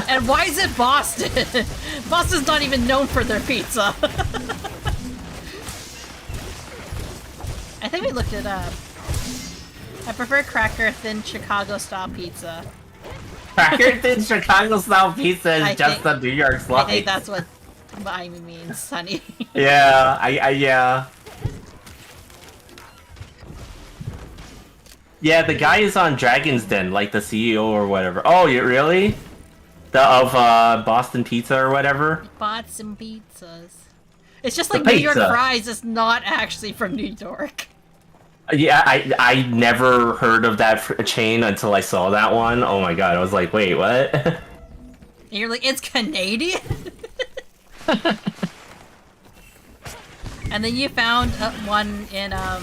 And why is it Boston? Boston's not even known for their pizza. I think we looked it up. I prefer cracker thin Chicago style pizza. Cracker thin Chicago style pizza is just a New York slice. I think that's what Amy means, honey. Yeah, I yeah. Yeah, the guy is on Dragon's Den, like the CEO or whatever. Oh, you really? Boston Pizza or whatever. Bought some pizzas. It's just The like New York pizza. Fries is not actually from New York. Yeah, I never heard of that chain until I saw that one. Oh my god, I was like, wait, what? And you're like, it's Canadian? And then you found one in a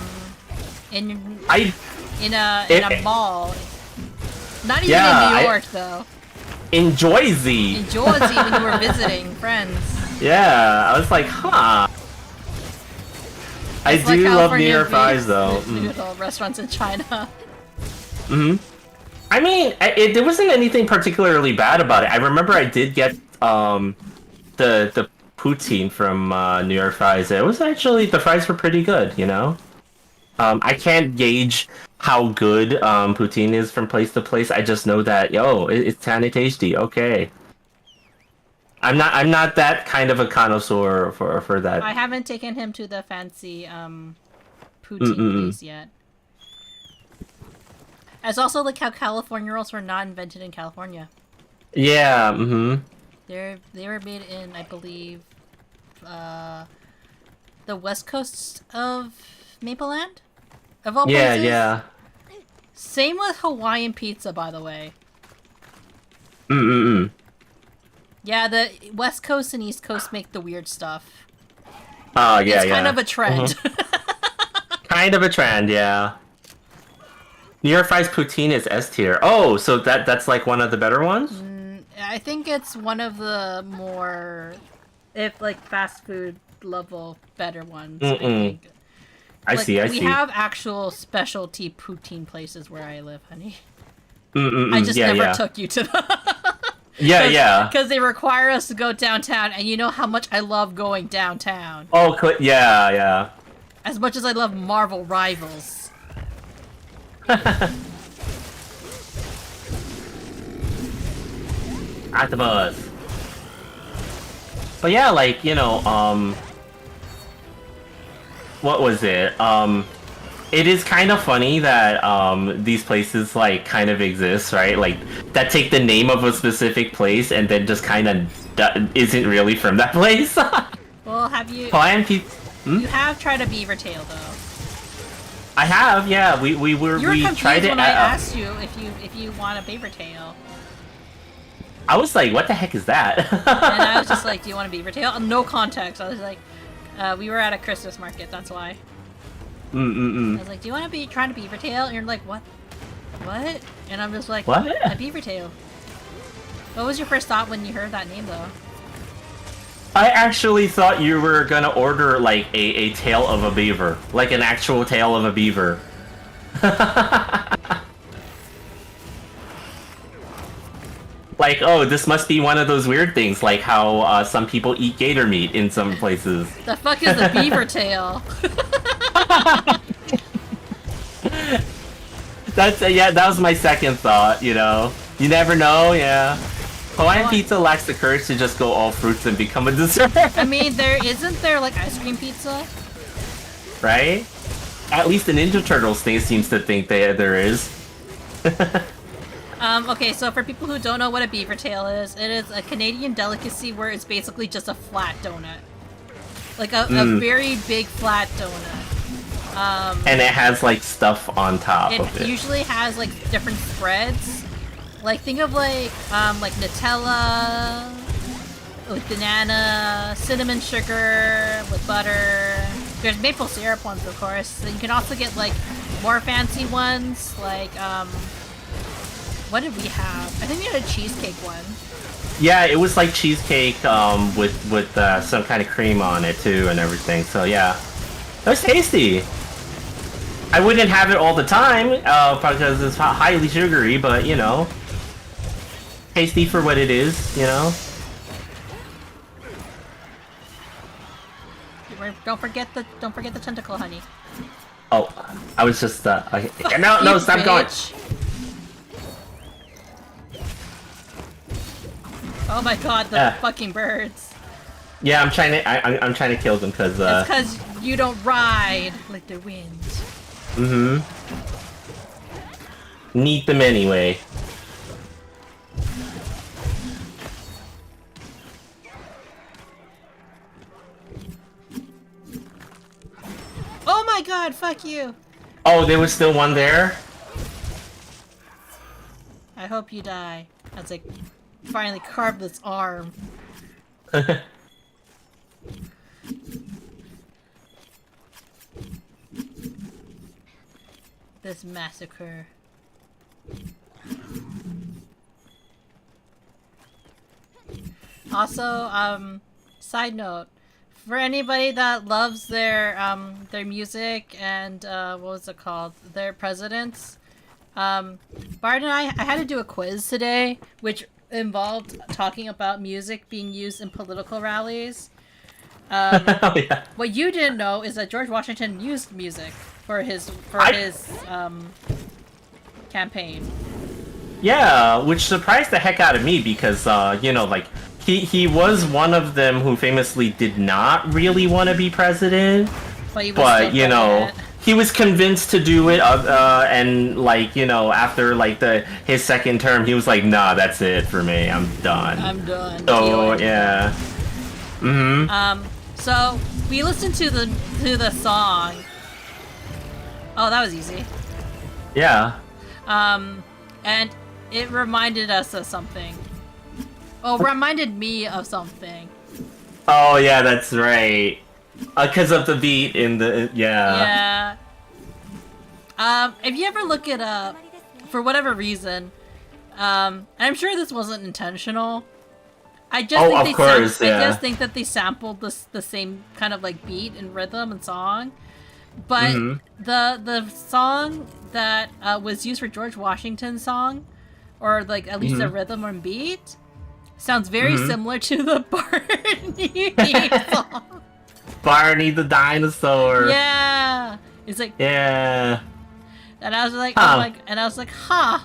mall. Not even in New York though. In Jersey. In Jersey when you were visiting friends. Yeah, I was like, huh. I It's like do love New California York fries though. Noodle restaurants in China. I mean, there wasn't anything particularly bad about it. I remember I did get the poutine from New York Fries. It was actually, the fries were pretty good, you know? I can't gauge how good poutine is from place to place. I just know that, it's kinda tasty. Okay. I'm not that kind of a connoisseur for that. I haven't taken him to the fancy poutine place yet. It's also like how California rolls were not invented in California. Yeah, They were made in, I believe, the west coast of Mapleland? Of all places? Yeah. Same with Hawaiian pizza, by the way. Yeah, the west coast and east coast make the weird stuff. Oh, yeah, It's kind of a trend. Kind of a trend, yeah. New York Fries poutine is S tier. Oh, so that's like one of the better ones? I think it's one of the more, if like fast food level, better ones. I think. I see. We have actual specialty poutine places where I live, honey. I I just never took you to them. Yeah. Because they require us to go downtown, and you know how much I love going downtown. Oh, yeah. As much as I love Marvel Rivals. Octopus. But yeah, like, what was it? It is kind of funny that these places like kind of exist, right? Like that take the name of a specific place and then just kind of isn't really from that place. Well, have you? Hawaiian pizza. You have tried a beaver tail though. I have, yeah. We You were confused tried it. when I asked you if you want a beaver tail. I was like, what the heck is that? And I was just like, do you want a beaver tail? No context. I was like, we were at a Christmas market, that's why. I was like, do you want to be trying a beaver tail? And you're like, what? What? And I'm just like, What? A beaver tail. What was your first thought when you heard that name, though? I actually thought you were gonna order like a tail of a beaver, like an actual tail of a beaver. Like, oh, this must be one of those weird things, like how some people eat gator meat in some places. The fuck is a beaver tail? That was my second thought, You never know, yeah. Hawaiian pizza lacks the courage to just go all fruits and become a dessert. I mean, isn't there like ice cream pizza? Right? At least the Ninja Turtles thing seems to think there is. Okay, so for people who don't know what a beaver tail is, it is a Canadian delicacy where it's basically just a flat donut. Like a very big flat donut. And it has like stuff on top of It it. usually has like different spreads. Like think of like Nutella, with banana, cinnamon sugar, with butter. There's maple syrup ones, of course. So you can also get like more fancy ones, like what did we have? I think we had a cheesecake one. Yeah, it was like cheesecake with some kind of cream on it too and everything. So yeah, it was tasty. I wouldn't have it all the time because it's highly sugary, but tasty for what it is. Don't forget the tentacle, honey. Oh, I was just okay. No, stop going. Oh my god, the fucking birds. Yeah, I'm trying to kill them because It's because you don't ride like the wind. Need them anyway. my god, fuck you! Oh, there was still one there? I hope you die. As I finally carve this arm. This massacre. Also, side note, for anybody that loves their music and what was it called? Their presidents. Bart and I had to do a quiz today, which involved talking about music being used in political rallies. Oh, yeah. What you didn't know is that George Washington used music for his campaign. Yeah, which surprised the heck out of me because, you know, like, he was one of them who famously did not really want to be president. But you know, he was convinced to do it, and, like, you know, after, like, his second term, he was like, nah, that's it for me, I'm done. I'm done. So, yeah. Mm-hmm. So, we listened to the song. Oh, that was easy. Yeah. And it reminded us of something. Oh, reminded me of something. Oh, yeah, that's right. Because of the beat in the... Yeah. Yeah. If you ever look it up, for whatever reason, and I'm sure this wasn't intentional, I just think that they sampled the same kind of, like, beat and rhythm and song. But the song that was used for George Washington's song, or, like, at least the rhythm and beat, sounds very similar to the Barney song. Barney the dinosaur. Yeah. It's like... Yeah. And I was like, Huh. huh.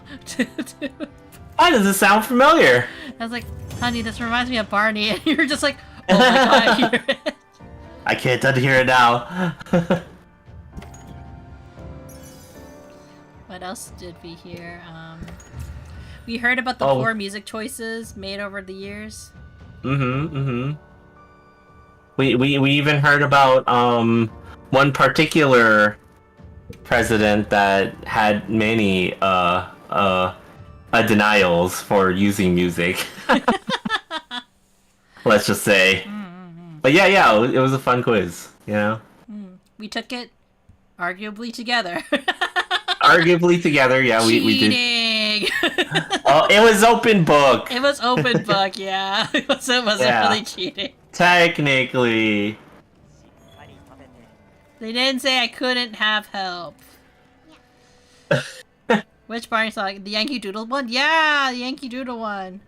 Why does it sound familiar? I was like, honey, this reminds me of Barney. And you were just like, oh my god, I hear it. I can't unhear it now. What else did we hear? We heard about the poor music choices made over the years. We even heard about one particular president that had many denials for using music. Let's just say. But yeah, it was a fun quiz, you know? We took it arguably together. Arguably together, yeah, we did. Cheating! Oh, it was open book. It was open book, yeah. It wasn't really cheating. Technically. They didn't say I couldn't have help. Which Barney song? The Yankee Doodle one? Yeah, the Yankee Doodle one.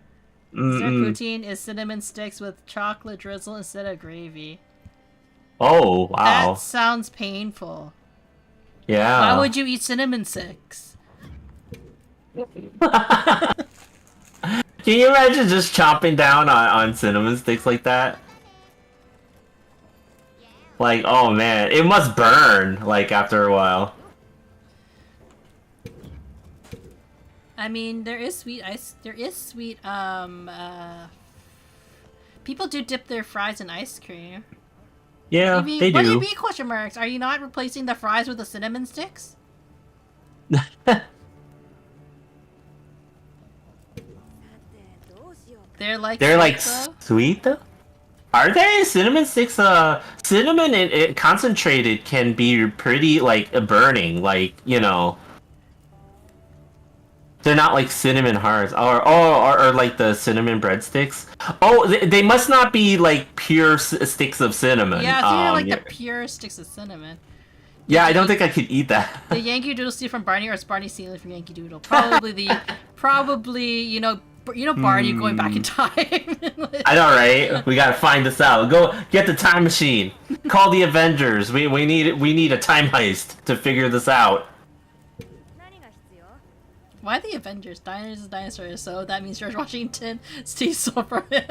Their poutine is cinnamon sticks with chocolate drizzle instead of gravy. Oh, wow. That sounds painful. Yeah. Why would you eat cinnamon sticks? Can you imagine just chopping down on cinnamon sticks like that? Like, oh man, it must burn, like, after a while. I mean, there is sweet ice. There is sweet, people do dip their fries in ice cream. Yeah, they do. What do you mean, question marks? Are you not replacing the fries with the cinnamon sticks? They're like sweet though? Are they? Cinnamon sticks, cinnamon it concentrated can be pretty, like, burning, like, you know. They're not like cinnamon hearts, or like the cinnamon breadsticks. Oh, they must not be like pure sticks of cinnamon. Yeah, I think they're like the pure sticks of cinnamon. Yeah, I don't think I could eat that. The Yankee Doodle steal from Barney, or is Barney stealing from Yankee Doodle? Probably, you know Barney going back in time. I know, right? We gotta find this out. Go get the time machine. Call the Avengers. We need a time heist to figure this out. Why the Avengers? Diners is dinosaurs, so that means George Washington steals from him.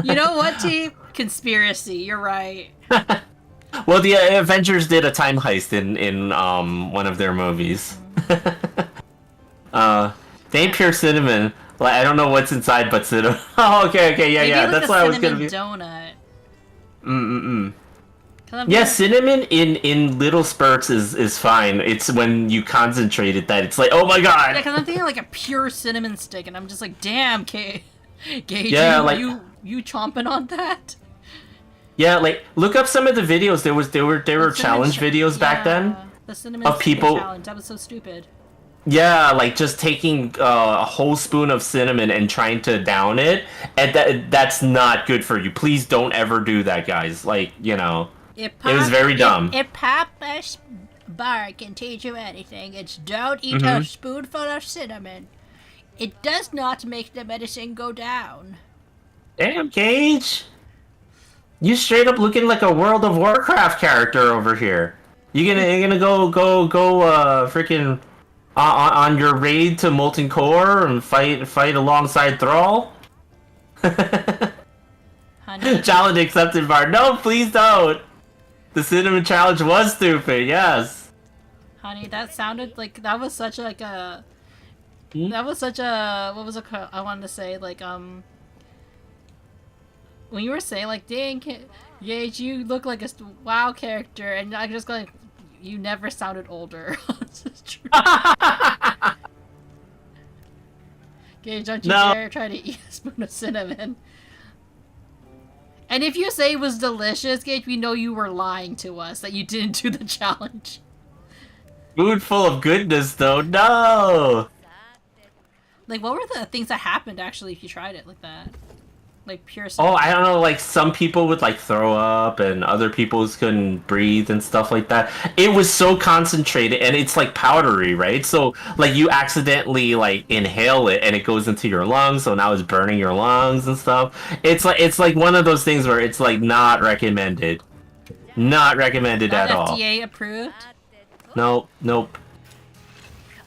You know what, T? Conspiracy. You're right. Well, the Avengers did a time heist in one of their movies. They ain't pure cinnamon. Like, I don't know what's inside but cinnamon. Oh, okay, yeah. Maybe That's what I was gonna be. Donut. Yeah, cinnamon in little spurts is fine. It's when you concentrate it that it's like, oh my god. Yeah, because I'm thinking like a pure cinnamon stick, and I'm just like, damn, Gage, Yeah, like you chomping on that? yeah, like look up some of the videos. There were challenge videos back then The cinnamon of people. challenge. That was so stupid. Yeah, like just taking a whole spoon of cinnamon and trying to down it, and that's not good for you. Please don't ever do that, guys. Like, you know, it was very dumb. If Papa's bar can teach you anything, it's don't eat a spoonful of cinnamon. It does not make the medicine go down. Damn, Gage. You straight up looking like a World of Warcraft character over here. You gonna go freaking on your raid to Molten Core and fight alongside Thrall? Honey. Challenge accepted, Bard. No, please don't. The cinnamon challenge was stupid. Yes. Honey, that sounded like that was such like a. That was such a what was it? I wanted to say like when you were saying like, dang, Gage, you look like a WoW character, and I just like, you never sounded older. This is true. Gage, don't you dare try to eat a spoon of cinnamon. And if you say it was delicious, Gage, we know you were lying to us, that you didn't do the challenge. Food full of goodness, though. No! Like, what were the things that happened, actually, if you tried it like that? Like, pure cinnamon. Oh, I don't know, like, some people would, like, throw up, and other people couldn't breathe and stuff like that. It was so concentrated, and it's, like, powdery, right? So, like, you accidentally, like, inhale it, and it goes into your lungs, so now it's burning your lungs and stuff. It's like one of those things where it's, like, not recommended. Not recommended at all. FDA approved? Nope, nope.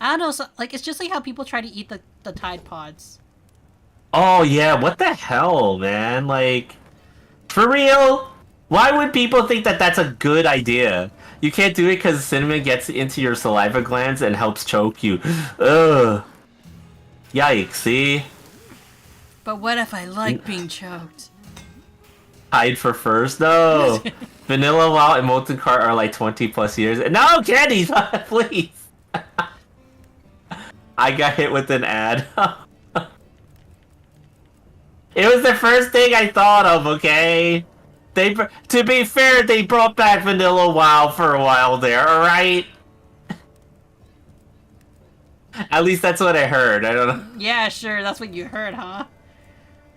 I don't know, so, like, it's just like how people try to eat the Tide Pods. Oh, yeah, what the hell, man? Like, for real? Why would people think that that's a good idea? You can't do it because cinnamon gets into your saliva glands and helps choke you. Ugh. Yikes, see? But what if I like being choked? Hide for first? No! Vanilla WoW and Molten Core are like 20 plus years. No, Candy! Please! I got hit with an ad. It was the first thing I thought of, okay? To be fair, they brought back Vanilla WoW for a while there, alright? At least that's what I heard, I don't know. Yeah, sure, that's what you heard, huh?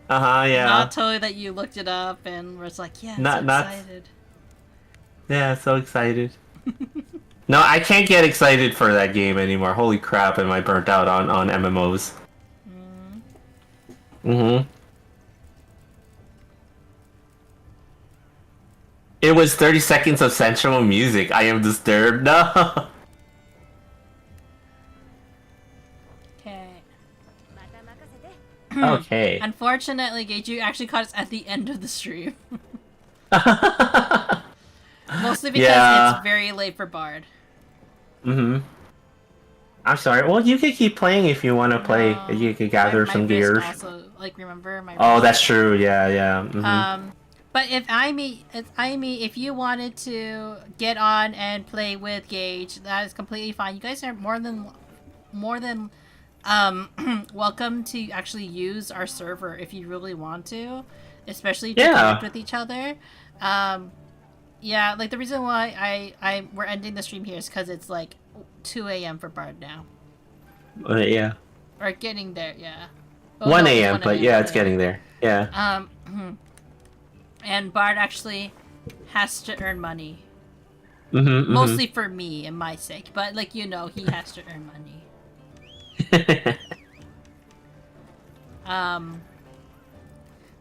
Uh-huh, yeah. Not totally that you looked it up and was like, yeah, I'm so excited. Yeah, so excited. No, I can't get excited for that game anymore. Holy crap, am I burnt out on MMOs. Mm-hmm. It was 30 seconds of sensual music. I am disturbed. No. Okay. Okay. Unfortunately, Gage, you actually caught us at the end of the stream. Mostly because it's very late for Bard. Mm-hmm. I'm sorry. Well, you could keep playing if you want to play. No, you could gather some gears. Also, like, remember my Oh, that's true. Yeah, yeah. Mm-hmm. But if you wanted to get on and play with Gage, that is completely fine. You guys are more than welcome to actually use our server if you really want to, especially to connect with each other. Yeah, like the reason why we're ending the stream here is because it's like 2 a.m. for Bard now. Yeah. Or getting there, yeah. 1 a.m., but yeah, it's getting there. Yeah. And Bard actually has to earn money. Mm-hmm, Mostly for me and my sake, but like, you know, he has to earn money.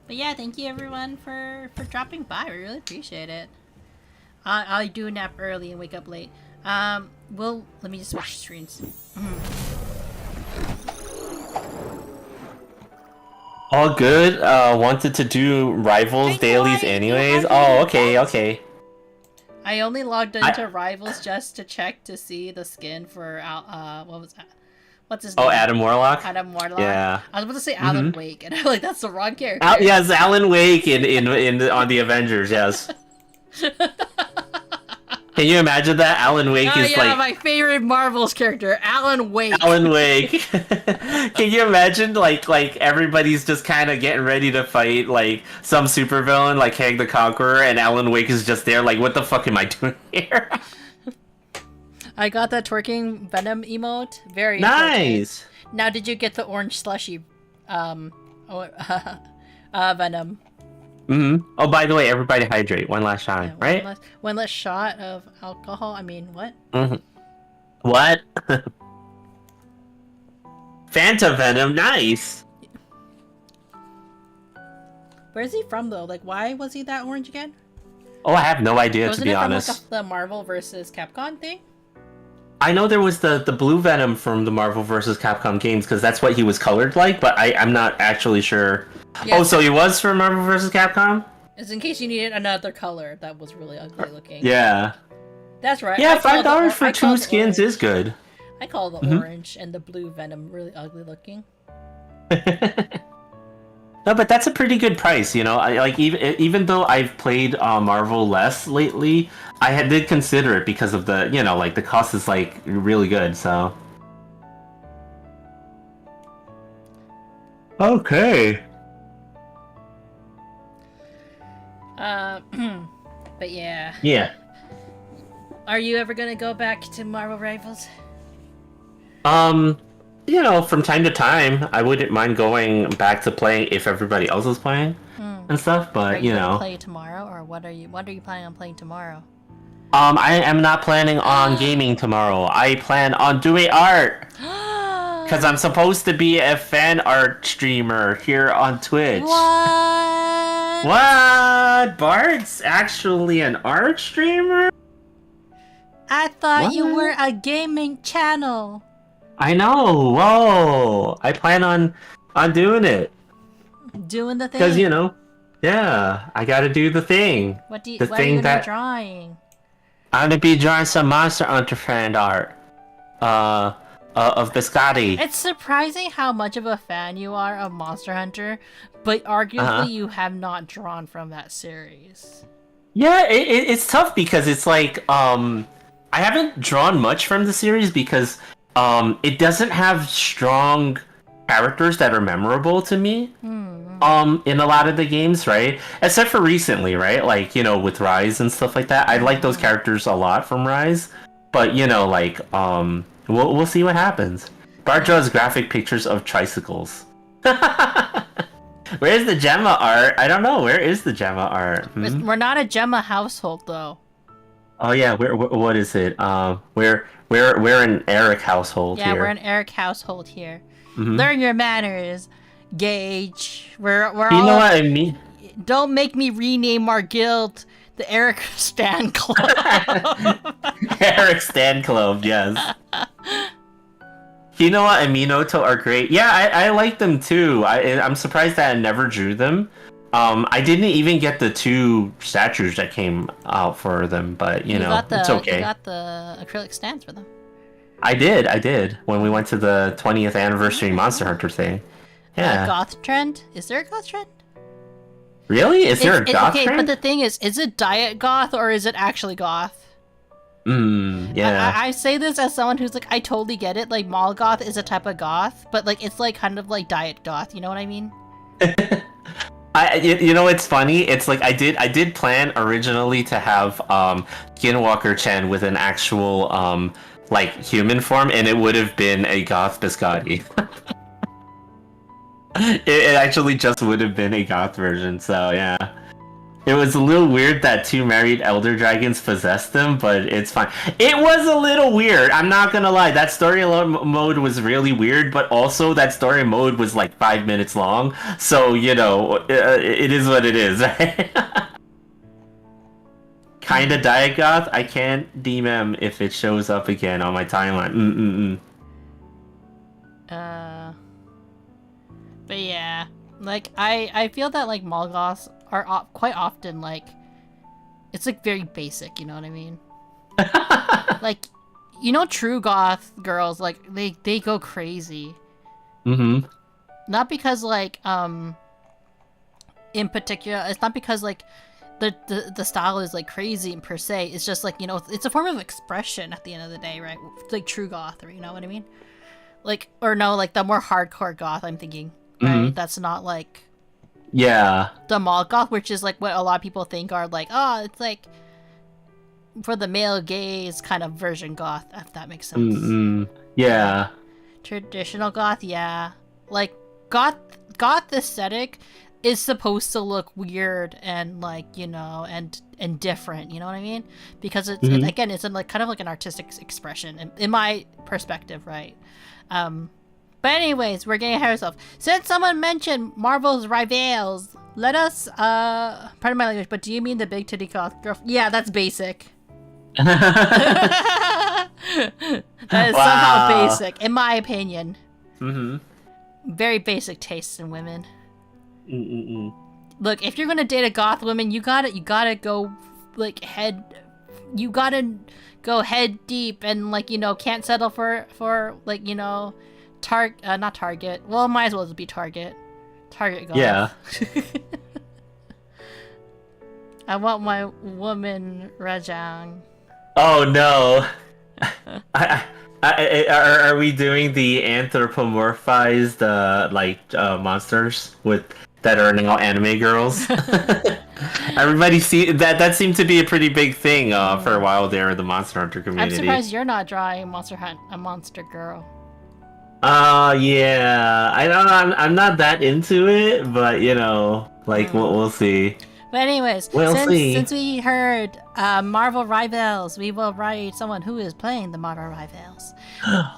But yeah, thank you everyone for dropping by. We really appreciate it. I do nap early and wake up late. Let me just switch screens. All good. Wanted to do Rivals dailies anyways. Oh, okay. I only logged into Rivals just to check to see the skin for what was that? What's his name? Oh, Adam Warlock. Adam Warlock. Yeah. I was about to say Alan Wake, and I'm like, that's the wrong character. Yes, Alan Wake in on the Avengers. Yes. Can you imagine that? Alan Wake Oh is yeah, like my favorite Marvel's character, Alan Wake. Alan Wake. Can you imagine like everybody's just kind of getting ready to fight like some supervillain like Kang the Conqueror, and Alan Wake is just there like, what the fuck am I doing here? I got that twerking Venom emote. Very Nice. important. Now, did you get the orange slushy, Venom? Oh, by the way, everybody hydrate. One last shot, Yeah, right? One less shot of alcohol. I mean, what? What? Fanta Venom, nice. Where's he from though? Like, why was he that orange again? Oh, I have no idea, Wasn't to be it from honest. like the Marvel versus Capcom thing? I know there was the blue Venom from the Marvel vs. Capcom games, because that's what he was colored like, but I'm not actually sure. Yeah, Oh, so he was from Marvel vs. Capcom? it's in case you needed another color that was really ugly looking. Yeah. That's right. Yeah, I call $5 the- for I call two the skins orange- is good. I call the orange and the blue Venom really ugly looking. No, but that's a pretty good price, you know. I like even though I've played Marvel less lately, did consider it because of the, you know, like the cost is like really good. So okay. But yeah. Yeah. Are you ever gonna go back to Marvel Rivals? You know, from time to time, I wouldn't mind going back to playing if everybody else is playing and stuff. But Are you you gonna know, play tomorrow, or what are you planning on playing tomorrow? I am not planning on gaming tomorrow. I plan on doing art. Because I'm supposed to be a fan art streamer here on Twitch. What? What? Bart's actually an art streamer? I thought you What? were a gaming channel. I know. Whoa. I plan on doing it. Doing the thing. Because, you know, yeah, I gotta do the thing. What the are you thing gonna that- be drawing? I'm gonna be drawing some Monster Hunter fan art. Of Biscotti. It's surprising how much of a fan you are of Monster Hunter, but arguably you have not drawn from that series. Yeah, it's tough because it's like, I haven't drawn much from the series because, it doesn't have strong characters that are memorable to me. In a lot of the games, right? Except for recently, right? Like, you know, with Rise and stuff like that. I like those characters a lot from Rise. But, you know, like, we'll see what happens. Bart draws graphic pictures of tricycles. Where's the Gemma art? I don't know. Where is the Gemma art? We're not a Gemma household, though. Oh yeah, what is it? We're an Eric household Yeah, here. we're an Eric household here. Learn your manners, Gage. We're You all. know what I mean? Don't make me rename our guild the Eric Stan Club. Eric Stan Club, yes. Kinoa and Minoto are great. Yeah, I like them too. I'm surprised that I never drew them. I didn't even get the 2 statues that came out for them, but you know, it's okay. You got the acrylic stands for them. I did when we went to the 20th anniversary Monster Hunter thing. Yeah. Goth trend? Is there a goth trend? Really? Is there a goth okay, trend? but the thing is it diet goth or is it actually goth? Yeah. I say this as someone who's like, I totally get it. Like, mall goth is a type of goth, but like, it's like kind of like diet goth. You know what I mean? You know, it's funny. It's like I did plan originally to have Skinwalker Chen with an actual like human form, and it would have been a goth biscotti. It actually just would have been a goth version. So yeah, it was a little weird that 2 married elder dragons possessed them, but it's fine. It was a little weird. I'm not gonna lie. That story mode was really weird, but also that story mode was like 5 minutes long. So you know, it is what it is. Right? Kinda diet goth. I can't DM if it shows up again on my timeline. But yeah, like I feel that like mall goths are quite often like, it's like very basic. You know what I mean? Like, you know, true goth girls, like they go crazy. Not because like in particular, it's not because like the style is like crazy per se. It's just like, you know, it's a form of expression at the end of the day, right? Like true goth, or you know what I mean? Like, or no, like the more hardcore goth, I'm thinking, right? That's not like the mall goth, which is like what a lot of people think are like, oh, it's like for the male gaze kind of version goth, if that makes sense. Yeah. Traditional goth, yeah. Like goth aesthetic is supposed to look weird and like, you know, and different, you know what I mean? Because it's again, it's like kind of like an artistic expression in my perspective, right? But anyways, we're getting ahead of ourselves. Since someone mentioned Marvel's rivals, let us pardon my language, but do you mean the big titty goth girl? Yeah, that's basic. That is somehow basic, in my opinion. Very basic tastes in women. Look, if you're gonna date a goth woman, you gotta go like you gotta go head deep and like, you know, can't settle for like, you know, not Target. Well, might as well just be Target goth. Yeah. I want my woman Rajang. Oh no. Are we doing the anthropomorphized monsters that are now anime girls? Everybody see that seemed to be a pretty big thing for a while there in the Monster Hunter community. I'm surprised you're not drawing a monster girl. Yeah. I don't know. I'm not that into it, but you know, like we'll see. But anyways, since we heard Marvel Rivals, we will write someone who is playing the Marvel Rivals.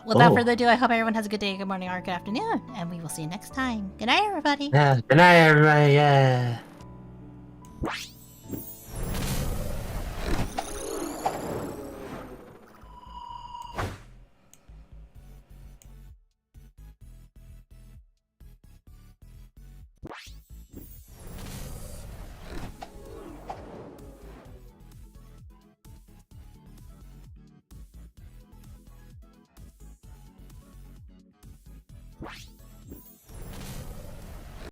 Without further ado, I hope everyone has a good day, good morning, or good afternoon, and we will see you next time. Good night, everybody. Yeah. Good night, everybody. Yeah.